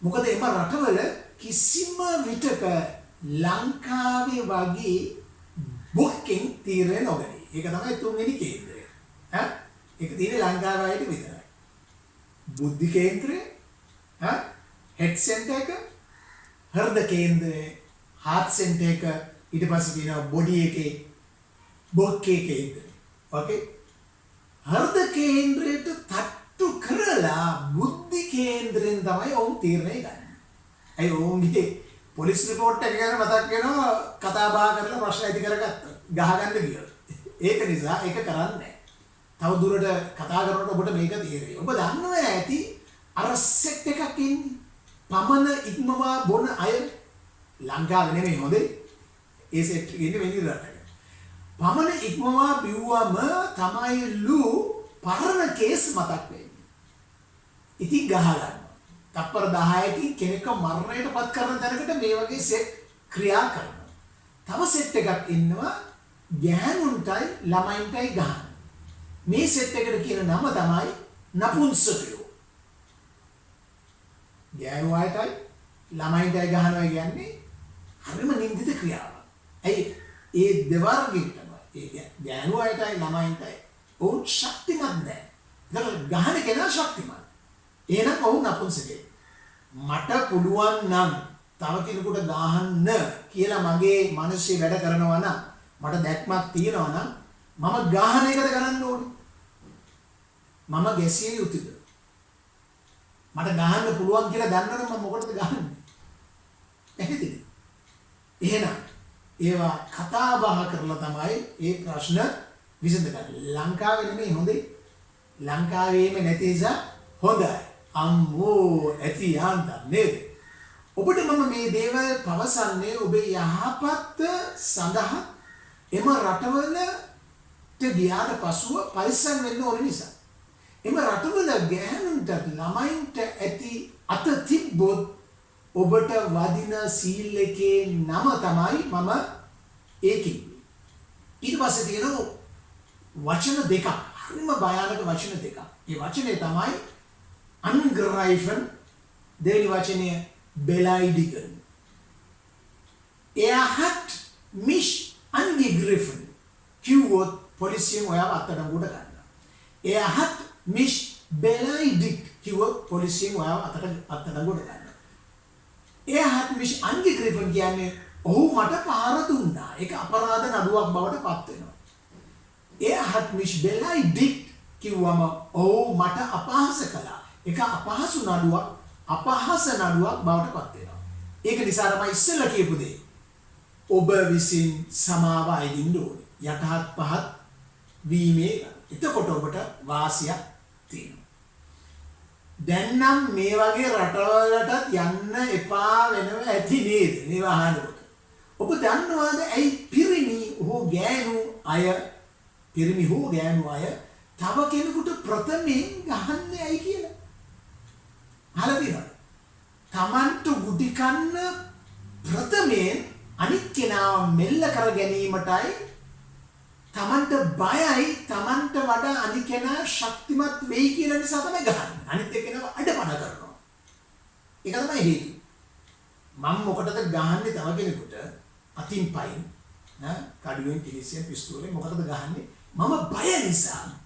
මොකද එම රටවල කිසිම විටක ලංකාවේ වගේ බොක්කෙන් තීරණය නොගනී. ඒක තමයි තුන්වෙනි කේන්ද්‍රය. ඒක තියෙන්නේ ලංකාවේ අයට විතරයි. බුද්ධි කේන්ද්‍රය, හෙඩ් සෙන්ටර් එක, හෘද කේන්ද්‍රය, හાર્ට් සෙන්ටර් එක, ඊට පස්සේ තියෙනවා බොඩි එකේ බොක්කේ කේන්ද්‍රය. ඕකේ. හෘද කේන්ද්‍රයට තට්ටු කරලා බුද්ධි කේන්ද්‍රයෙන් තමයි ඔවුන් තීරණය ගන්න. ඒ ඔවුන්ගේ පොලිස් රිපෝට් එක ගැන මතක් වෙනවා කතා බහ කරලා ප්‍රශ්න ඇති කරගත්තා. ගහගන්න ගියොත්. ඒක නිසා ඒක කරන්නේ නැහැ. තව දුරට කතා කරනකොට ඔබට මේක තේරෙයි. ඔබ දන්නවා ඇති අර සෙට් එකක් ඉන්නේ. පමන ඉක්මවා බොන අය ලංකාවේ නෙමෙයි හොඳේ. ඒ සෙට් එකේ ඉන්නේ වෙනි රටක. පමන ඉක්මවා බිව්වම තමයිලු පරණ කේස් මතක් වෙන්නේ. ඉතින් ගහගන්නවා. තප්පර 10කින් කෙනෙක්ව මරණයට පත් කරන තැනකට මේ වගේ සෙට් ක්‍රියා කරනවා. තව සෙට් එකක් ඉන්නවා ගෑනුන්ටයි ළමයින්ටයි ගහන. මේ සෙට් එකට කියන නම තමයි නපුංසකයෝ. ගෑනු අයටයි ළමයින්ටයි ගහනවා කියන්නේ හරිම නින්දිත ක්‍රියාවක්. ඇයි ඒ දෙවර්ගයකටම ඒ ගෑනු අයටයි ළමයින්ටයි ඔවුන් ශක්තිමත් නැහැ. ඒකට ගහන කෙනා ශක්තිමත්. එහෙනම් ඔවුන් නපුංසකයෙක්. මට පුළුවන් නම් තව කෙනෙකුට ගහන්න කියලා මගේ මිනිස්සේ වැඩ කරනවා නම් මට දැක්මක් තියෙනවා නම් මම ගහන එකද කරන්න ඕනේ. මම ගැසිය යුතුද? මට ගහන්න පුළුවන් කියලා දන්නවනම් මම මොකටද ගහන්නේ? පැහැදිලිද? එහෙනම් ඒවා කතා බහ කරලා තමයි මේ ප්‍රශ්න විසඳගන්නේ. ලංකාවේ නෙමෙයි හොඳේ. ලංකාවේම නැති නිසා හොඳයි. අම්මෝ ඇති යාන්තම් නේද? ඔබට මම මේ දේවල් පවසන්නේ ඔබේ යහපත් සඳහා එම රටවලට ගියාට පසුව පරිස්සම් වෙන්න ඕන නිසා. එම රටවල ගෑනුන්ට ළමයින්ට ඇති අත තිබ්බොත් ඔබට වදින සීල් එකේ නම තමයි මම ඒකේ. ඊට පස්සේ තියෙනවා වචන දෙකක්. හරිම භයානක වචන දෙකක්. මේ වචනේ තමයි angreifen, දෙවෙනි වචනය beleidigen. Er hat mich angegriffen. කිව්වොත් පොලිසියෙන් ඔයාව අත්අඩංගුවට ගන්නවා. Er hat mich beleidigt. කිව්වොත් පොලිසියෙන් ඔයාව අත්අඩංගුවට ගන්නවා. Er hat mich angegriffen කියන්නේ ඔහු මට පහර දුන්නා. ඒක අපරාධ නඩුවක් බවට පත් වෙනවා. Er hat mich beleidigt කිව්වම ඔහු මට අපහාස කළා. ඒක අපහසු නඩුවක්, අපහාස නඩුවක් බවට පත් වෙනවා. ඒක නිසා තමයි ඉස්සෙල්ලා කියපු දේ. ඔබ විසින් සමාව අයිදින්න ඕනේ. යටහත් පහත් වීමේ එතකොට ඔබට වාසියක් තියෙනවා. දැන් නම් මේ වගේ රටවලටත් යන්න එපා වෙනව ඇති නේද? මේ වහනකොට. ඔබ දන්නවද ඇයි පිරිමි හෝ ගෑනු අය තව කෙනෙකුට ප්‍රථමයෙන් ගහන්නේ ඇයි කියලා? අහලා තියෙනවද? තමන්ට ගුටි කන්න ප්‍රථමයෙන් අනිත් කෙනාව මෙල්ල කර ගැනීමටයි තමන්ට බයයි. තමන්ට වඩා අනිත් කෙනා ශක්තිමත් වෙයි කියලා නිසා තමයි ගහන්නේ. අනිත් එක්කෙනාව අඩපණ කරනවා. ඒක තමයි හේතුව. මම මොකටද ගහන්නේ තව කෙනෙකුට අතින් පයින් කඩුවෙන් කිලිසියෙන් පිස්තෝලෙන් මොකටද ගහන්නේ? මම බය නිසා.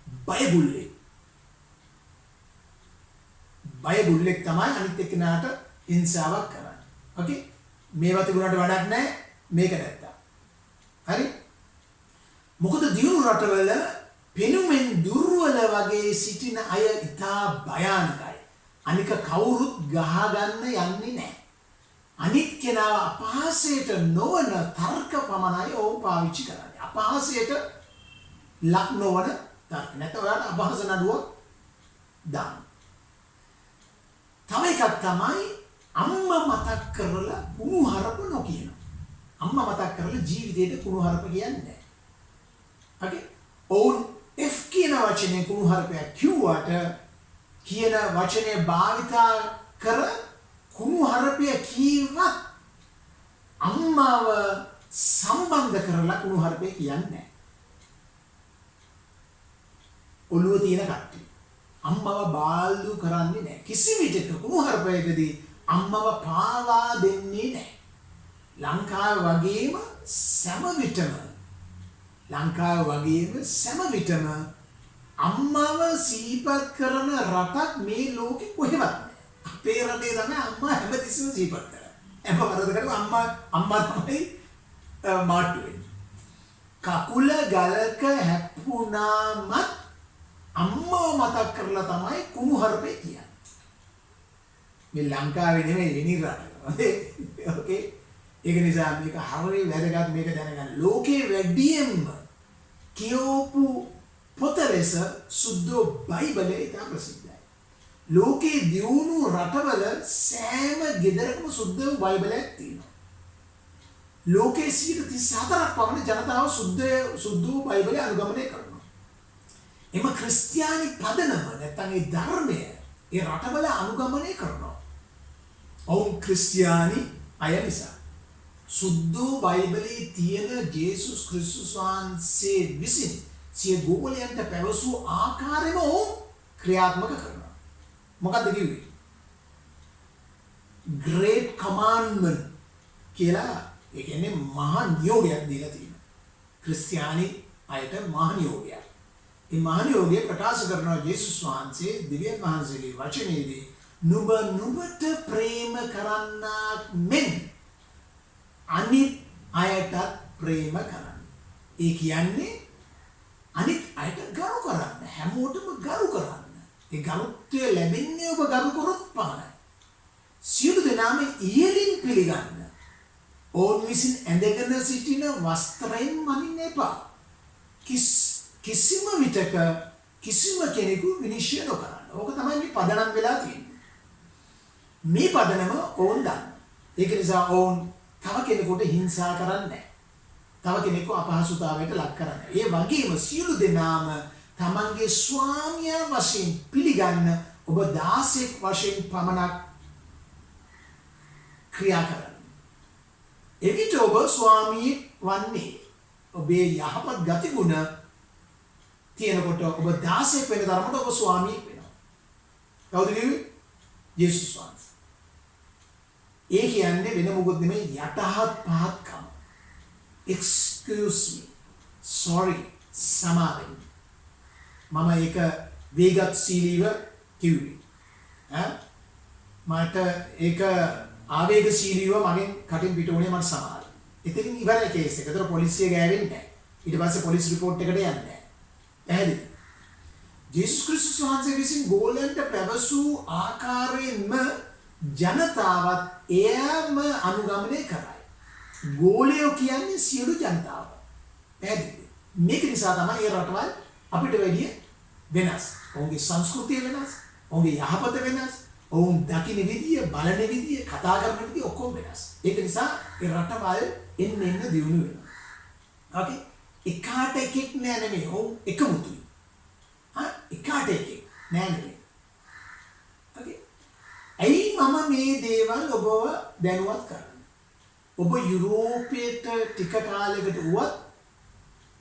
බය බුල්ලෙක් තමයි අනිත් එක්කෙනාට හිංසාවක් කරන්නේ. ඕකේ? මේවා තිබුණාට වැඩක් නැහැ. මේක නැත්තා. හරි? මොකද දියුණු රටවල පෙනුමෙන් දුර්වල වගේ සිටින අය ඉතා භයානකයි. අනික කවුරුත් ගහගන්න යන්නේ නැහැ. අනිත් කෙනාව අපහාසයට නොවන තර්ක පමණයි ඔවුන් පාවිච්චි කරන්නේ. අපහාසයට ලක් නොවන තර්ක. නැත්නම් ඔයාලට අපහාස නඩුවක් දාන්න. තව එකක් තමයි අම්මා මතක් කරලා කුණුහරුප නොකියන. අම්මා මතක් කරලා ජීවිතේට කුණුහරුප කියන්නේ නැහැ. okay? ඔවුන් F කියන වචනේ කුණුහරුපයක් කිව්වට කියන වචනේ භාවිතා කර කුණුහරුපය කීවත් අම්මාව සම්බන්ධ කරලා කුණුහරුපය කියන්නේ නැහැ. ඔළුව තියෙන කට්ටිය අම්මව බාල්දු කරන්නේ නැහැ. කිසි විටක කුණුහරුපයකදී අම්මව පාවා දෙන්නේ නැහැ. ලංකාව වගේම සෑම විටම අම්මව සිහිපත් කරන රටක් මේ ලෝකෙ කොහෙවත් නැහැ. අපේ රටේ තමයි අම්මා හැමතිස්සෙම සිහිපත් කරන්නේ. හැම වරදකටම අම්මා තමයි මාට්ටු වෙන්නේ. කකුල ගලක හැප්පුණාමත් අම්මව මතක් කරලා තමයි කුණුහරුපේ කියන්නේ. මේ ලංකාවේ නෙමෙයි වෙනි රටක. ඕකේ. ඒක නිසා මේක හරිය වැදගත් මේක දැනගන්න. ලෝකේ වැඩියෙන්ම කියවපු පොත ලෙස සුද්ධ බයිබලය ඉතා ප්‍රසිද්ධයි. ලෝකේ දියුණු රටවල සෑම ගෙදරකම සුද්ධ බයිබලයක් තියෙනවා. ලෝකයේ 34% පමණ ජනතාව සුද්ධ බයිබලය අනුගමනය කරනවා. එම ක්‍රිස්තියානි පදනම නැත්නම් ඒ ධර්මය ඒ රටවල අනුගමනය කරනවා. ඔවුන් ක්‍රිස්තියානි අය නිසා. සුද්ධ බයිබලයේ තියෙන ජේසුස් ක්‍රිස්තුස් වහන්සේ විසින් සිය ගෝලයන්ට පැවසූ ආකාරයම ඔවුන් ක්‍රියාත්මක කරනවා. මොකක්ද කිව්වේ? Great Commandment කියලා ඒ කියන්නේ මහා නියෝගයක් දීලා තියෙනවා. ක්‍රිස්තියානි අයට මහා නියෝගයක්. මේ මහා නියෝගය ප්‍රකාශ කරනවා ජේසුස් වහන්සේ දිව්‍යන් වහන්සේගේ වචනයේදී නුඹට ප්‍රේම කරන්නාක් මෙන් අනිත් අයටත් ප්‍රේම කරන්න. ඒ කියන්නේ අනිත් අයට ගරු කරන්න. හැමෝටම ගරු කරන්න. ඒ ගරුත්වය ලැබෙන්නේ ඔබ ගරු කරොත් පමණයි. සියලු දෙනාම ඉහළින් පිළිගන්න. ඔවුන් විසින් ඇඳගෙන සිටින වස්ත්‍රයෙන් මනින්න එපා. කිසිම විටක කිසිම කෙනෙකු විනිශ්චය නොකරන්න. ඕක තමයි මේ පදනම් වෙලා තියෙන්නේ. මේ පදනම ඔවුන් දන්න. ඒක නිසා ඔවුන් තව කෙනෙකුට හිංසා කරන්නේ නැහැ. තව කෙනෙකු අපහසුතාවයට ලක් කරන්නේ. ඒ වගේම සියලු දෙනාම තමන්ගේ ස්වාමියා වශයෙන් පිළිගන්න ඔබ දාසෙක් වශයෙන් පමණක් ක්‍රියා කරන්න. එවිට ඔබ ස්වාමී වන්නේ. ඔබේ යහපත් ගතිගුණ තියෙනකොට ඔබ දාසෙක් වෙන තරමට ඔබ ස්වාමී වෙනවා. කවුද කිව්වේ? යේසුස් වහන්සේ. ඒ කියන්නේ වෙන මොකුත් නෙමෙයි යටහත් පහත්කම. Excuse me. Sorry. සමාවෙන්න. මම ඒක වේගත්ශීලීව කිව්වේ. මට ඒක ආවේගශීලීව මගෙන් කටින් පිට වුණේ මට සමාවෙන්න. ඉතින් ඉවරයි කේස් එක. ඒතර පොලිසිය ගෑවෙන්නේ නැහැ. ඊට පස්සේ පොලිස් රිපෝට් එකට යන්නේ නැහැ. පැහැදිලි? ජේසුස් ක්‍රිස්තුස් වහන්සේ විසින් ගෝලයන්ට පැවසූ ආකාරයෙන්ම ජනතාවත් එයම අනුගමනය කරයි. ගෝලයෝ කියන්නේ සියලු ජනතාව. පැහැදිලි? මේක නිසා තමයි ඒ රටවල් අපිට වැඩිය වෙනස්. ඔවුන්ගේ සංස්කෘතිය වෙනස්, ඔවුන්ගේ යහපත වෙනස්, ඔවුන් දකින විදිය, බලන විදිය, කතා කරන විදිය ඔක්කොම වෙනස්. ඒක නිසා ඒ රටවල් එන්න දියුණු වෙනවා. ඕකේ? එකාට එකෙක් නෑ නෙමෙයි. ඔවුන් එකමුතුයි. එකාට එකෙක් නෑ නෙමෙයි. ඕකේ? ඇයි මම මේ දේවල් ඔබව දැනුවත් කරන්නේ? ඔබ යුරෝපයට ටික කාලයකට වුවත්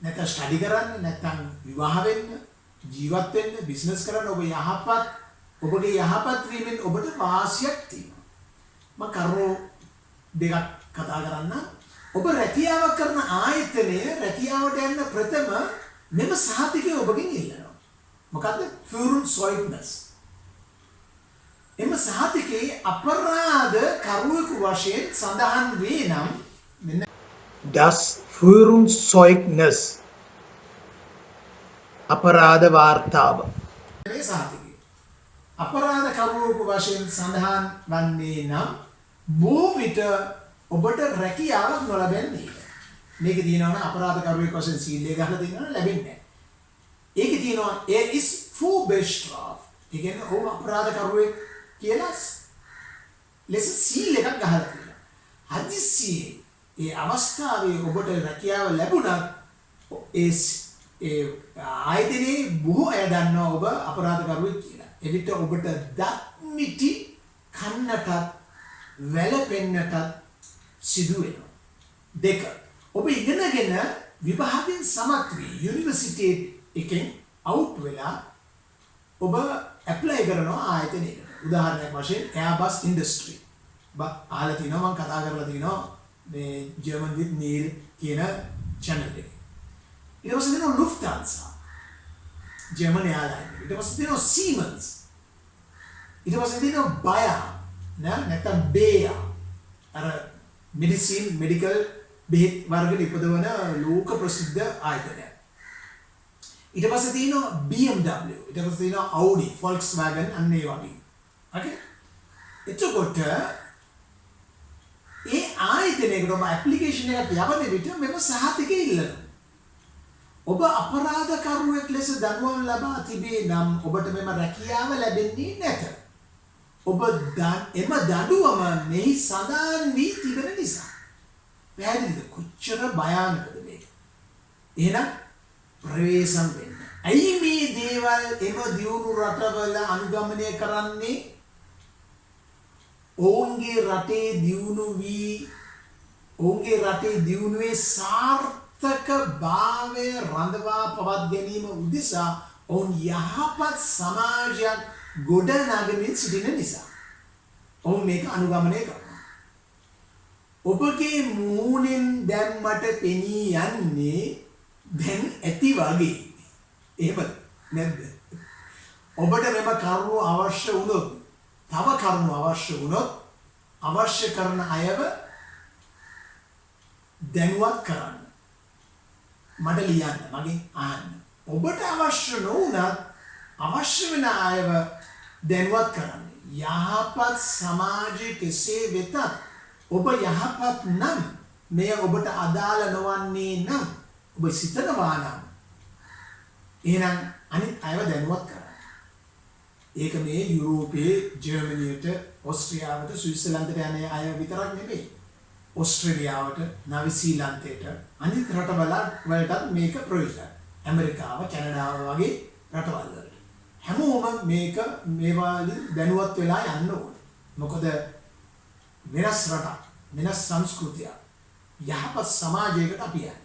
නැත්නම් ස්ටඩි කරන්න, නැත්නම් විවාහ වෙන්න, ජීවත් වෙන්න, බිස්නස් කරන්න ඔබගේ යහපත් වීමෙන් ඔබට වාසියක් තියෙනවා. මම කරුණු දෙකක් කතා කරන්න. ඔබ රැකියාවක් කරන ආයතනය රැකියාවට යන්න ප්‍රථම මෙම සහතිකය ඔබගෙන් ඉල්ලනවා. මොකද්ද? Führungszeugnis. එම සහතිකේ අපරාධ කරුවෙකු වශයෙන් සඳහන් වේ නම් මෙන්න Das Führungszeugnis. අපරාධ වාර්තාව. මේ සහතිකේ අපරාධ කරුවෙකු වශයෙන් සඳහන් වන්නේ නම් බොහෝ විට ඔබට රැකියාවක් නොලැබෙන්නේ. මේක තියෙනවා අපරාධ කරුවෙකු වශයෙන් සීලය ගහලා තියෙනවා ලැබෙන්නේ නැහැ. ඒකේ තියෙනවා is Vorbestraf. ඒ කියන්නේ ඔව් අපරාධ කරුවෙක් කියලා ලෙස සීල් එකක් ගහලා තියෙනවා. හදිස්සියේ ඒ අවස්ථාවේ ඔබට රැකියාව ලැබුණත් ඒ ආයතනයේ බොහෝ අය දන්නවා ඔබ අපරාධ කරුවෙක් කියලා. එවිට ඔබට දත්මිටි කන්නටත් වැළපෙන්නටත් සිදු වෙනවා. දෙක. ඔබ ඉගෙනගෙන විභාගයෙන් සමත් වී යුනිවර්සිටි එකෙන් අවුට් වෙලා ඔබ ඇප්ලයි කරනවා ආයතනයකට. උදාහරණයක් වශයෙන් Airbus Industry. ආලා තිනවා මම කතා කරලා තිනවා මේ ජර්මන් විත් නීල් කියන channel එකේ. ඊට පස්සේ තියෙනවා Lufthansa. German airline. ඊට පස්සේ තියෙනවා Siemens. ඊට පස්සේ තියෙනවා Bayer. නැත්නම් Bayer. අර මෙඩිකල් බෙහෙත් වර්ග නිපදවන ලෝක ප්‍රසිද්ධ ආයතනයක්. ඊට පස්සේ තියෙනවා BMW. ඊට පස්සේ තියෙනවා Audi, Volkswagen අන්න ඒ වගේ. okay? එතකොට ඒ ආයතනයකට ඔබ ඇප්ලිකේෂන් එකක් යවන විට මෙම සහතිකය ඉල්ලනවා. ඔබ අපරාධකරුවෙක් ලෙස දඬුවම් ලබා තිබේ නම් ඔබට මෙම රැකියාව ලැබෙන්නේ නැත. ඔබ එම දඬුවම මෙහි සඳහන් වී තිබෙන නිසා. පැහැදිලිද? කොච්චර භයානකද මේක? එහෙනම් ප්‍රවේශම් වෙන්න. ඇයි මේ දේවල් එම දියුණු රටවල අනුගමනය කරන්නේ? ඔවුන්ගේ රටේ දියුණුවේ සාර්ථක භාවය රඳවා පවත් ගැනීම උදෙසා ඔවුන් යහපත් සමාජයක් ගොඩ නගමින් සිටින නිසා ඔවුන් මේක අනුගමනය කරනවා. ඔබගේ මූණෙන් දැන් මට පෙනී යන්නේ දැන් ඇති වගේ. එහෙමද නැද්ද? ඔබට මෙම කරුණු අවශ්‍ය වුණොත් තව කරුණු අවශ්‍ය වුණොත් අවශ්‍ය කරන අයව දැනුවත් කරන්න. මට ලියන්න, මගෙන් අහන්න. ඔබට අවශ්‍ය නොවුණත් අවශ්‍ය වෙන අයව දැනුවත් කරන්න. යහපත් සමාජයේ කෙසේ වෙතත් ඔබ යහපත් නම් මෙය ඔබට අදාළ නොවන්නේ නම් ඔබ සිතනවා නම් එහෙනම් අනිත් අයව දැනුවත් කරන්න. ඒක මේ යුරෝපයේ ජර්මනියට, ඕස්ට්‍රියාවට, ස්විට්සර්ලන්තයට යන අය විතරක් නෙමෙයි. ඕස්ට්‍රේලියාවට, නවි සීලන්තයට, අනිත් රටවලටත් මේක ප්‍රයෝජනයි. ඇමරිකාව, කැනඩාව වගේ රටවල් වලට. හැමෝම මේක මේවාලින් දැනුවත් වෙලා යන්න ඕනේ. මොකද වෙනස් රටක්, වෙනස් සංස්කෘතියක්, යහපත් සමාජයකට අපි යන්නේ.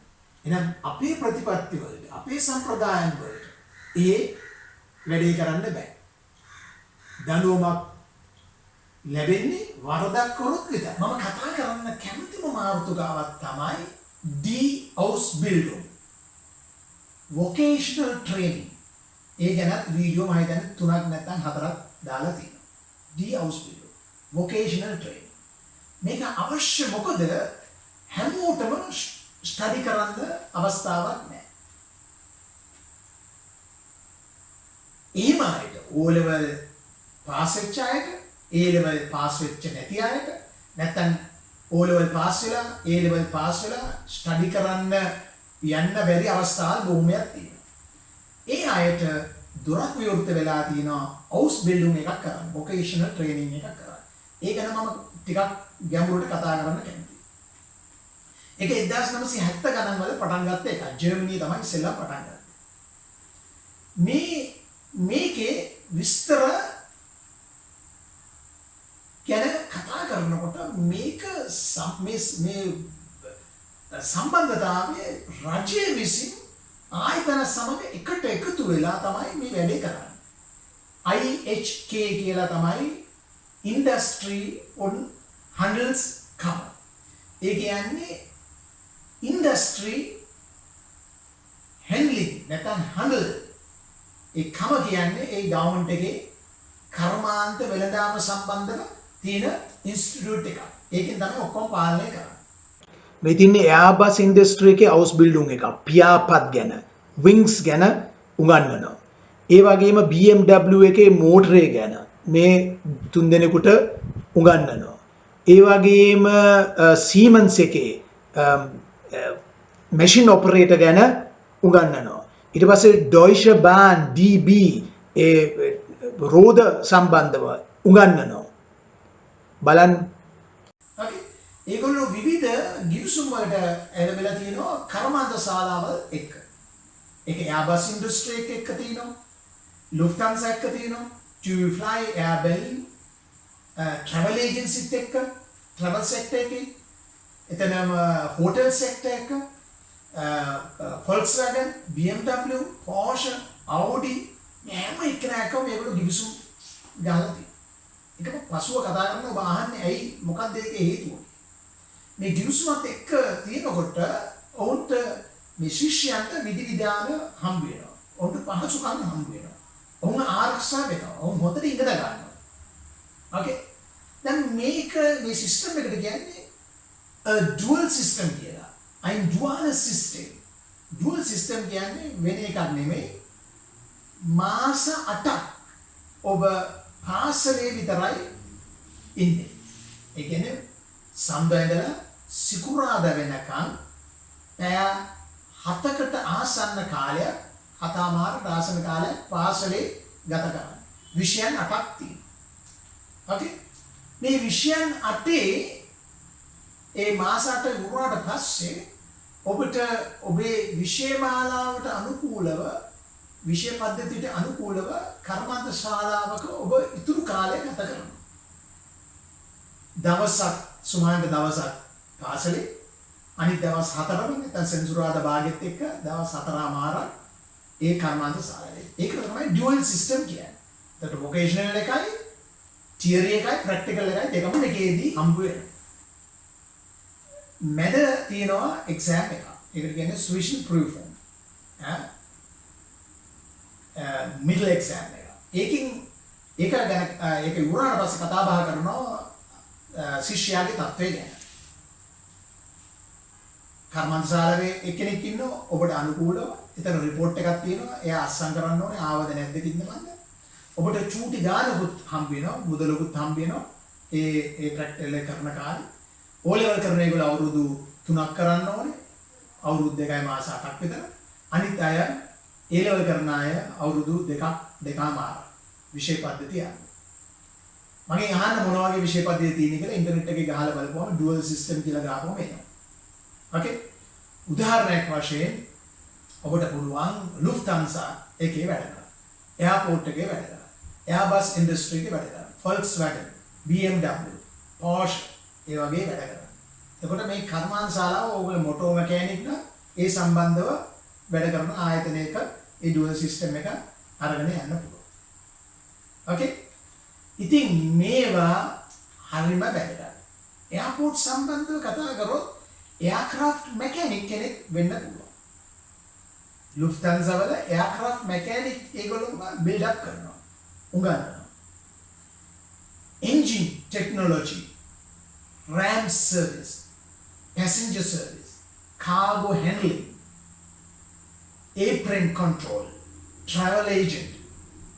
එහෙනම් අපේ ප්‍රතිපත්ති වලට, අපේ සම්ප්‍රදායන් වලට ඒ වැඩේ කරන්න බෑ. දඬුවමක් ලැබෙන්නේ වරදක් කරොත් විතරයි. මම කතා කරන්න කැමතිම මාතෘකාවක් තමයි Die Ausbildung. Vocational training. ඒ ගැනත් වීඩියෝ මම හිතන්නේ 3ක් නැත්නම් 4ක් දාලා තියෙනවා. Die Ausbildung. Vocational training. මේක අවශ්‍ය මොකද හැමෝටම ස්ටඩි කරන්න අවස්ථාවක් නැහැ. එහෙම අයට O level පාස් වෙච්ච අයට, A level පාස් වෙච්ච නැති අයට, නැත්නම් O level පාස් වෙලා, A level පාස් වෙලා ස්ටඩි කරන්න යන්න බැරි අවස්ථාවල් බොහොමයක් තියෙනවා. ඒ අයට දොරක් විවෘත වෙලා තියෙනවා Ausbildung එකක් කරන්න, vocational training එකක් කරන්න. ඒක ගැන මම ටිකක් ගැඹුරට කතා කරන්න කැමතියි. ඒක 1970 ගණන් වල පටන් ගත්ත එකක්. ජර්මනිය තමයි ඉස්සෙල්ලා පටන් ගත්තේ. මේකේ විස්තර ගැන කතා කරනකොට මේක මේ සම්බන්ධතාවය රජය විසින් ආයතන සමග එකට එකතු වෙලා තමයි මේ වැඩේ කරන්නේ. IHK කියලා තමයි Industry on Handelskammer. ඒ කියන්නේ industry handling නැත්නම් handle ඒ කම කියන්නේ ඒ ගවර්න්මන්ට් එකේ කර්මාන්ත වෙළඳාම සම්බන්ධව තියෙන ඉන්ස්ටිටියුට් එකක්. ඒකෙන් තමයි ඔක්කොම පාලනය කරන්නේ. මේ තින්නේ Airbus ඉන්ඩස්ට්‍රි එකේ Ausbildung එකක්. පියාපත් ගැන, wings ගැන උගන්වනවා. ඒ වගේම BMW එකේ මෝටරේ ගැන මේ තුන් දෙනෙකුට උගන්වනවා. ඒ වගේම Siemens එකේ machine operator ගැන උගන්වනවා. ඊට පස්සේ Deutsche Bahn DB ඒ රෝද සම්බන්ධව උගන්වනවා. බලන්න. okay. ඒගොල්ලෝ විවිධ ගිවිසුම් වලට එළඹලා තියෙනවා කර්මාන්ත ශාලාවල් එක්ක. ඒක Airbus ඉන්ඩස්ට්‍රි එක්ක තියෙනවා. Lufthansa එක්ක තියෙනවා. TUI Air Berlin travel agency එක්ක travel sector එකේ එතනම hotel sector එක Volkswagen BMW Porsche Audi හැම එකනකම මේගොල්ලෝ ගිවිසුම් ගහලා තියෙනවා. ඒකම පසුව කතා කරන ඔබ අහන්නේ ඇයි මොකක්ද ඒකේ හේතුව? මේ ගිවිසුමත් එක්ක තියෙනකොට ඔවුන්ට මේ ශිෂ්‍යයන්ට විධිවිධාන හම්බ වෙනවා. ඔවුන්ට පහසුකම් හම්බ වෙනවා. ඔවුන් ආරක්ෂා වෙනවා. ඔවුන් හොඳට ඉගෙන ගන්නවා. ඕකේ. දැන් මේක මේ සිස්ටම් එකට කියන්නේ dual system කියලා. I'm dual system. dual system කියන්නේ වෙන එකක් නෙමෙයි. මාස 8ක් ඔබ පාසලේ විතරයි ඉන්නේ. ඒ කියන්නේ සම්බන්ධ ඉඳලා සිකුරාදා වෙනකන් පැය 7කට ආසන්න කාලයක් 7මාරට ආසන්න කාලයක් පාසලේ ගත කරන්නේ. විෂයන් 8ක් තියෙනවා. ඕකේ. මේ විෂයන් 8 ඒ මාස 8 වුණාට පස්සේ ඔබට ඔබේ විෂය මාලාවට අනුකූලව විෂය පද්ධතියට අනුකූලව කර්මාන්ත ශාලාවක ඔබ ඉතුරු කාලය ගත කරනවා. දවසක් සුමානට දවසක් පාසලේ අනිත් දවස් 4ම නැත්නම් සෙන්සුරාදා භාගෙත් එක්ක දවස් 4මාරක් ඒ කර්මාන්ත ශාලාවේ. ඒක තමයි ඩුවල් සිස්ටම් කියන්නේ. ඒකට වොකේෂනල් එකයි තියරි එකයි ප්‍රැක්ටිකල් එකයි දෙකම එකේදී හම්බ වෙනවා. මැද තියෙනවා එක්සෑම් එක. ඒකට කියන්නේ ස්විෂන් ප්‍රූෆන්. මිඩල් එක්සෑම් එක. ඒක ගැන ඒක ඉවරනට පස්සේ කතා බහ කරනවා ශිෂ්‍යයාගේ තත්ත්වය ගැන. කර්මාන්ත ශාලාවේ එක්කෙනෙක් ඉන්නවා ඔබට අනුකූලව. එතන රිපෝට් එකක් තියෙනවා. එයා අස්සම් කරන්න ඕනේ ආවද නැද්ද කින්නවද? ඔබට චූටි ගානකුත් හම්බ වෙනවා. මුදලකුත් හම්බ වෙනවා. ඒ ප්‍රැක්ටිකල් කරන කාලේ. O level කරන ඒගොල්ලෝ අවුරුදු 3ක් කරන්න ඕනේ. අවුරුදු 2යි මාස 8ක් විතර. අනිත් අය A level කරන අය අවුරුදු 2මාර විෂය පද්ධතිය යනවා. මගෙන් අහන්න මොන වගේ විෂය පද්ධතිය තියෙන්නේ කියලා ඉන්ටර්නෙට් එකේ ගහලා බලපුවම ඩුවල් සිස්ටම් කියලා ගහපුවම එනවා. ඕකේ. උදාහරණයක් වශයෙන් ඔබට පුළුවන් Lufthansa එකේ වැඩ කරන්න. එයාපෝට් එකේ වැඩ කරන්න. Airbus industry එකේ වැඩ කරන්න. Volkswagen, BMW, Porsche ඒ වගේ වැඩ කරන්න. එතකොට මේ කර්මාන්ත ශාලාව ඕගොල්ලෝ මොටෝ මැකැනික් නම් ඒ සම්බන්ධව වැඩ කරන ආයතනයක ඒ ඩුවල් සිස්ටම් එක අරගෙන යන්න පුළුවන්. ඕකේ. ඉතින් මේවා හරිම වැදගත්. එයාපෝට් සම්බන්ධව කතා කරොත් එයාක්‍රාෆ්ට් මැකැනික් කෙනෙක් වෙන්න පුළුවන්. Lufthansa වල එයාක්‍රාෆ්ට් මැකැනික් ඒගොල්ලෝ බිල්ඩ් අප් කරනවා. උගන්වනවා. Engine technology, RAM service, passenger service, cargo handling, apron control, travel agent,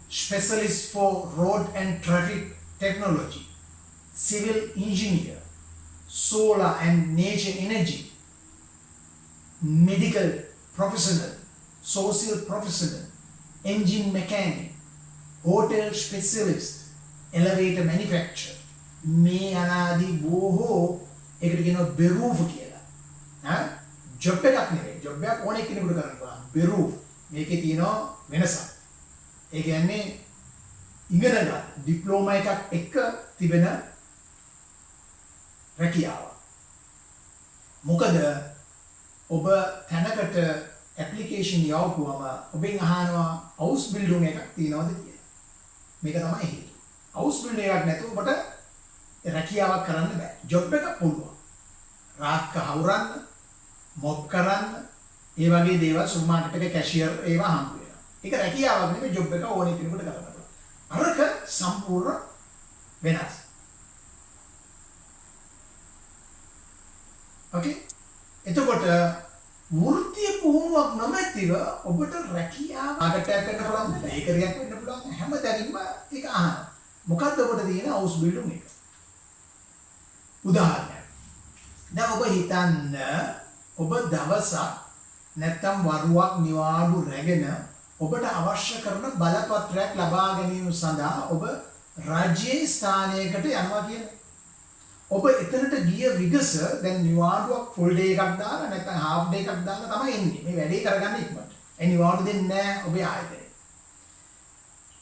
specialist for road and traffic technology, civil engineer, solar and nature energy, medical professional, social professional, engine mechanic, hotel specialist, elevator manufacturer. මේ අනාදී බොහෝ ඒකට කියනවා බෙරූෆ් කියලා. Job එකක් නෙවෙයි. Job එකක් ඕනෙක් කෙනෙකුට කරන්න පුළුවන්. බෙරූෆ්. මේකේ තියෙනවා වෙනසක්. ඒ කියන්නේ ඉගෙන ගන්න ඩිප්ලෝමා එකක් එක්ක තිබෙන රැකියාව. මොකද ඔබ තැනකට ඇප්ලිකේෂන් යවපුවම ඔබෙන් අහනවා හවුස් බිල්ඩින් එකක් තියනවද කියලා. මේක තමයි හේතුව. හවුස් බිල්ඩින් එකක් නැතුව ඔබට රැකියාවක් කරන්න බෑ. ජොබ් එක පුළුවන්. රාක්ක හවුරන්න, මොප් කරන්න, ඒ වගේ දේවල් සුපර් මාකට් එකේ කැෂියර් ඒවා හම්බ වෙනවා. ඒක රැකියාවක් නෙමෙයි ජොබ් එක ඕනෙ කෙනෙකුට කරන්න පුළුවන්. අරක සම්පූර්ණ වෙනස්. ඕකේ. එතකොට වෘත්තීය පුහුණුවක් නොමැතිව ඔබට රැකියාව මාකට් එකක් වෙන්න පුළුවන්, බේකරියක් වෙන්න පුළුවන්, හැම තැනින්ම ඒක අහනවා. මොකද්ද ඔබට තියෙන හවුස් බිල්ඩින් එක? උදාහරණයක්. දැන් ඔබ හිතන්න ඔබ දවසක් නැත්තම් වරුවක් නිවාඩු රැගෙන ඔබට අවශ්‍ය කරන බලපත්‍රයක් ලබා ගැනීම සඳහා ඔබ රාජ්‍යයේ ස්ථානයකට යනවා කියලා. ඔබ එතනට ගිය විගස දැන් නිවාඩුවක් ෆුල් ඩේ එකක් දාලා නැත්තම් හාෆ් ඩේ එකක් දාලා තමයි එන්නේ. මේ වැඩේ කරගන්න ඉක්මනට. ඒ නිවාඩු දෙන්නේ නැහැ ඔබේ ආයතනයේ.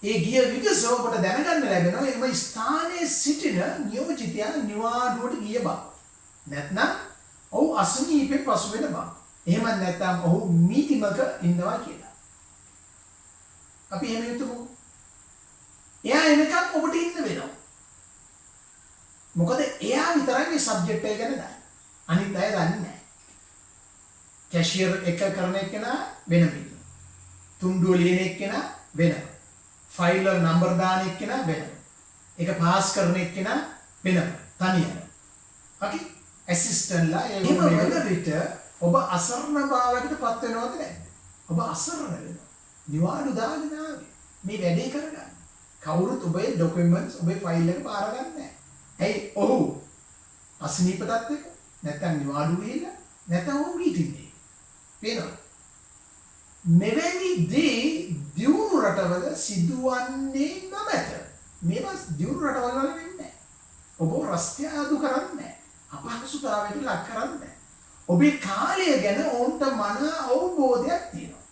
ඒ ගිය විගස ඔබට දැනගන්න ලැබෙනවා එම ස්ථානයේ සිටින නියෝජිතයා නිවාඩුවට ගිය බව. නැත්නම් ඔහු අසනීපෙන් පසු වෙන බව. එහෙම නැත්නම් ඔහු මීටිමක ඉන්නවා කියලා. අපි එහෙම හිතමු. එයා එනකම් ඔබට ඉන්න වෙනවා. මොකද එයා විතරයි මේ සබ්ජෙක්ට් එක ගැන දන්නේ. අනිත් අය දන්නේ නැහැ. කැෂියර් එක කරන එක්කෙනා වෙනම ඉන්නවා. තුන්ඩුව ලියන එක්කෙනා වෙනම. ෆයිල් වල නම්බර් දාන එක්කෙනා වෙනම. ඒක පාස් කරන එක්කෙනා වෙනම. තනියම. ඕකේ? ඇසිස්ටන්ට්ලා ඒ වෙන විට ඔබ අසරණ භාවයකට පත් වෙනවද නැද්ද? ඔබ අසරණ වෙනවා. නිවාඩු දාගෙන ආවේ. මේ වැඩේ කරගන්න. කවුරුත් ඔබේ ડોකියුමන්ට්ස් ඔබේ ෆයිල් එක පාර ගන්න නැහැ. ඇයි? ඔහු අසනීප තත්ත්වයක නැත්නම් නිවාඩු වෙලා නැත්නම් ඔහු මීටින් එකේ. පේනවද? මෙවැනි දේ දියුණු රටවල සිදුවන්නේ නැමෙත. මේවා දියුණු රටවල වල වෙන්නේ නැහැ. ඔබ රස්තියාදු කරන්නේ නැහැ. අපහසුතාවයට ලක් කරන්නේ නැහැ. ඔබේ කාලය ගැන ඔවුන්ට මන අවබෝධයක් තියෙනවා.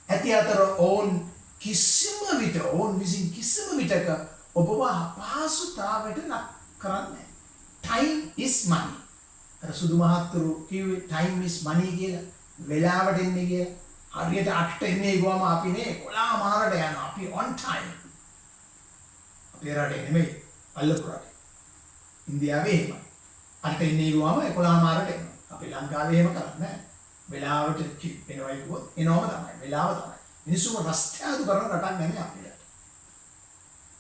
ඇති අතර ඔවුන් කිසිම විට ඔවුන් විසින් කිසිම විටක ඔබව අපහසුතාවයට ලක් කරන්නේ නැහැ. Time is money. අර සුදු මහත්තුරු කිව්වේ time is money කියලා. වෙලාවට එන්නේ කියලා. හරියට 8ට එන්නේ ගියාම අපි නේ 11 මාරට යනවා. අපි on time. අපේ රටේ නෙමෙයි අල්ලපු රටේ. ඉන්දියාවේ එහෙමයි. 8ට එන්නේ ගියාම 11 මාරට එනවා. අපි ලංකාවේ එහෙම කරන්නේ නැහැ. වෙලාවට එනවා කිව්වොත් එනවම තමයි. වෙලාව තමයි. මිනිස්සුම රස්තියාදු කරන රටක් නෙමෙයි අපේ රට.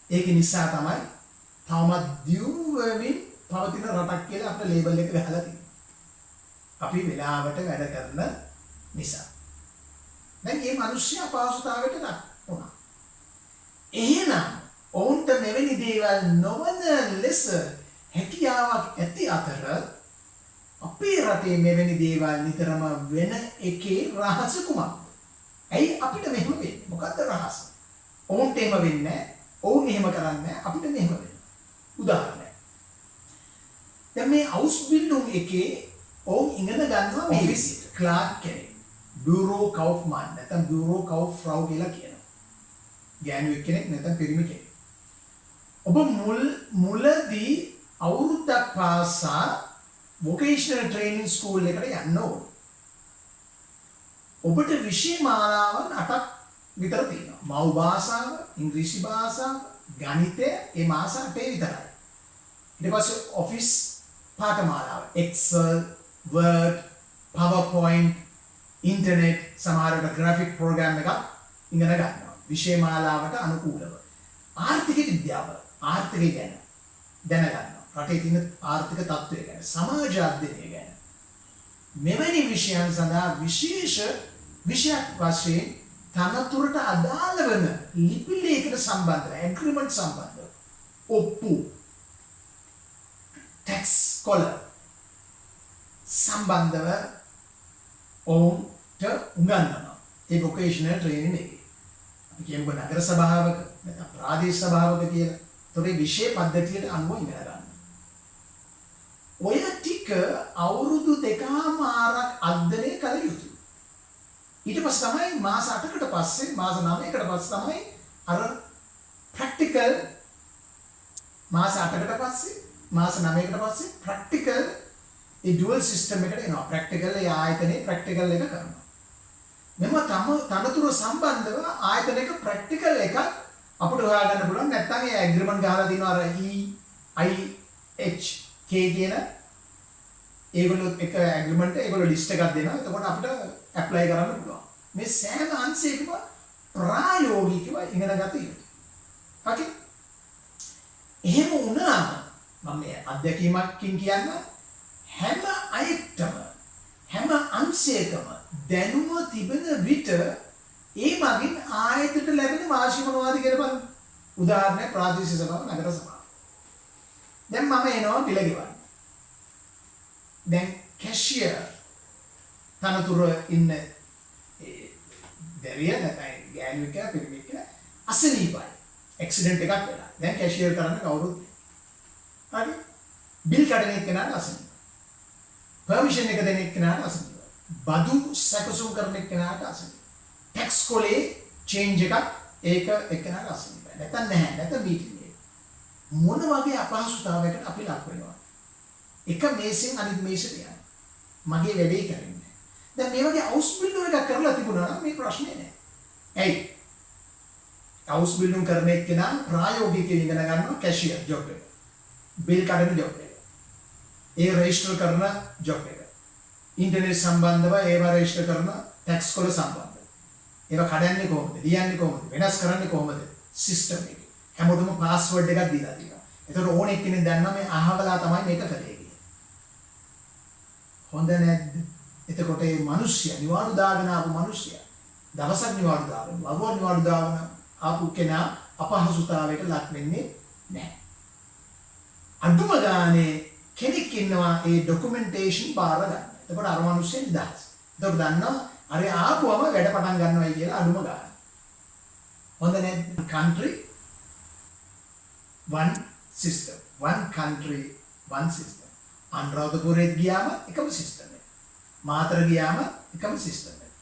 ඒක නිසා තමයි තවමත් දියුණු වෙමින් පවතින රටක් කියලා අපිට ලේබල් එක ගහලා තියෙන්නේ. අපි වෙලාවට වැඩ කරන නිසා. දැන් මේ මිනිස්සු අපහසුතාවයට ලක් වුණා. එහෙනම් ඔවුන්ට මෙවැනි දේවල් නොවන ලෙස හැකියාවක් ඇති අතර අපේ රටේ මෙවැනි දේවල් නිතරම වෙන එකේ රහස කුමක්ද? ඇයි අපිට මෙහෙම වෙන්නේ? මොකද්ද රහස? ඔවුන්ට එහෙම වෙන්නේ නැහැ. ඔවුන් එහෙම කරන්නේ නැහැ. අපිට මෙහෙම වෙනවා. උදාහරණයක්. දැන් මේ අවුස්බිල්ඩුන් එකේ ඔවුන් ඉගෙන ගන්නවා මේ විදිහට. ක්ලාක් කෙනෙක්. බියුරෝ කවුෆ්මන් නැත්නම් බියුරෝ කවුෆ්රව් කියලා කියනවා. ගෑනුවෙක් කෙනෙක් නැත්නම් පිරිමි කෙනෙක්. ඔබ මුලදී අවුරුද්දක් පාසා වොකේෂනල් ට්‍රේනින් ස්කූල් එකට යන්න ඕනේ. ඔබට විෂය මාලාවන් 8ක් විතර තියෙනවා. මව් භාෂාව, ඉංග්‍රීසි භාෂාව, ගණිතය මේ මාස 8 විතරයි. ඊට පස්සේ ඔෆිස් පාඨමාලාව, Excel, Word, PowerPoint, ඉන්ටර්නෙට්, සමහරවිට ග්‍රැෆික් ප්‍රෝග්‍රෑම් එකක් ඉගෙන ගන්නවා. විෂය මාලාවට අනුකූලව. ආර්ථික විද්‍යාව, ආර්ථිකය ගැන දැනගන්නවා. රටේ තියෙන ආර්ථික තත්ත්වය ගැන, සමාජ අධ්‍යයනය ගැන. මෙවැනි විෂයන් සඳහා විශේෂ විෂයක් වශයෙන් තනතුරට අදාළ වන ලිපි ලේඛන සම්බන්ධව, ඇග්‍රීමන්ට් සම්බන්ධව, ඔප්පු, ටැක්ස් කොල සම්බන්ධව ඔවුන්ට උගන්වනවා. ඒ වොකේෂනල් ට්‍රේනින් එකේ. අපි කියමුකෝ නගර සභාවක නැත්නම් ප්‍රාදේශ සභාවක කියලා. ඒතකොට විෂය පද්ධතියට අනුව ඉගෙන ගන්නවා. ඔය ටික අවුරුදු 2මාරක් අධ්‍යයනය කළ යුතුයි. ඊට පස්සේ තමයි මාස 8කට පස්සේ මාස 9කට පස්සේ තමයි අර ප්‍රැක්ටිකල් මාස 8කට පස්සේ මාස 9කට පස්සේ ප්‍රැක්ටිකල් ඒ ඩුවල් සිස්ටම් එකට එනවා. ප්‍රැක්ටිකල් ඒ ආයතනයේ ප්‍රැක්ටිකල් එක කරනවා. මෙම තනතුර සම්බන්ධව ආයතනයක ප්‍රැක්ටිකල් එකක් අපිට හොයාගන්න පුළුවන්. නැත්නම් ඒ ඇග්‍රීමන්ට් ගහලා දිනවා අර EIHK කියන ඒගොල්ලෝ එක ඇග්‍රීමන්ට් ඒගොල්ලෝ ලිස්ට් එකක් දෙනවා. එතකොට අපිට ඇප්ලයි කරන්න පුළුවන්. මේ සෑම අංශයකම ප්‍රායෝගිකව ඉගෙන ගත යුතුයි. හරි? එහෙම වුණාම මම මේ අත්දැකීමකින් කියන්න හැම අයෙක්ටම හැම අංශයකම දැනුම තිබෙන විට ඒ මගින් ආයතනයට ලැබෙන වාසිය මොනවද කියලා බලන්න. උදාහරණයක් ප්‍රාදේශීය සභාව, නගර සභාව. දැන් මම එනවා බිල ගෙවන්න. දැන් කැෂියර් තනතුර ඉන්න දැරිය නැත්නම් ගෑනුවෙක් කියලා පිරිමියෙක් කියලා අසනීපයි. ඇක්සිඩන්ට් එකක් වෙලා. දැන් කැෂියර් කරන්න කවුරුත් නැහැ. හරි? බිල් කඩන එක්කෙනාට අසනීපයි. පර්මිෂන් එක දෙන එක්කෙනාට අසනීපයි. බදු සැකසුම් කරන එක්කෙනාට අසනීපයි. ටැක්ස් කොලේ චේන්ජ් එකක් ඒක එක්කෙනාට අසනීපයි. නැත්නම් නැහැ. නැත්නම් මීටින් එක. මොන වගේ අපහසුතාවයකට අපි ලක් වෙනවද? එක මේසෙන් අනිත් මේසෙට යනවා. මගේ වැඩේ කරන්නේ. දැන් මේ වගේ හවුස් බිල්ඩින් එකක් කරලා තිබුණා නම් මේ ප්‍රශ්නේ නැහැ. ඇයි? හවුස් බිල්ඩින් කරන එක්කෙනා ප්‍රායෝගිකව ඉගෙන ගන්නවා කැෂියර් ජොබ් එක. බිල් කඩන ජොබ් එක. ඒ රෙජිස්ටර් කරන ජොබ් එක. ඉන්ටර්නෙට් සම්බන්ධව ඒවා රෙජිස්ටර් කරන ටැක්ස් වල සම්බන්ධව. ඒවා කඩන්නේ කොහොමද? ලියන්නේ කොහොමද? වෙනස් කරන්නේ කොහොමද? සිස්ටම් එකේ. හැමෝටම පාස්වර්ඩ් එකක් දීලා තියෙනවා. ඒතකොට ඕන එක්කෙනෙක් දන්නවා මේ අහවලා තමයි මේක කරේ කියලා. හොඳ නැද්ද? එතකොට මේ මිනිස්සයා නිවාඩු දාගෙන ආපු මිනිස්සයා දවසක් නිවාඩු දාගෙන වරුවක් නිවාඩු දාගෙන ආපු කෙනා අපහසුතාවයකට ලක් වෙන්නේ නැහැ. අඳුම ගානේ කෙනෙක් ඉන්නවා ඒ ડોකියුමන්ටේෂන් බාර ගන්න. එතකොට අර මිනිස්සෙ නිදහස්. එතකොට දන්නවා අර ආපුවම වැඩ පටන් ගන්නවයි කියලා අඳුම ගන්න. හොඳ නැද්ද? country one system. One country one system. අනුරාධපුරෙත් ගියාම එකම සිස්ටම් එක. මාතර ගියාම එකම සිස්ටම් එක.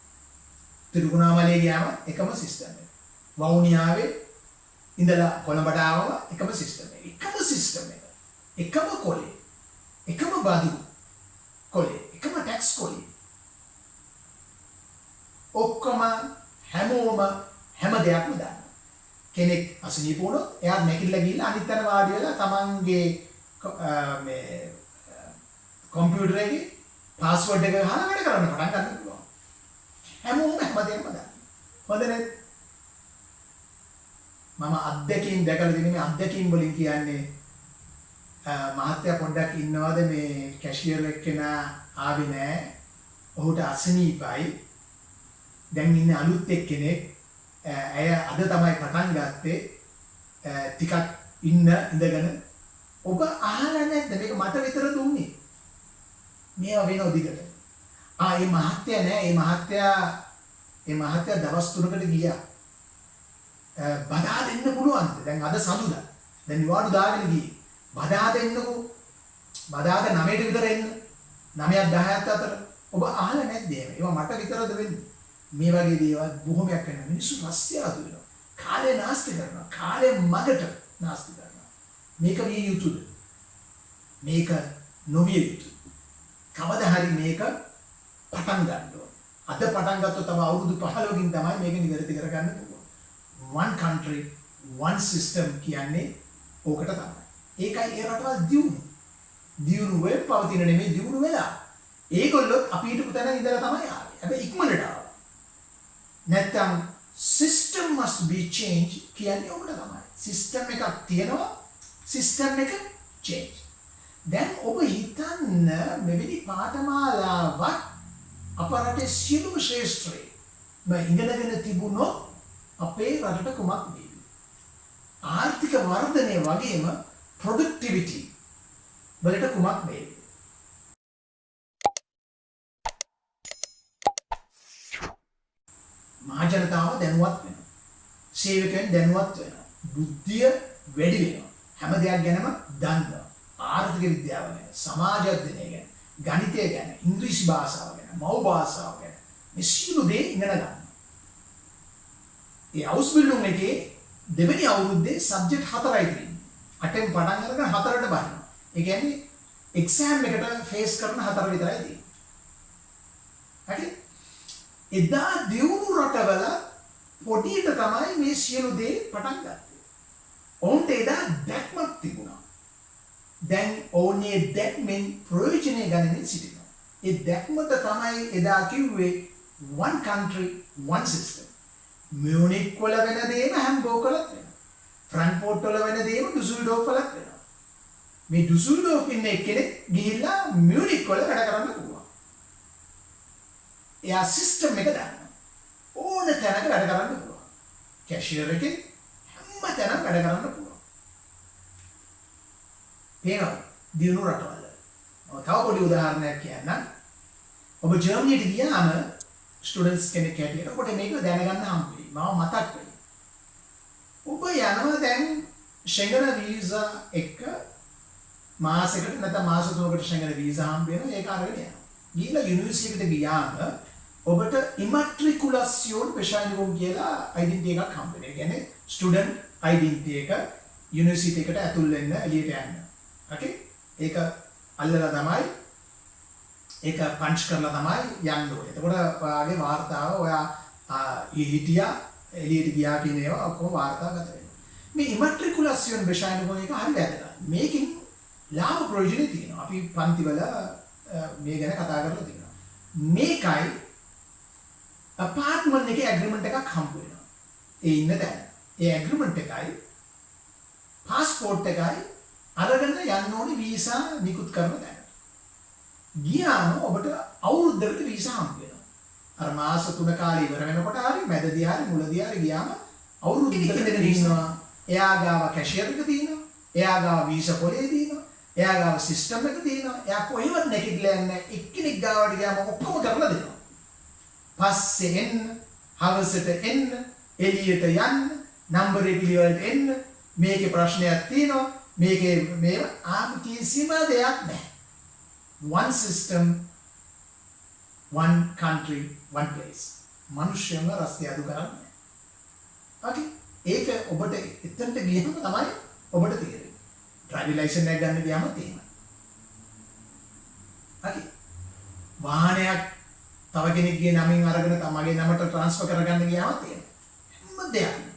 තිරුකුණාමලේ ගියාම එකම සිස්ටම් එක. වවුනියාවේ ඉඳලා කොළඹට ආවම එකම සිස්ටම් එක. එකම සිස්ටම් එක. එකම කොලේ. එකම බදු කොලේ. එකම ටැක්ස් කොලේ. ඔක්කොම හැමෝම හැම දෙයක්ම දානවා. කෙනෙක් අසනීප වුණොත් එයා නැගිටලා ගිහිල්ලා අනිත් තැන වාඩි වෙලා තමන්ගේ මේ කම්පියුටර් එකේ පාස්වර්ඩ් එක ගහලා වැඩ කරන්න පටන් ගන්න පුළුවන්. හැමෝම හැමදේම දාන්න. හොඳ නේද? මම අත්දැකීම් දැකලා තියෙන මේ අත්දැකීම් වලින් කියන්නේ මහත්තයා පොඩ්ඩක් ඉන්නවද මේ කැෂියර් එක්කෙනා ආවේ නෑ. ඔහුට අසනීපයි. දැන් ඉන්නේ අලුත් එක්කෙනෙක්. ඇය අද තමයි පටන් ගත්තේ. ටිකක් ඉඳගෙන ඔබ අහලා නැද්ද මේක මට විතර දුන්නේ? මේවා වෙනව දිගට. මේ මහත්තයා නෑ. මේ මහත්තයා දවස් 3කට ගියා. බදා දෙන්න පුළුවන්ද? දැන් අද සඳුදා. දැන් නිවාඩු දාගෙන ගියේ. බදා දෙන්නකෝ. බදාද 9ට විතර එන්න. 9ක් 10ක් අතර. ඔබ අහලා නැද්ද ඒවා මට විතරද වෙන්නේ? මේ වගේ දේවල් බොහොමයක් වෙනවා. මිනිස්සු රස්තියාදු වෙනවා. කාලේ නාස්ති කරනවා. කාලේ මගට නාස්ති කරනවා. මේක විය යුතුද? මේක නොවිය යුතුද? කවදා හරි මේක පටන් ගන්න ඕන. අද පටන් ගත්තොත් තව අවුරුදු 15කින් තමයි මේක නිවැරදි කරගන්න පුළුවන්. one country one system කියන්නේ ඕකට තමයි. ඒකයි ඒ රටවල් දියුණු වෙ පවතින නෙමෙයි දියුණු වෙලා. ඒගොල්ලෝ අපි හිටපු තැන ඉඳලා තමයි ආවේ. හැබැයි ඉක්මනට ආවා. නැත්තම් system must be changed කියන්නේ ඔකට තමයි. system එකක් තියෙනවා. system එක change. දැන් ඔබ හිතන්න මෙවැනි පාඨමාලාවක් අප රටේ සියලුම ශ්‍රේෂ්ඨයි ඉගෙනගෙන තිබුණොත් අපේ රටට කුමක් වේවි? ආර්ථික වර්ධනය වගේම productivity වලට කුමක් වේවි? මහජනතාව දැනුවත් වෙනවා. සේවකයන් දැනුවත් වෙනවා. බුද්ධිය වැඩි වෙනවා. හැම දෙයක් ගැනම දන්නවා. ආර්ථික විද්‍යාව ගැන, සමාජ අධ්‍යයනය ගැන, ගණිතය ගැන, ඉංග්‍රීසි භාෂාව ගැන, මව් භාෂාව ගැන මේ සියලු දේ ඉගෙන ගන්නවා. ඒ අවුස්බිල්ඩුම් එකේ දෙවෙනි අවුරුද්දේ සබ්ජෙක්ට් 4යි තියෙන්නේ. 8න් පටන් අරගෙන 4ට බලනවා. ඒ කියන්නේ එක්සෑම් එකට ෆේස් කරන 4 විතරයි තියෙන්නේ. හරි? එදා දියුණු රටවල පොඩියට තමයි මේ සියලු දේ පටන් ගත්තේ. ඔවුන්ට එදා දැක්මක් තිබුණා. දැන් ඕනේ දැක්මෙන් ප්‍රයෝජනය ගන්නමින් සිටිනවා. ඒ දැක්මට තමයි එදා කිව්වේ one country one system. මියුනික් වල වෙන දේම හැම්බර්ග් වලත් වෙනවා. ෆ්‍රැන්ක්ෆර්ට් වල වෙන දේම ඩුසෙල්ඩෝර්ෆ් වලත් වෙනවා. මේ ඩුසෙල්ඩෝර්ෆ් ඉන්න එක්කෙනෙක් ගිහිල්ලා මියුනික් වල වැඩ කරන්න පුළුවන්. එයා සිස්ටම් එක දන්නවා. ඕන තැනක වැඩ කරන්න පුළුවන්. කැෂියර් එකේ හැම තැනම වැඩ කරන්න පුළුවන්. පේනවා දියුණු රටවල. තව පොඩි උදාහරණයක් කියන්නම්. ඔබ ජර්මනියට ගියාම ස්ටුඩන්ට්ස් කෙනෙක් හැටියට ඔබට මේක දැනගන්න හම්බ වෙයි. මම මතක් වෙයි. ඔබ යනවා දැන් ෂෙන්ගන් වීසා එක මාසයකට නැත්නම් මාස 3කට ෂෙන්ගන් වීසා හම්බ වෙනවා. ඒක අරගෙන යනවා. ගිහලා යුනිවර්සිටි එකට ගියාම ඔබට ඉමැට්‍රිකුලසියෝන් පෙෂානිගෝන් කියලා ඩෙන්ටිටි එකක් හම්බ වෙනවා. ඒ කියන්නේ ස්ටුඩන්ට් ඩෙන්ටිටි එක යුනිවර්සිටි එකට ඇතුල් වෙන්න එළියට යන්න. ඕකේ? ඒක අල්ලලා තමයි ඒක පන්ච් කරලා තමයි යන්න ඕනේ. එතකොට ඔයාගේ වාර්තාව ඔයා හිටියා එළියට ගියා කියන ඒවා ඔක්කොම වාර්තාගත වෙනවා. මේ ඉමැට්‍රිකුලසියෝන් බෙෂානිගෝන් එක හරි වැදගත්. මේකෙන් ලාභ ප්‍රයෝජන තියෙනවා. අපි පන්තිවල මේ ගැන කතා කරලා තියෙනවා. මේකයි apartment එකේ agreement එකක් හම්බ වෙනවා. ඒ ඉන්න තැන. ඒ agreement එකයි passport එකයි අරගෙන යන්න ඕනේ වීසා නිකුත් කරන තැන. ගියාම ඔබට අවුරුද්දකට වීසා හම්බ වෙනවා. අර මාස 3 කාලේ ඉවර වෙනකොට හරි මැදදී හරි මුලදී හරි ගියාම අවුරුද්දකට ඉන්නවා. එයා ගාව කැෂියර් එක තියෙනවා. එයා ගාව වීසා පොලේ තියෙනවා. එයා ගාව සිස්ටම් එක තියෙනවා. එයා කොහෙවත් නැගිටලා යන්නේ නැහැ. එක්කෙනෙක් ගාවට ගියාම ඔක්කොම කරලා දෙනවා. පස්සේ එන්න, හවසට එන්න, එළියට යන්න, නම්බර් එක පිළිවෙලට එන්න, මේකේ ප්‍රශ්නයක් තියෙනවා. මේකේ මේවා කිසිම දෙයක් නැහැ. One system, one country, one place. මනුෂ්‍යම රස්තිය අඩු කරන්නේ. okay ඒක ඔබට එතනට ගියම තමයි ඔබට තේරෙන්නේ. ඩ්‍රයිවිං ලයිසන් එක ගන්න ගියාම එහෙමයි. okay වාහනයක් තව කෙනෙක්ගේ නමින් අරගෙන තමගේ නමට ට්‍රාන්ස්ෆර් කරගන්න ගියාම එහෙමයි. හැම දෙයක්ම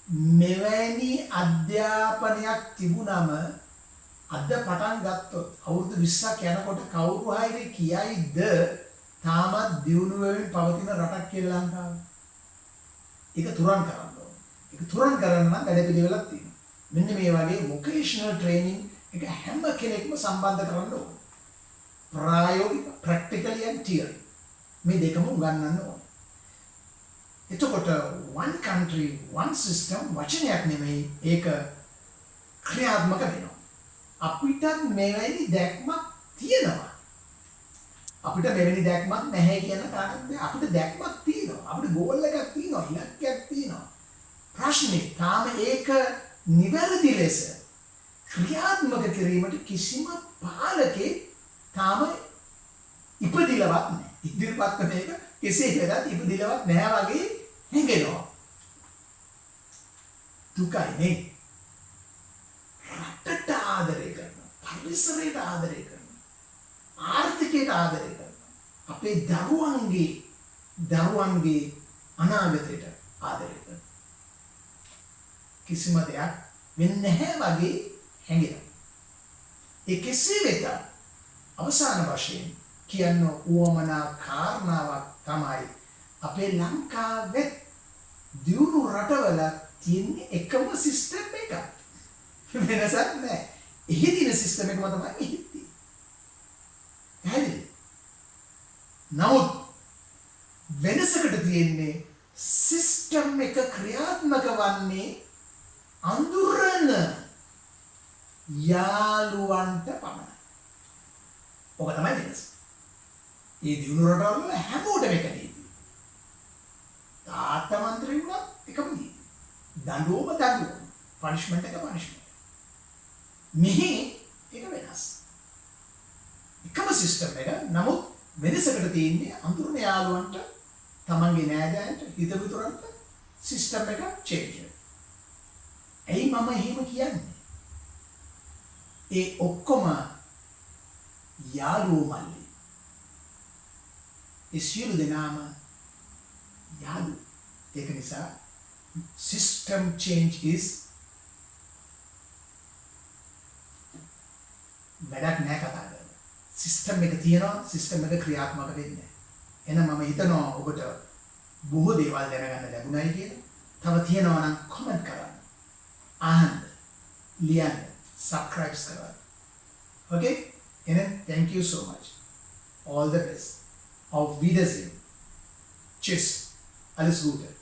මෙවැනි අධ්‍යාපනයක් තිබුණම අද පටන් ගත්තොත් අවුරුදු 20ක් යනකොට කවුරු හරි කියයිද තාමත් දියුණු වෙමින් පවතින රටක් කියලා ලංකාව? ඒක තුරන් කරන්න ඕනේ. ඒක තුරන් කරන්න නම් වැඩපිළිවෙලක් තියෙනවා. මෙන්න මේ වගේ වොකේෂනල් ට්‍රේනින් එක හැම කෙනෙක්ම සම්බන්ධ කරන්න ඕනේ. ප්‍රායෝගික ප්‍රැක්ටිකලි and තියරි මේ දෙකම උගන්වන්න ඕනේ. එතකොට one country one system වචනයක් නෙමෙයි ඒක ක්‍රියාත්මක වෙනවා. අපිට මෙවැනි දැක්මක් තියෙනවා. අපිට මෙවැනි දැක්මක් නැහැ කියන කාරණා බෑ. අපිට දැක්මක් තියෙනවා. අපිට ගෝල් එකක් තියෙනවා. ඉලක්කයක් තියෙනවා. ප්‍රශ්නේ තාම ඒක නිවැරදි ලෙස ක්‍රියාත්මක කිරීමට කිසිම පාලකේ තාම ඉපදිලවත් නැහැ. ඉදිරිපත් මේක කෙසේ වෙතත් ඉපදිලවත් නැහැ වගේ හැඟෙනවා. දුකයි නේ. රටට ආදරය කරනවා. පරිසරයට ආදරය කරනවා. ආර්ථිකයට ආදරය කරනවා. අපේ දරුවන්ගේ අනාගතයට ආදරය කරනවා. කිසිම දෙයක් වෙන්නේ නැහැ වගේ හැඟෙනවා. ඒ කෙසේ වෙතත් අවසාන වශයෙන් කියන්න උවමනා කාරණාවක් තමයි අපේ ලංකාවේ දියුණු රටවල තියෙන එකම සිස්ටම් එකක්. වෙනසක් නැහැ. එහි තියෙන සිස්ටම් එකම තමයි එහි තියෙන්නේ. හරිද? නමුත් වෙනසකට තියෙන්නේ සිස්ටම් එක ක්‍රියාත්මක වන්නේ අඳුරන යාළුවන්ට පමණයි. ඔක තමයි වෙනස. මේ දියුණු රටවල හැමෝටම එක නීති. තාත්තා මන්ත්‍රී වුණත් එකම නීති. දඬුවම. පනිෂ්මන්ට් එක පනිෂ්මන්ට්. මෙහි ඒක වෙනස්. එකම සිස්ටම් එක. නමුත් වෙනසකට තියෙන්නේ අඳුරන යාළුවන්ට තමන්ගේ නෑදෑයන්ට හිතවිතුරන්ට සිස්ටම් එක චේන්ජ් වෙනවා. ඇයි මම එහෙම කියන්නේ? ඒ ඔක්කොම යාළුවෝ මල්ලි. ඒ සියලු දෙනාම යාළුවෝ. ඒක නිසා system change is වැඩක් නෑ කතා කරන්න. සිස්ටම් එක තියෙනවා, සිස්ටම් එක ක්‍රියාත්මක වෙන්නේ නැහැ. එහෙනම් මම හිතනවා ඔබට බොහෝ දේවල් දැනගන්න ලැබුණයි කියලා. තව තියෙනවා නම් කමෙන්ට් කරන්න. අහන්න, ලියන්න, subscribe කරන්න. Okay? And thank you so much. All the best. Auf Wiedersehen. Tschüss. Alles Gute.